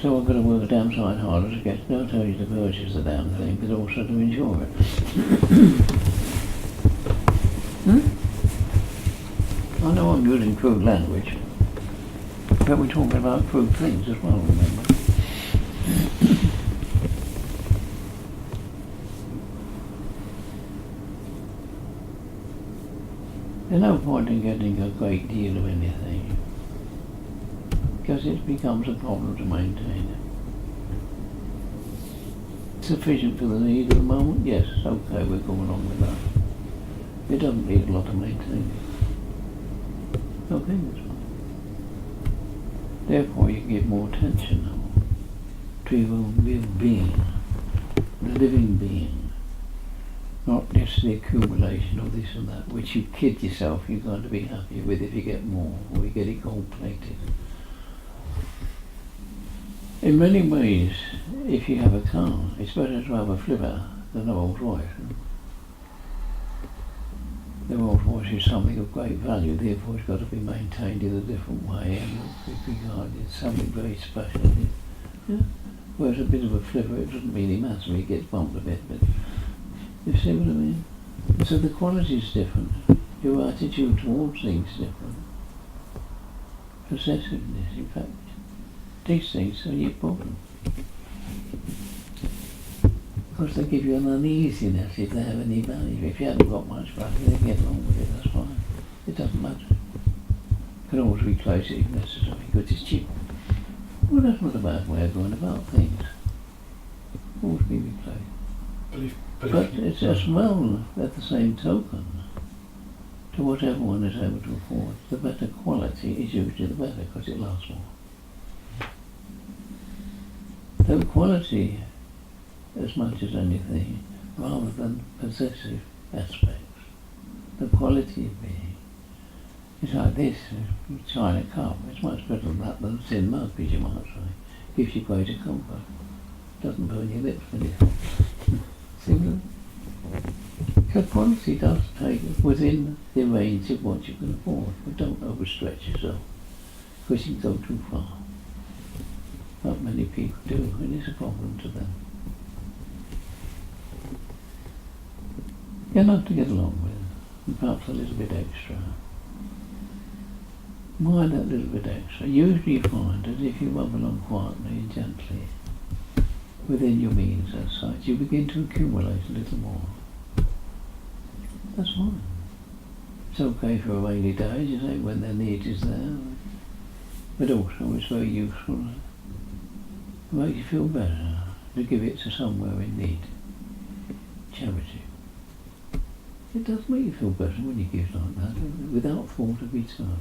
So I've got to work damn sight harder to get not only to purchase the damn thing, but also to enjoy it. I know I'm using crude language, but we're talking about crude things as well, remember? There's no point in getting a great deal of anything, because it becomes a problem to maintain it. Sufficient for the need at the moment? Yes, okay, we're going along with that. It doesn't need a lot to maintain it. Okay, that's fine. Therefore you give more attention now to your real being, the living being. Not just the accumulation of this and that, which you kid yourself you're going to be happy with if you get more, or you get it gold-plated. In many ways, if you have a car, it's better to have a flivver than a Rolls Royce. The Rolls Royce is something of great value, therefore it's got to be maintained in a different way and regarded as something very special. Yeah? Whereas a bit of a flivver, it doesn't really matter, it gets bumped a bit, but you see what I mean? So the quality is different. Your attitude towards things is different. Possessiveness, in fact. These things are your problem. Because they give you an uneasiness if they have any value. If you haven't got much value, then get along with it, that's fine. It doesn't matter. You can always replace it if necessary, because it's cheap. Well, that's not a bad way of going about things. Always be replaced. But it's as well, at the same token, to whatever one is able to afford, the better quality is usually the better, because it lasts more. So the quality, as much as anything, rather than possessive aspects, the quality of being, it's like this, china cup, it's much better than that than a tin mug, as you might say. Gives you greater comfort. Doesn't burn your lips when you see what? So quality does take within the range of what you can afford, but don't overstretch yourself, because you can go too far. Not many people do, and it's a problem to them. You'll have to get along with it, and perhaps a little bit extra. Why that little bit extra? Usually you find that if you rub along quietly and gently, within your means as such, you begin to accumulate a little more. That's fine. It's okay for a rainy day, you say, when their need is there, but also it's very useful. It makes you feel better to give it to somewhere in need. Charity. It does make you feel better when you give like that, without thought of return,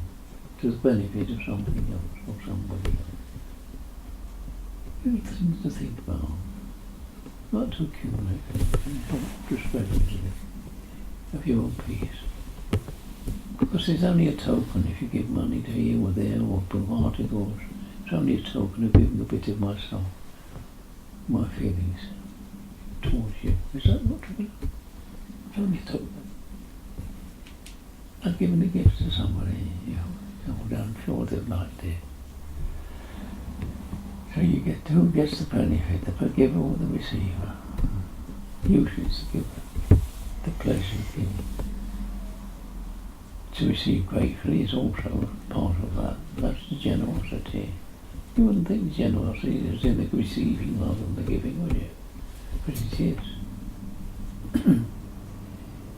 to the benefit of something else or somebody else. Good things to think about, not to accumulate, and help to spread a little bit of your own peace. Because it's only a token if you give money to here or there or provided, or it's only a token of giving a bit of myself, my feelings towards you. Is that not true? It's only a token. Like giving a gift to somebody, you know, I'm sure they'd like to. So you get who gets the benefit, the giver or the receiver? Usually it's the giver, the pleasure of giving. To receive gratefully is also part of that. That's the generosity. You wouldn't think the generosity is in the receiving rather than the giving, would you? But it is.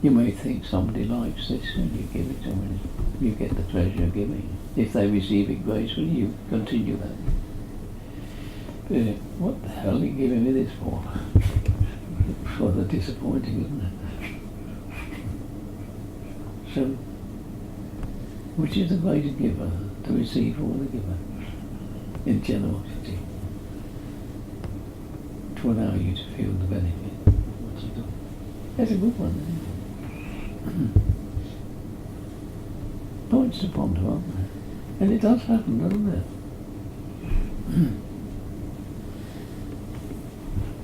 You may think somebody likes this and you give it to them, you get the pleasure of giving. If they receive it gracefully, you continue that. But what the hell are you giving me this for? It's rather disappointing, isn't it? So, which is the greater giver, the receiver or the giver? In generosity. To allow you to feel the benefit of what you do. That's a good one, isn't it? Points to ponder, aren't they? And it does happen, doesn't it?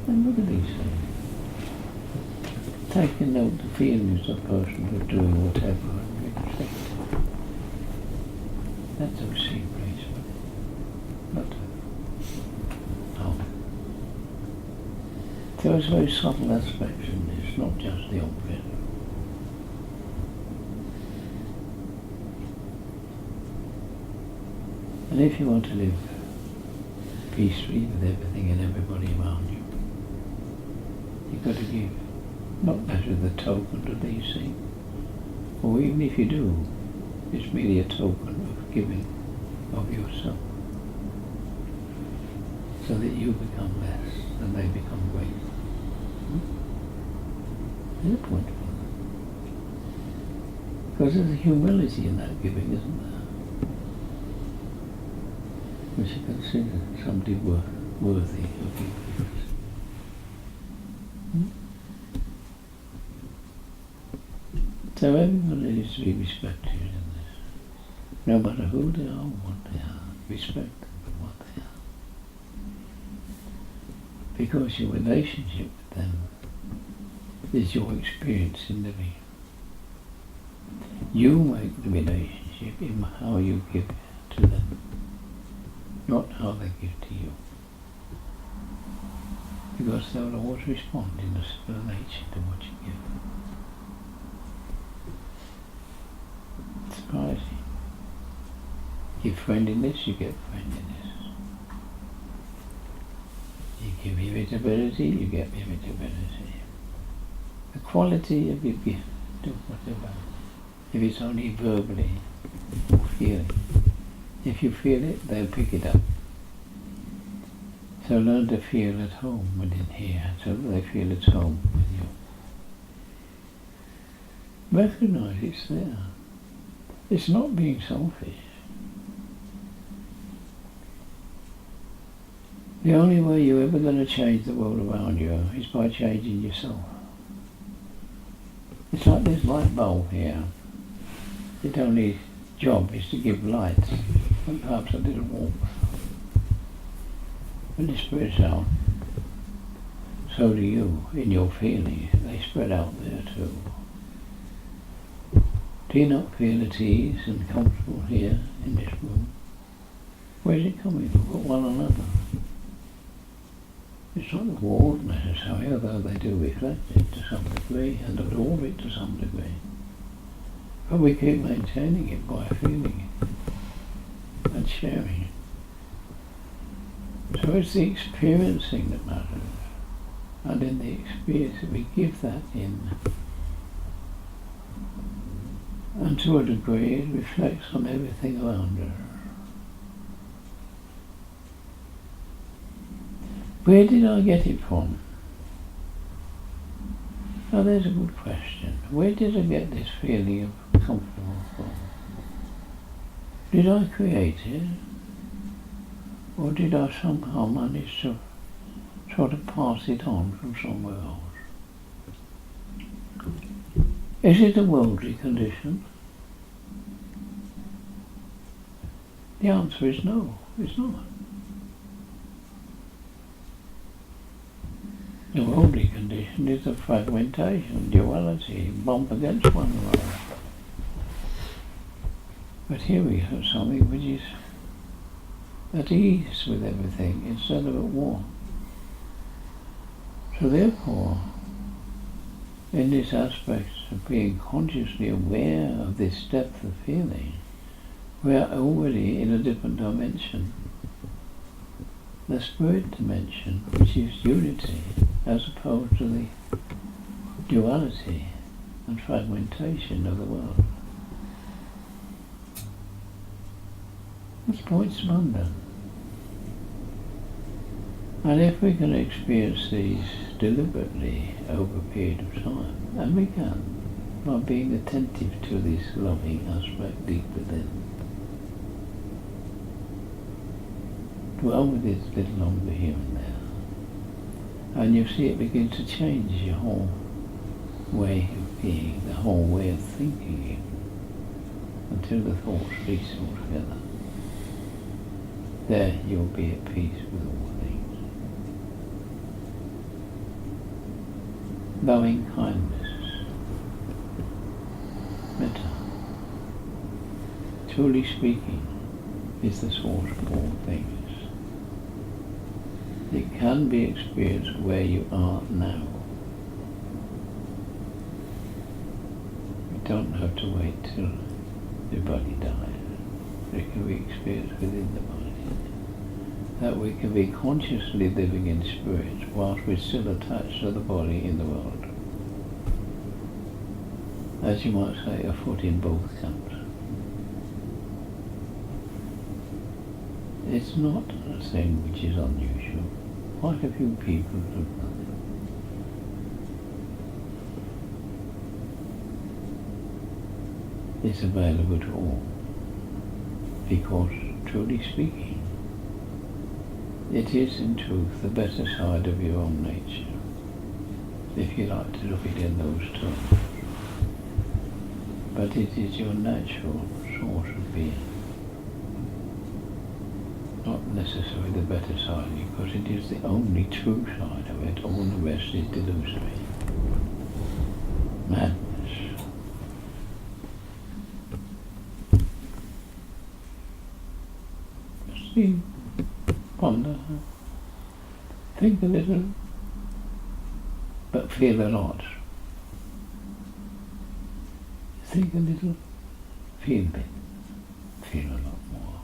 And look at these things. Take a note of the feelings of a person who are doing whatever and accept it. That's a receiver, not So it's very subtle aspects in this, not just the obvious. And if you want to live peacefully with everything and everybody around you, you've got to give, not as with a token to these things, or even if you do, it's merely a token of giving of yourself, so that you become less and they become great. There's a point for that. Because there's a humility in that giving, isn't there? Which you consider somebody worthy of your gifts. So everybody needs to be respected in this. No matter who they are or what they are, respect them for what they are. Because your relationship with them is your experience in living. You make the relationship in how you give to them, not how they give to you. Because they will always respond in a similar nature to what you give. It's surprising. Give friendliness, you get friendliness. You give irritability, you get irritability. The quality of your gift, do whatever. If it's only verbally or feeling. If you feel it, they'll pick it up. So learn to feel at home within here, so that they feel at home with you. Recognize it's there. It's not being selfish. The only way you're ever going to change the world around you is by changing yourself. It's like this light bulb here. Its only job is to give light and perhaps a little warmth. When it spreads out, so do you in your feelings. They spread out there too. Do you not feel at ease and comfortable here in this room? Where's it coming from? But one another. It's not the walls necessarily, although they do reflect it to some degree and absorb it to some degree. But we keep maintaining it by feeling it and sharing it. So it's the experiencing that matters. And in the experience we give that in. And to a degree it reflects on everything around us. Where did I get it from? Now there's a good question. Where did I get this feeling of comfortable from? Did I create it? Or did I somehow manage to sort of pass it on from somewhere else? Is it a worldly condition? The answer is no, it's not. The worldly condition is a fragmentation, duality, bump against one another. But here we have something which is at ease with everything instead of at war. So therefore, in this aspect of being consciously aware of this depth of feeling, we are already in a different dimension. The spirit dimension, which is unity, as opposed to the duality and fragmentation of the world. It's points of wonder. And if we can experience these deliberately over a period of time, and we can, by being attentive to this loving aspect deep within, dwell with it a little longer here and there, and you see it begin to change your whole way of being, the whole way of thinking even, until the thoughts cease altogether. There you'll be at peace with all things. Loving kindness, metta, truly speaking, is the source of all things. It can be experienced where you are now. You don't have to wait till the body dies. It can be experienced within the body. That we can be consciously living in spirit whilst we're still attached to the body in the world. As you might say, a foot in both camps. It's not a thing which is unusual. Quite a few people have done it. It's available to all. Because, truly speaking, it is in truth the better side of your own nature, if you like to look at it in those terms. But it is your natural sort of being. Not necessarily the better side, because it is the only true side of it. All the rest is delusory. Madness. See, ponder, think a little, but feel a lot. Think a little, feel a bit, feel a lot more.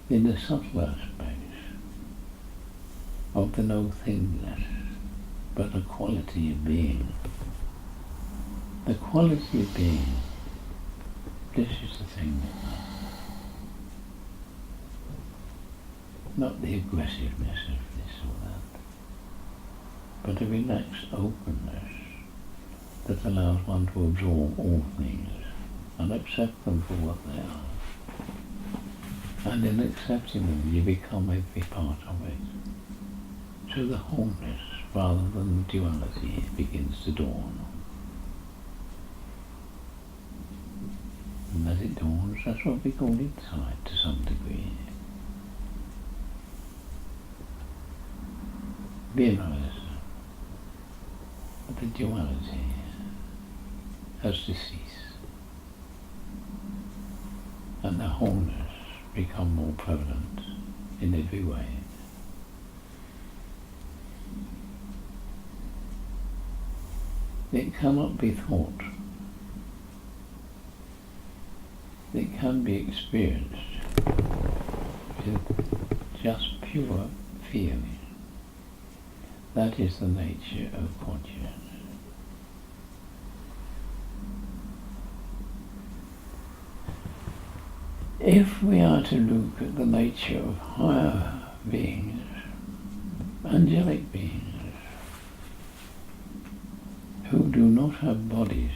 In the subtle aspects of the no thingness, but the quality of being. The quality of being, this is the thing that matters. Not the aggressiveness of this or that, but a relaxed openness that allows one to absorb all things and accept them for what they are. And in accepting them, you become every part of it. So the wholeness, rather than the duality, begins to dawn. And as it dawns, that's what we call insight to some degree. Realize that the duality has to cease, and the wholeness become more prevalent in every way. It cannot be thought. It can be experienced with just pure feeling. That is the nature of consciousness. If we are to look at the nature of higher beings, angelic beings, who do not have bodies,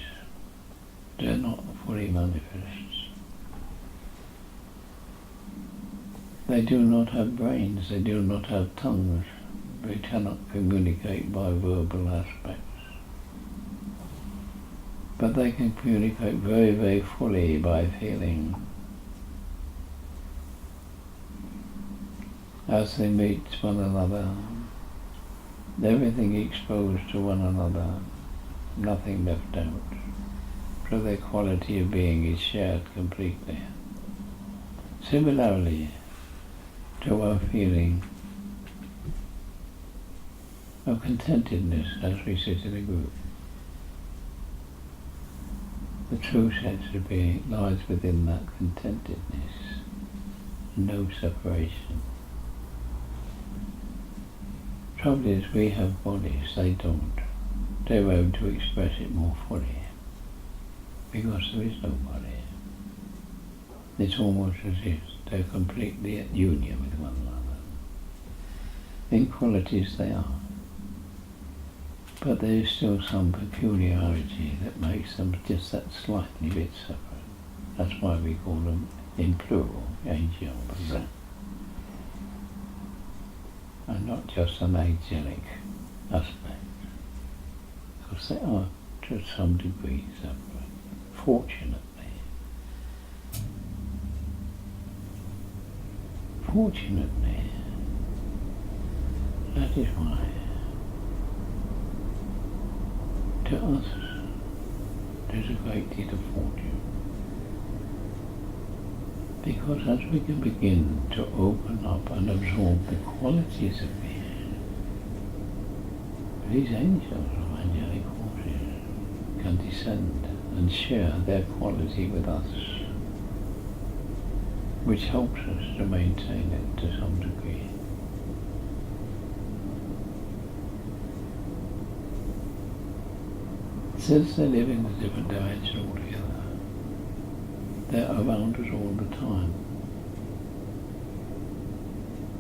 they are not fully manifests. They do not have brains, they do not have tongues, they cannot communicate by verbal aspects. But they can communicate very, very fully by feeling. As they meet one another, everything exposed to one another, nothing left out. So their quality of being is shared completely. Similarly to our feeling of contentedness as we sit in a group. The true sense of being lies within that contentedness, no separation. Trouble is, we have bodies, they don't. They're able to express it more fully, because there is no body. It's almost as if they're completely at union with one another. In qualities they are. But there is still some peculiarity that makes them just that slightly bit separate. That's why we call them, in plural, angels. And not just an angelic aspect. Because they are, to some degree, separate. Fortunately. Fortunately, that is why to us there's a great deal of fortune. Because as we can begin to open up and absorb the qualities of being, these angels of angelic forces can descend and share their quality with us, which helps us to maintain it to some degree. Since they live in a different dimension altogether, they're around us all the time.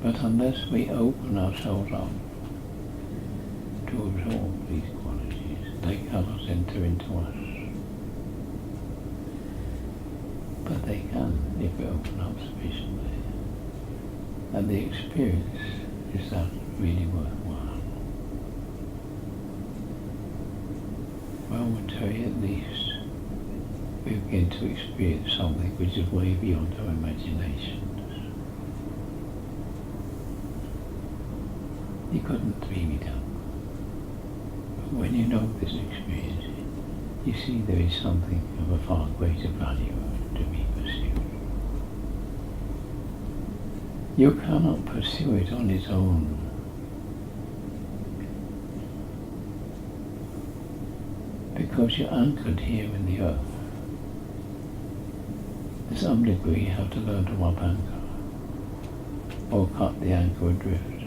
But unless we open ourselves up to absorb these qualities, they cannot enter into us. But they can if we open up sufficiently. And the experience is that really worthwhile. Momentary at least, we begin to experience something which is way beyond our imaginations. You couldn't dream it up. But when you know this experience, you see there is something of a far greater value to be pursued. You cannot pursue it on its own. Because you're anchored here in the earth. To some degree you have to learn to up anchor, or cut the anchor adrift,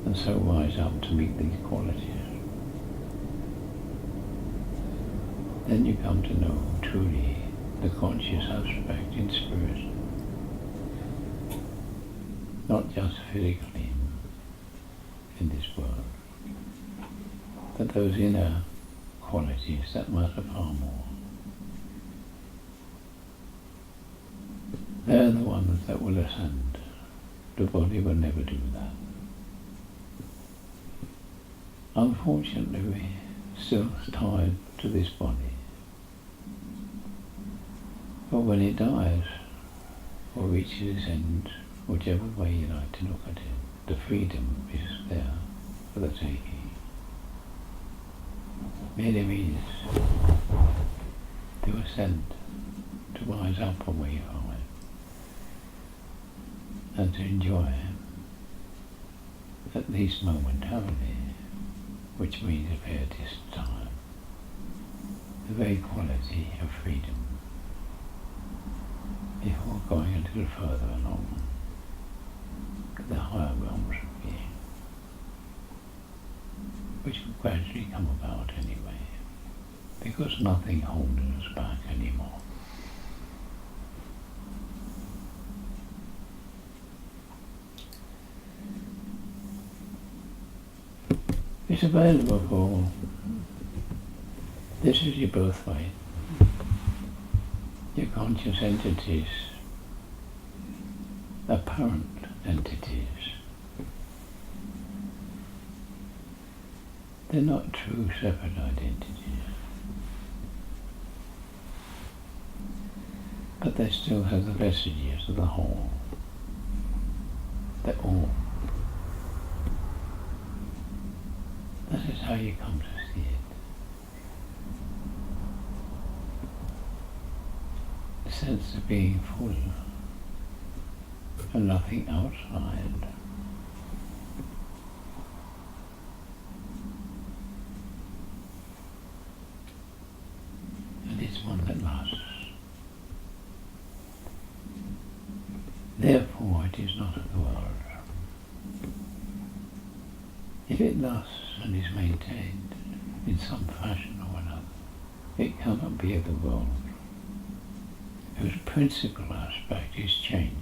and so rise up to meet these qualities. Then you come to know truly the conscious aspect in spirit, not just physically in this world, but those inner qualities that matter far more. They're the ones that will ascend. The body will never do that. Unfortunately, we're still tied to this body. But when it dies, or reaches its end, whichever way you like to look at it, the freedom is there for the taking. Merely means to ascend, to rise up away from it, and to enjoy, at least momentarily, which means a fair distant time, the very quality of freedom, before going a little further along to the higher realms of being, which will gradually come about anyway, because nothing holds us back anymore. It's available for all. This is your birthright. Your conscious entities, apparent entities. They're not true separate identities. But they still have the vestiges of the whole. They're all. That is how you come to see it. The sense of being full and nothing outside. And it's one that lasts. Therefore it is not of the world. If it lasts and is maintained in some fashion or another, it cannot be of the world, whose principal aspect is change.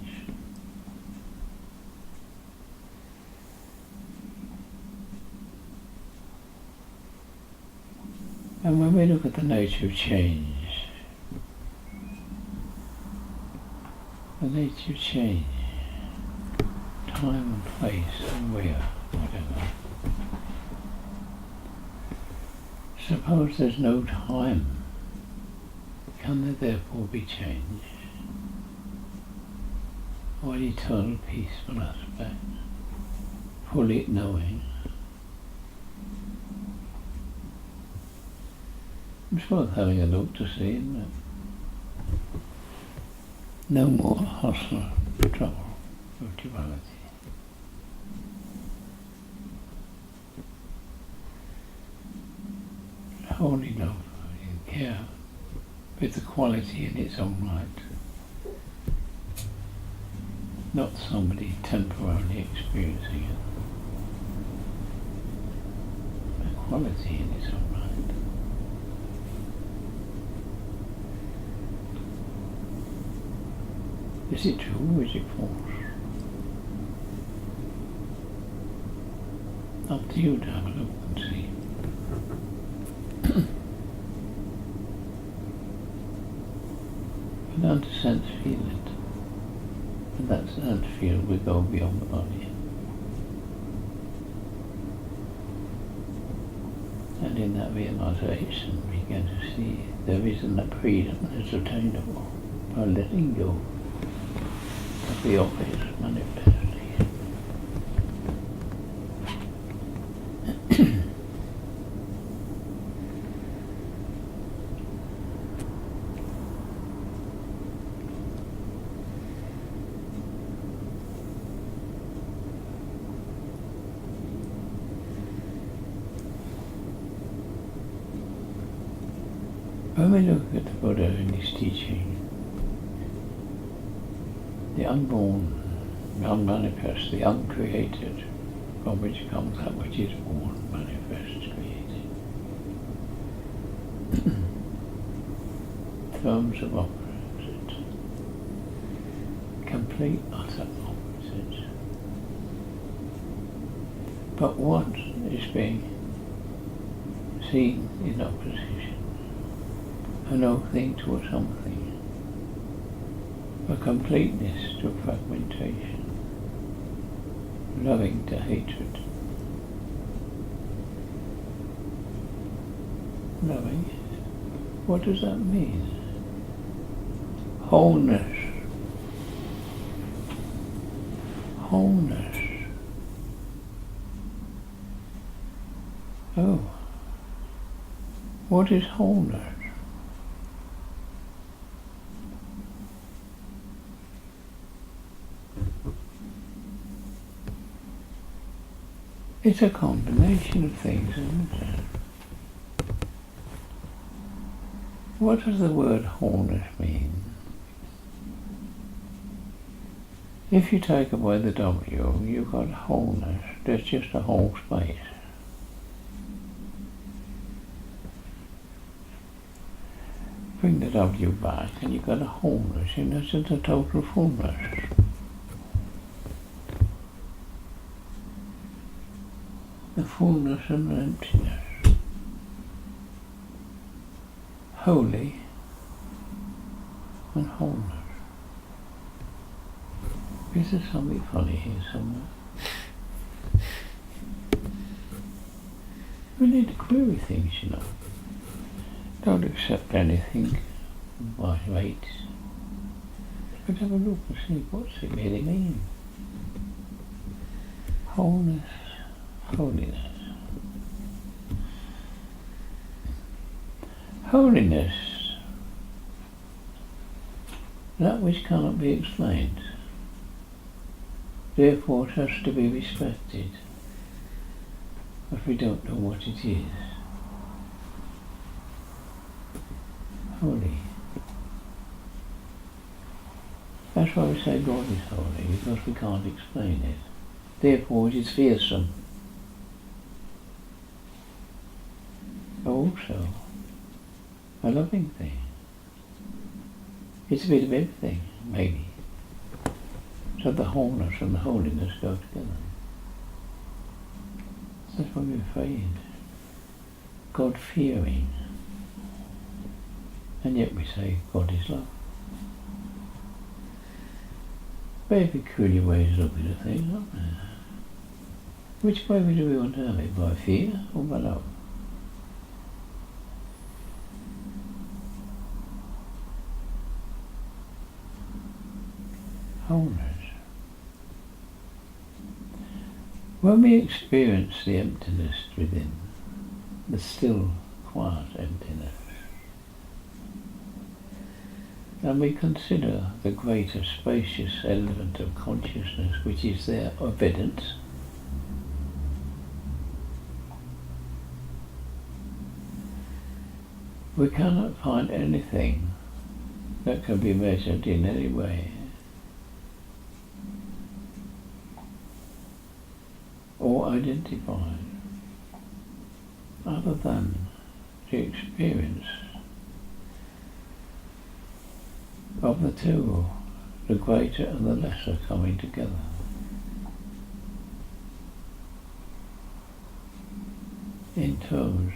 And when we look at the nature of change, time and place and where, whatever. Suppose there's no time, can there therefore be change? Or an eternal peaceful aspect, fully knowing? It's worth having a look to see, isn't it? No more hustle, trouble, virtuality. Holy love, you care with the quality in its own right, not somebody temporarily experiencing it. The quality in its own right. Is it true or is it false? Up to you to have a look and see. But down to sense feel it. And that sense feel will go beyond the body. And in that realization we begin to see there isn't that freedom that's attainable by letting go of the obvious manifestation. When we look at the Buddha and his teaching, the unborn, the unmanifest, the uncreated, from which comes that which is born, manifest, created. Terms of opposite. Complete, utter opposite. But what is being seen in opposition? A no thing to a something, a completeness to fragmentation, loving to hatred. Loving, what does that mean? Wholeness. Wholeness. Oh, what is wholeness? It's a combination of things, isn't it? What does the word wholeness mean? If you take away the W, you've got wholeness. There's just a whole space. Bring the W back and you've got a wholeness, and that's a total fullness. The fullness and emptiness. Holy and wholeness. Is there something funny here somewhere? We need to query things, you know. Don't accept anything by rate. But have a look and see what's it really mean. Wholeness. Holiness. Holiness, that which cannot be explained, therefore it has to be respected, if we don't know what it is. Holy. That's why we say God is holy, because we can't explain it. Therefore it is fearsome. Also, a loving thing. It's a bit of everything, maybe. So the wholeness and the holiness go together. That's why we're afraid. God-fearing. And yet we say God is love. Very peculiar ways of looking at things, aren't there? Which way do we want to have it? By fear or by love? Wholeness. When we experience the emptiness within, the still, quiet emptiness, and we consider the greater spacious element of consciousness which is their evidence, we cannot find anything that can be measured in any way or identified other than the experience of the two, the greater and the lesser coming together. In terms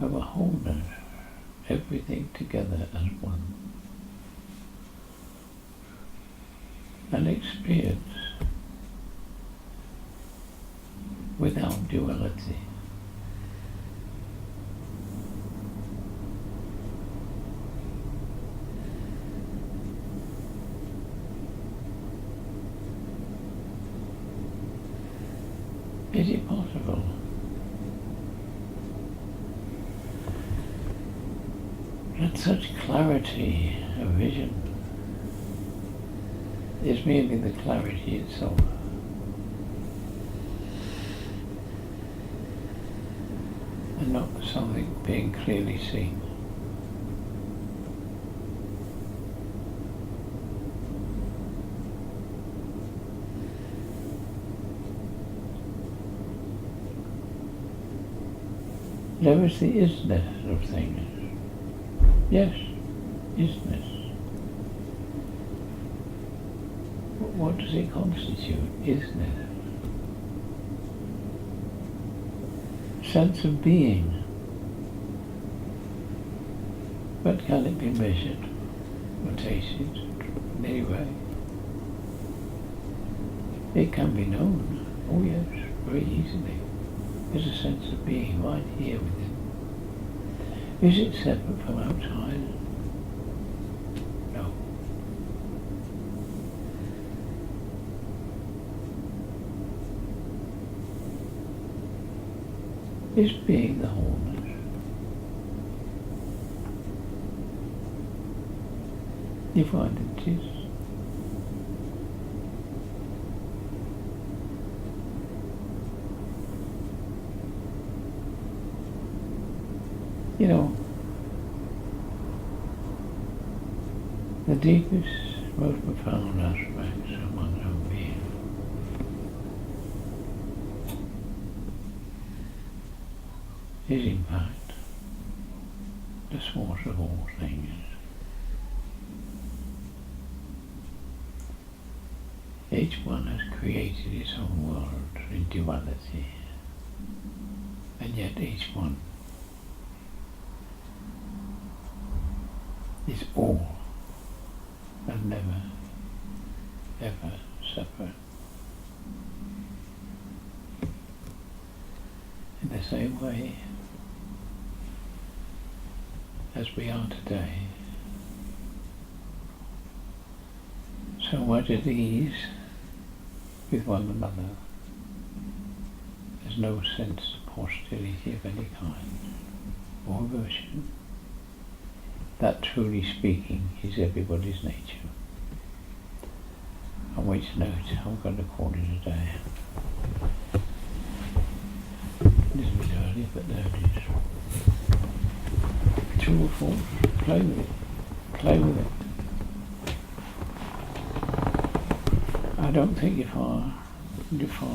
of a wholeness, everything together as one. An experience without duality. Is it possible that such clarity of vision is merely the clarity itself? And not something being clearly seen? There is the isness of things. Yes, isness. What does it constitute? Isness. Sense of being. But can it be measured or tasted in any way? It can be known. Oh yes, very easily. There's a sense of being right here within. Is it separate from outside? No. Is being the wholeness? You find it is. You know, the deepest, most profound aspects of one's own being is in fact the source of all things. Each one has created its own world in duality, and yet each one is all and never, ever separate. In the same way as we are today, so much at ease with one another. There's no sense of hostility of any kind or aversion. That, truly speaking, is everybody's nature. On which note, I'm going to call it a day. A little bit early, but there it is. True or false? Play with it. Play with it. I don't think you're far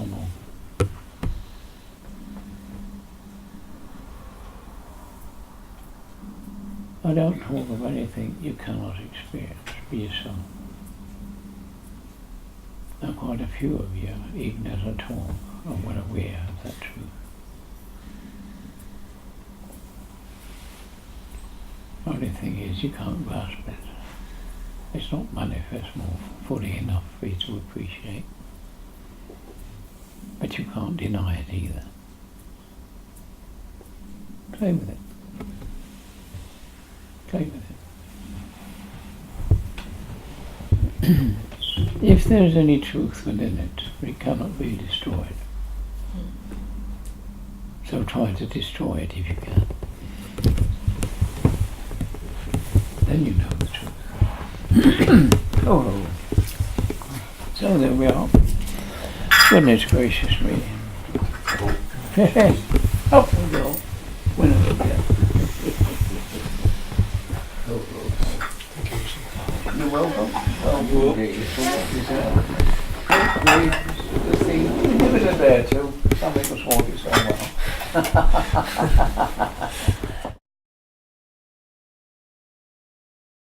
more. I don't talk of anything you cannot experience for yourself. And quite a few of you, even as I talk, are well aware of that truth. Only thing is, you can't grasp it. It's not manifest more fully enough for you to appreciate. But you can't deny it either. Play with it. Play with it. If there is any truth within it, it cannot be destroyed. So try to destroy it if you can. then you know the truth. Oh, so there we are. Goodness gracious me. Up we go. Winner again. You're welcome. Well, indeed. For what is hopefully the thing. Give it a there too. Some people swore it so well.